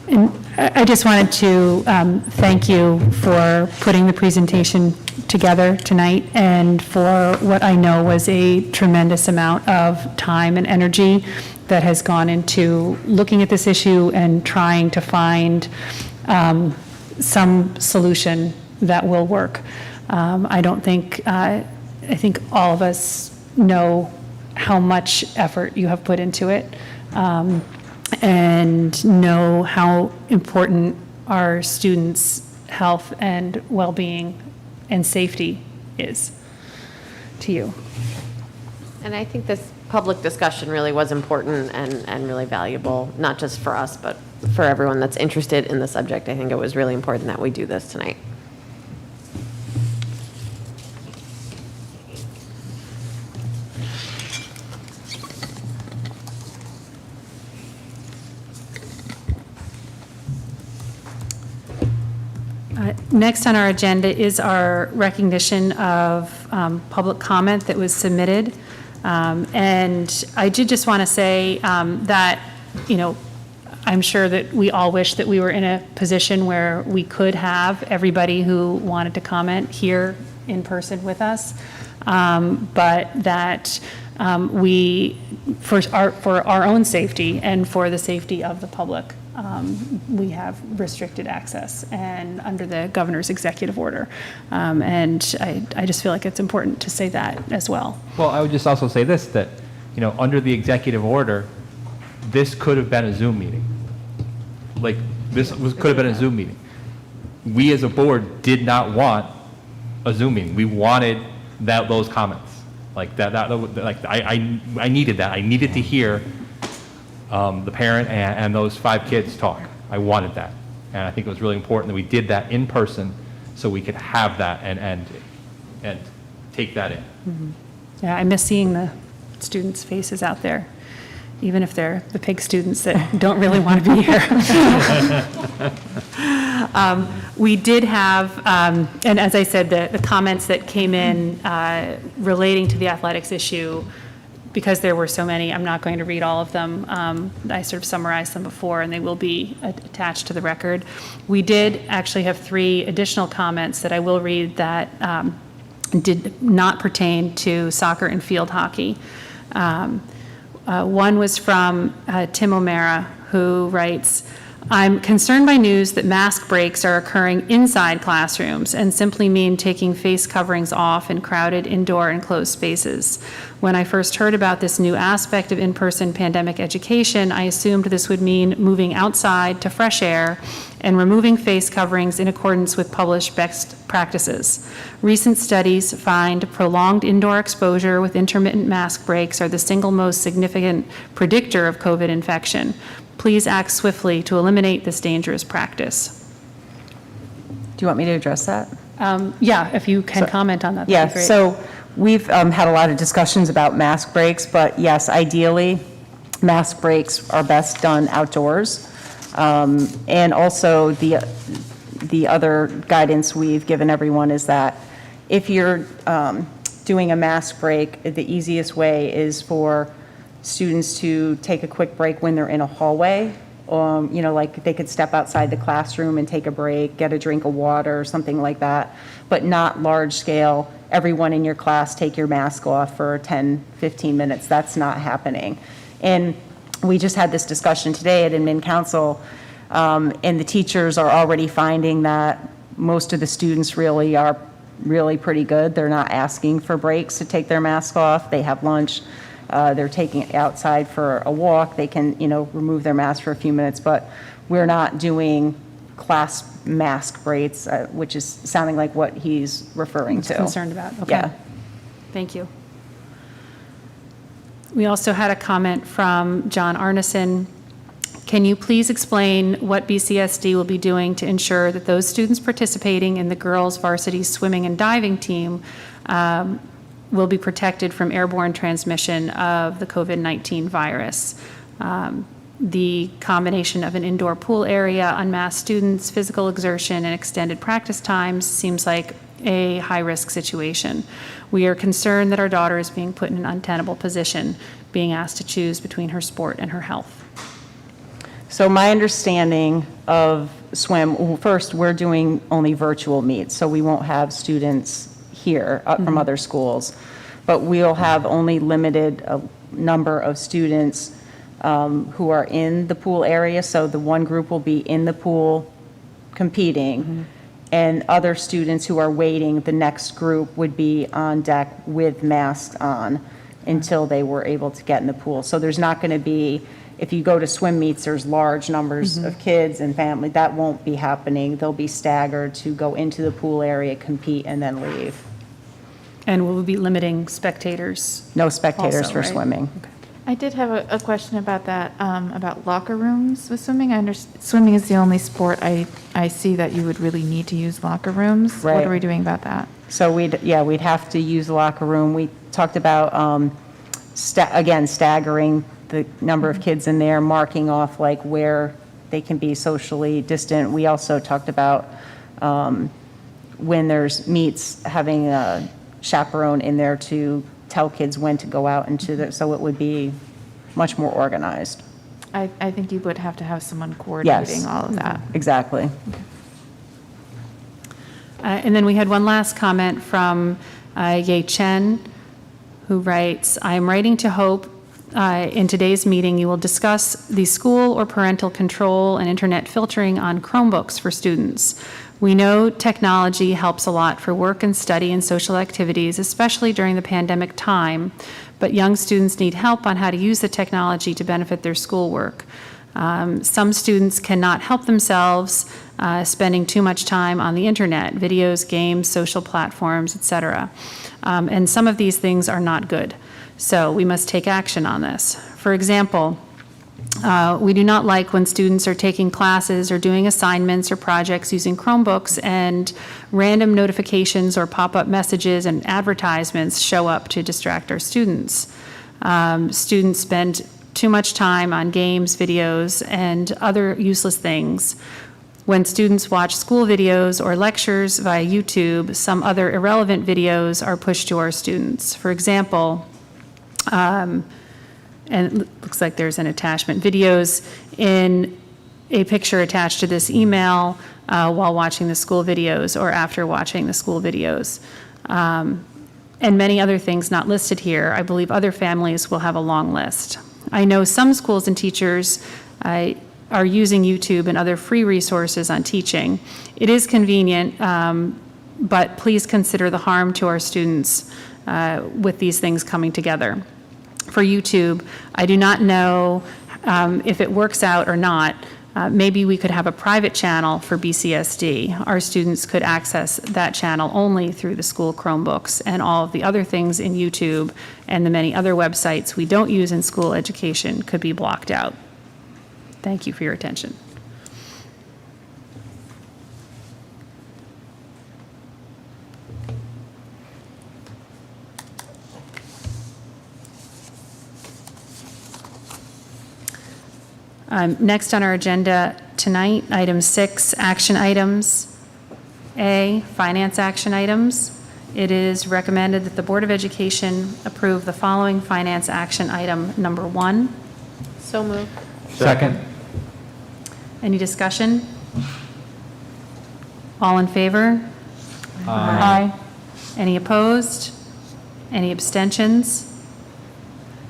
And I just wanted to thank you for putting the presentation together tonight and for what I know was a tremendous amount of time and energy that has gone into looking at this issue and trying to find some solution that will work. I don't think, I think all of us know how much effort you have put into it. And know how important our students' health and well-being and safety is to you. And I think this public discussion really was important and really valuable, not just for us, but for everyone that's interested in the subject. I think it was really important that we do this tonight. Next on our agenda is our recognition of public comment that was submitted. And I did just want to say that, you know, I'm sure that we all wish that we were in a position where we could have everybody who wanted to comment here in person with us. But that we, for our own safety and for the safety of the public, we have restricted access and under the governor's executive order. And I just feel like it's important to say that as well. Well, I would just also say this, that, you know, under the executive order, this could have been a Zoom meeting. Like, could have been a Zoom meeting. We as a board did not want a Zoom meeting. We wanted those comments. Like, like I needed that. I needed to hear the parent and those 5 kids talk. I wanted that. And I think it was really important that we did that in person so we could have that and take that in. Yeah, I miss seeing the students' faces out there, even if they're the pig students that don't really want to be here. We did have, and as I said, the comments that came in relating to the athletics issue, because there were so many, I'm not going to read all of them. I sort of summarized them before, and they will be attached to the record. We did actually have 3 additional comments that I will read that did not pertain to soccer and field hockey. One was from Tim O'Mara, who writes, I'm concerned by news that mask breaks are occurring inside classrooms and simply mean taking face coverings off in crowded indoor enclosed spaces. When I first heard about this new aspect of in-person pandemic education, I assumed this would mean moving outside to fresh air and removing face coverings in accordance with published best practices. Recent studies find prolonged indoor exposure with intermittent mask breaks are the single most significant predictor of COVID infection. Please act swiftly to eliminate this dangerous practice. Do you want me to address that? Yeah, if you can comment on that, that'd be great. So we've had a lot of discussions about mask breaks, but yes, ideally, mask breaks are best done outdoors. And also the other guidance we've given everyone is that if you're doing a mask break, the easiest way is for students to take a quick break when they're in a hallway. You know, like they could step outside the classroom and take a break, get a drink of water or something like that, but not large scale. Everyone in your class take your mask off for 10, 15 minutes. That's not happening. And we just had this discussion today at Admin Council, and the teachers are already finding that most of the students really are pretty good. They're not asking for breaks to take their mask off. They have lunch. They're taking it outside for a walk. They can, you know, remove their mask for a few minutes, but we're not doing class mask breaks, which is sounding like what he's referring to. Concerned about, okay. Yeah. Thank you. We also had a comment from John Arneson. Can you please explain what BCSD will be doing to ensure that those students participating in the girls' varsity swimming and diving team will be protected from airborne transmission of the COVID-19 virus? The combination of an indoor pool area, unmasked students, physical exertion, and extended practice times seems like a high-risk situation. We are concerned that our daughter is being put in an untenable position, being asked to choose between her sport and her health. So my understanding of swim, well, first, we're doing only virtual meets, so we won't have students here from other schools, but we'll have only limited number of students who are in the pool area. So the one group will be in the pool competing, and other students who are waiting, the next group would be on deck with masks on until they were able to get in the pool. So there's not going to be, if you go to swim meets, there's large numbers of kids and family. That won't be happening. They'll be staggered to go into the pool area, compete, and then leave. And will we be limiting spectators? No spectators also, for right? swimming. Okay. I did have a question about that, about locker rooms with swimming. I understand swimming is the only sport I see that you would really need to use locker rooms. Right. What are we doing about that? So we'd have to use the locker room. We talked about, again, staggering the number of kids in there, marking off like where they can be socially distant. We also talked about when there's meets, having a chaperone in there to tell kids when to go out into the, so it would be much more organized. I think you would have to have someone coordinating all of that. Exactly. And then we had one last comment from Ye Chen, who writes, I am writing to hope in today's meeting you will discuss the school or parental control and internet filtering on Chromebooks for students. We know technology helps a lot for work and study and social activities, especially during the pandemic time, but young students need help on how to use the technology to benefit their schoolwork. Some students cannot help themselves, spending too much time on the internet, videos, games, social platforms, etc. And some of these things are not good. So we must take action on this. For example, We do not like when students are taking classes or doing assignments or projects using Chromebooks and random notifications or pop-up messages and advertisements show up to distract our students. Students spend too much time on games, videos, and other useless things. When students watch school videos or lectures via YouTube, some other irrelevant videos are pushed to our students. For example, and it looks like there's an attachment, videos in a picture attached to this email while watching the school videos or after watching the school videos. And many other things not listed here. I believe other families will have a long list. I know some schools and teachers are using YouTube and other free resources on teaching. It is convenient, but please consider the harm to our students with these things coming together. For YouTube, I do not know if it works out or not. Maybe we could have a private channel for BCSD. Our students could access that channel only through the school Chromebooks, and all of the other things in YouTube and the many other websites we don't use in school education could be blocked out. Thank you for your attention. Next on our agenda tonight, item 6, action items. A, finance action items. It is recommended that the Board of Education approve the following finance action item number 1. So moved. Second. Any discussion? All in favor? Aye. Any opposed? Any abstentions?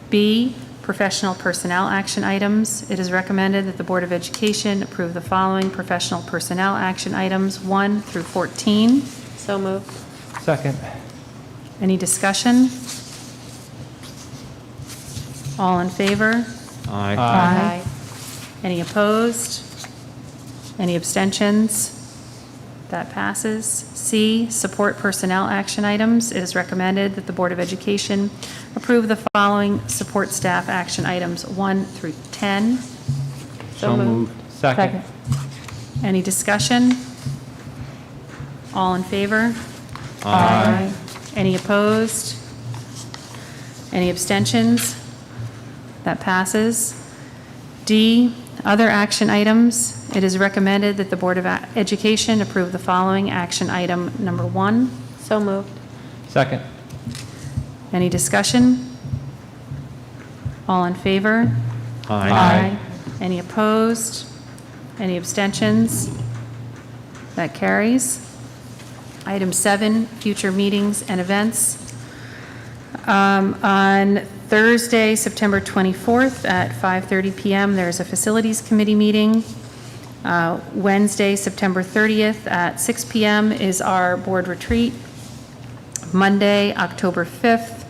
B, professional personnel action items. It is recommended that the Board of Education approve the following professional personnel action items 1 through 14. So moved. Second. Any discussion? All in favor? Aye. Aye. Any opposed? Any abstentions? That passes. C, support personnel action items. It is recommended that the Board of Education approve the following support staff action items 1 through 10. So moved. Second. Any discussion? All in favor? Aye. Any opposed? Any abstentions? That passes. D, other action items. It is recommended that the Board of Education approve the following action item number 1. So moved. Second. Any discussion? All in favor? Aye. Any opposed? Any abstentions? That carries. Item 7, future meetings and events. On Thursday, September 24th at 5:30 p.m., there's a Facilities Committee meeting. Wednesday, September 30th at 6 p.m. is our board retreat. Monday, October 5th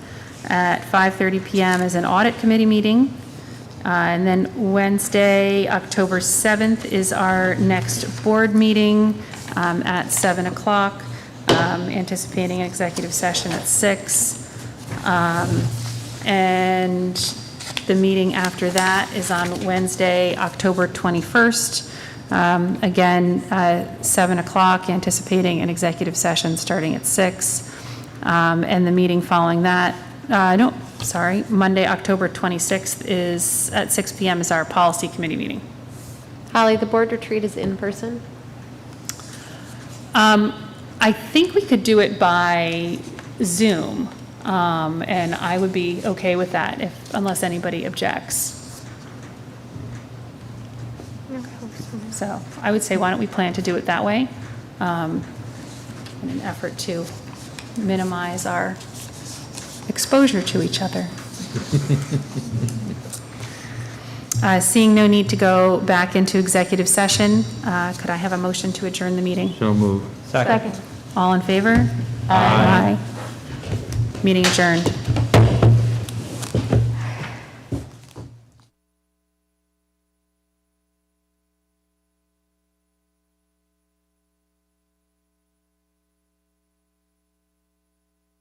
at 5:30 p.m. is an audit committee meeting. And then Wednesday, October 7th is our next board meeting at 7 o'clock, anticipating an executive session at 6. And the meeting after that is on Wednesday, October 21st. Again, 7 o'clock, anticipating an executive session starting at 6. And the meeting following that, Monday, October 26th is at 6 p.m. is our policy committee meeting. Holly, the board retreat is in person? I think we could do it by Zoom, and I would be okay with that unless anybody objects. So I would say, why don't we plan to do it that way in an effort to minimize our exposure to each other. Seeing no need to go back into executive session, could I have a motion to adjourn the meeting? So moved. Second. All in favor? Aye. Meeting adjourned.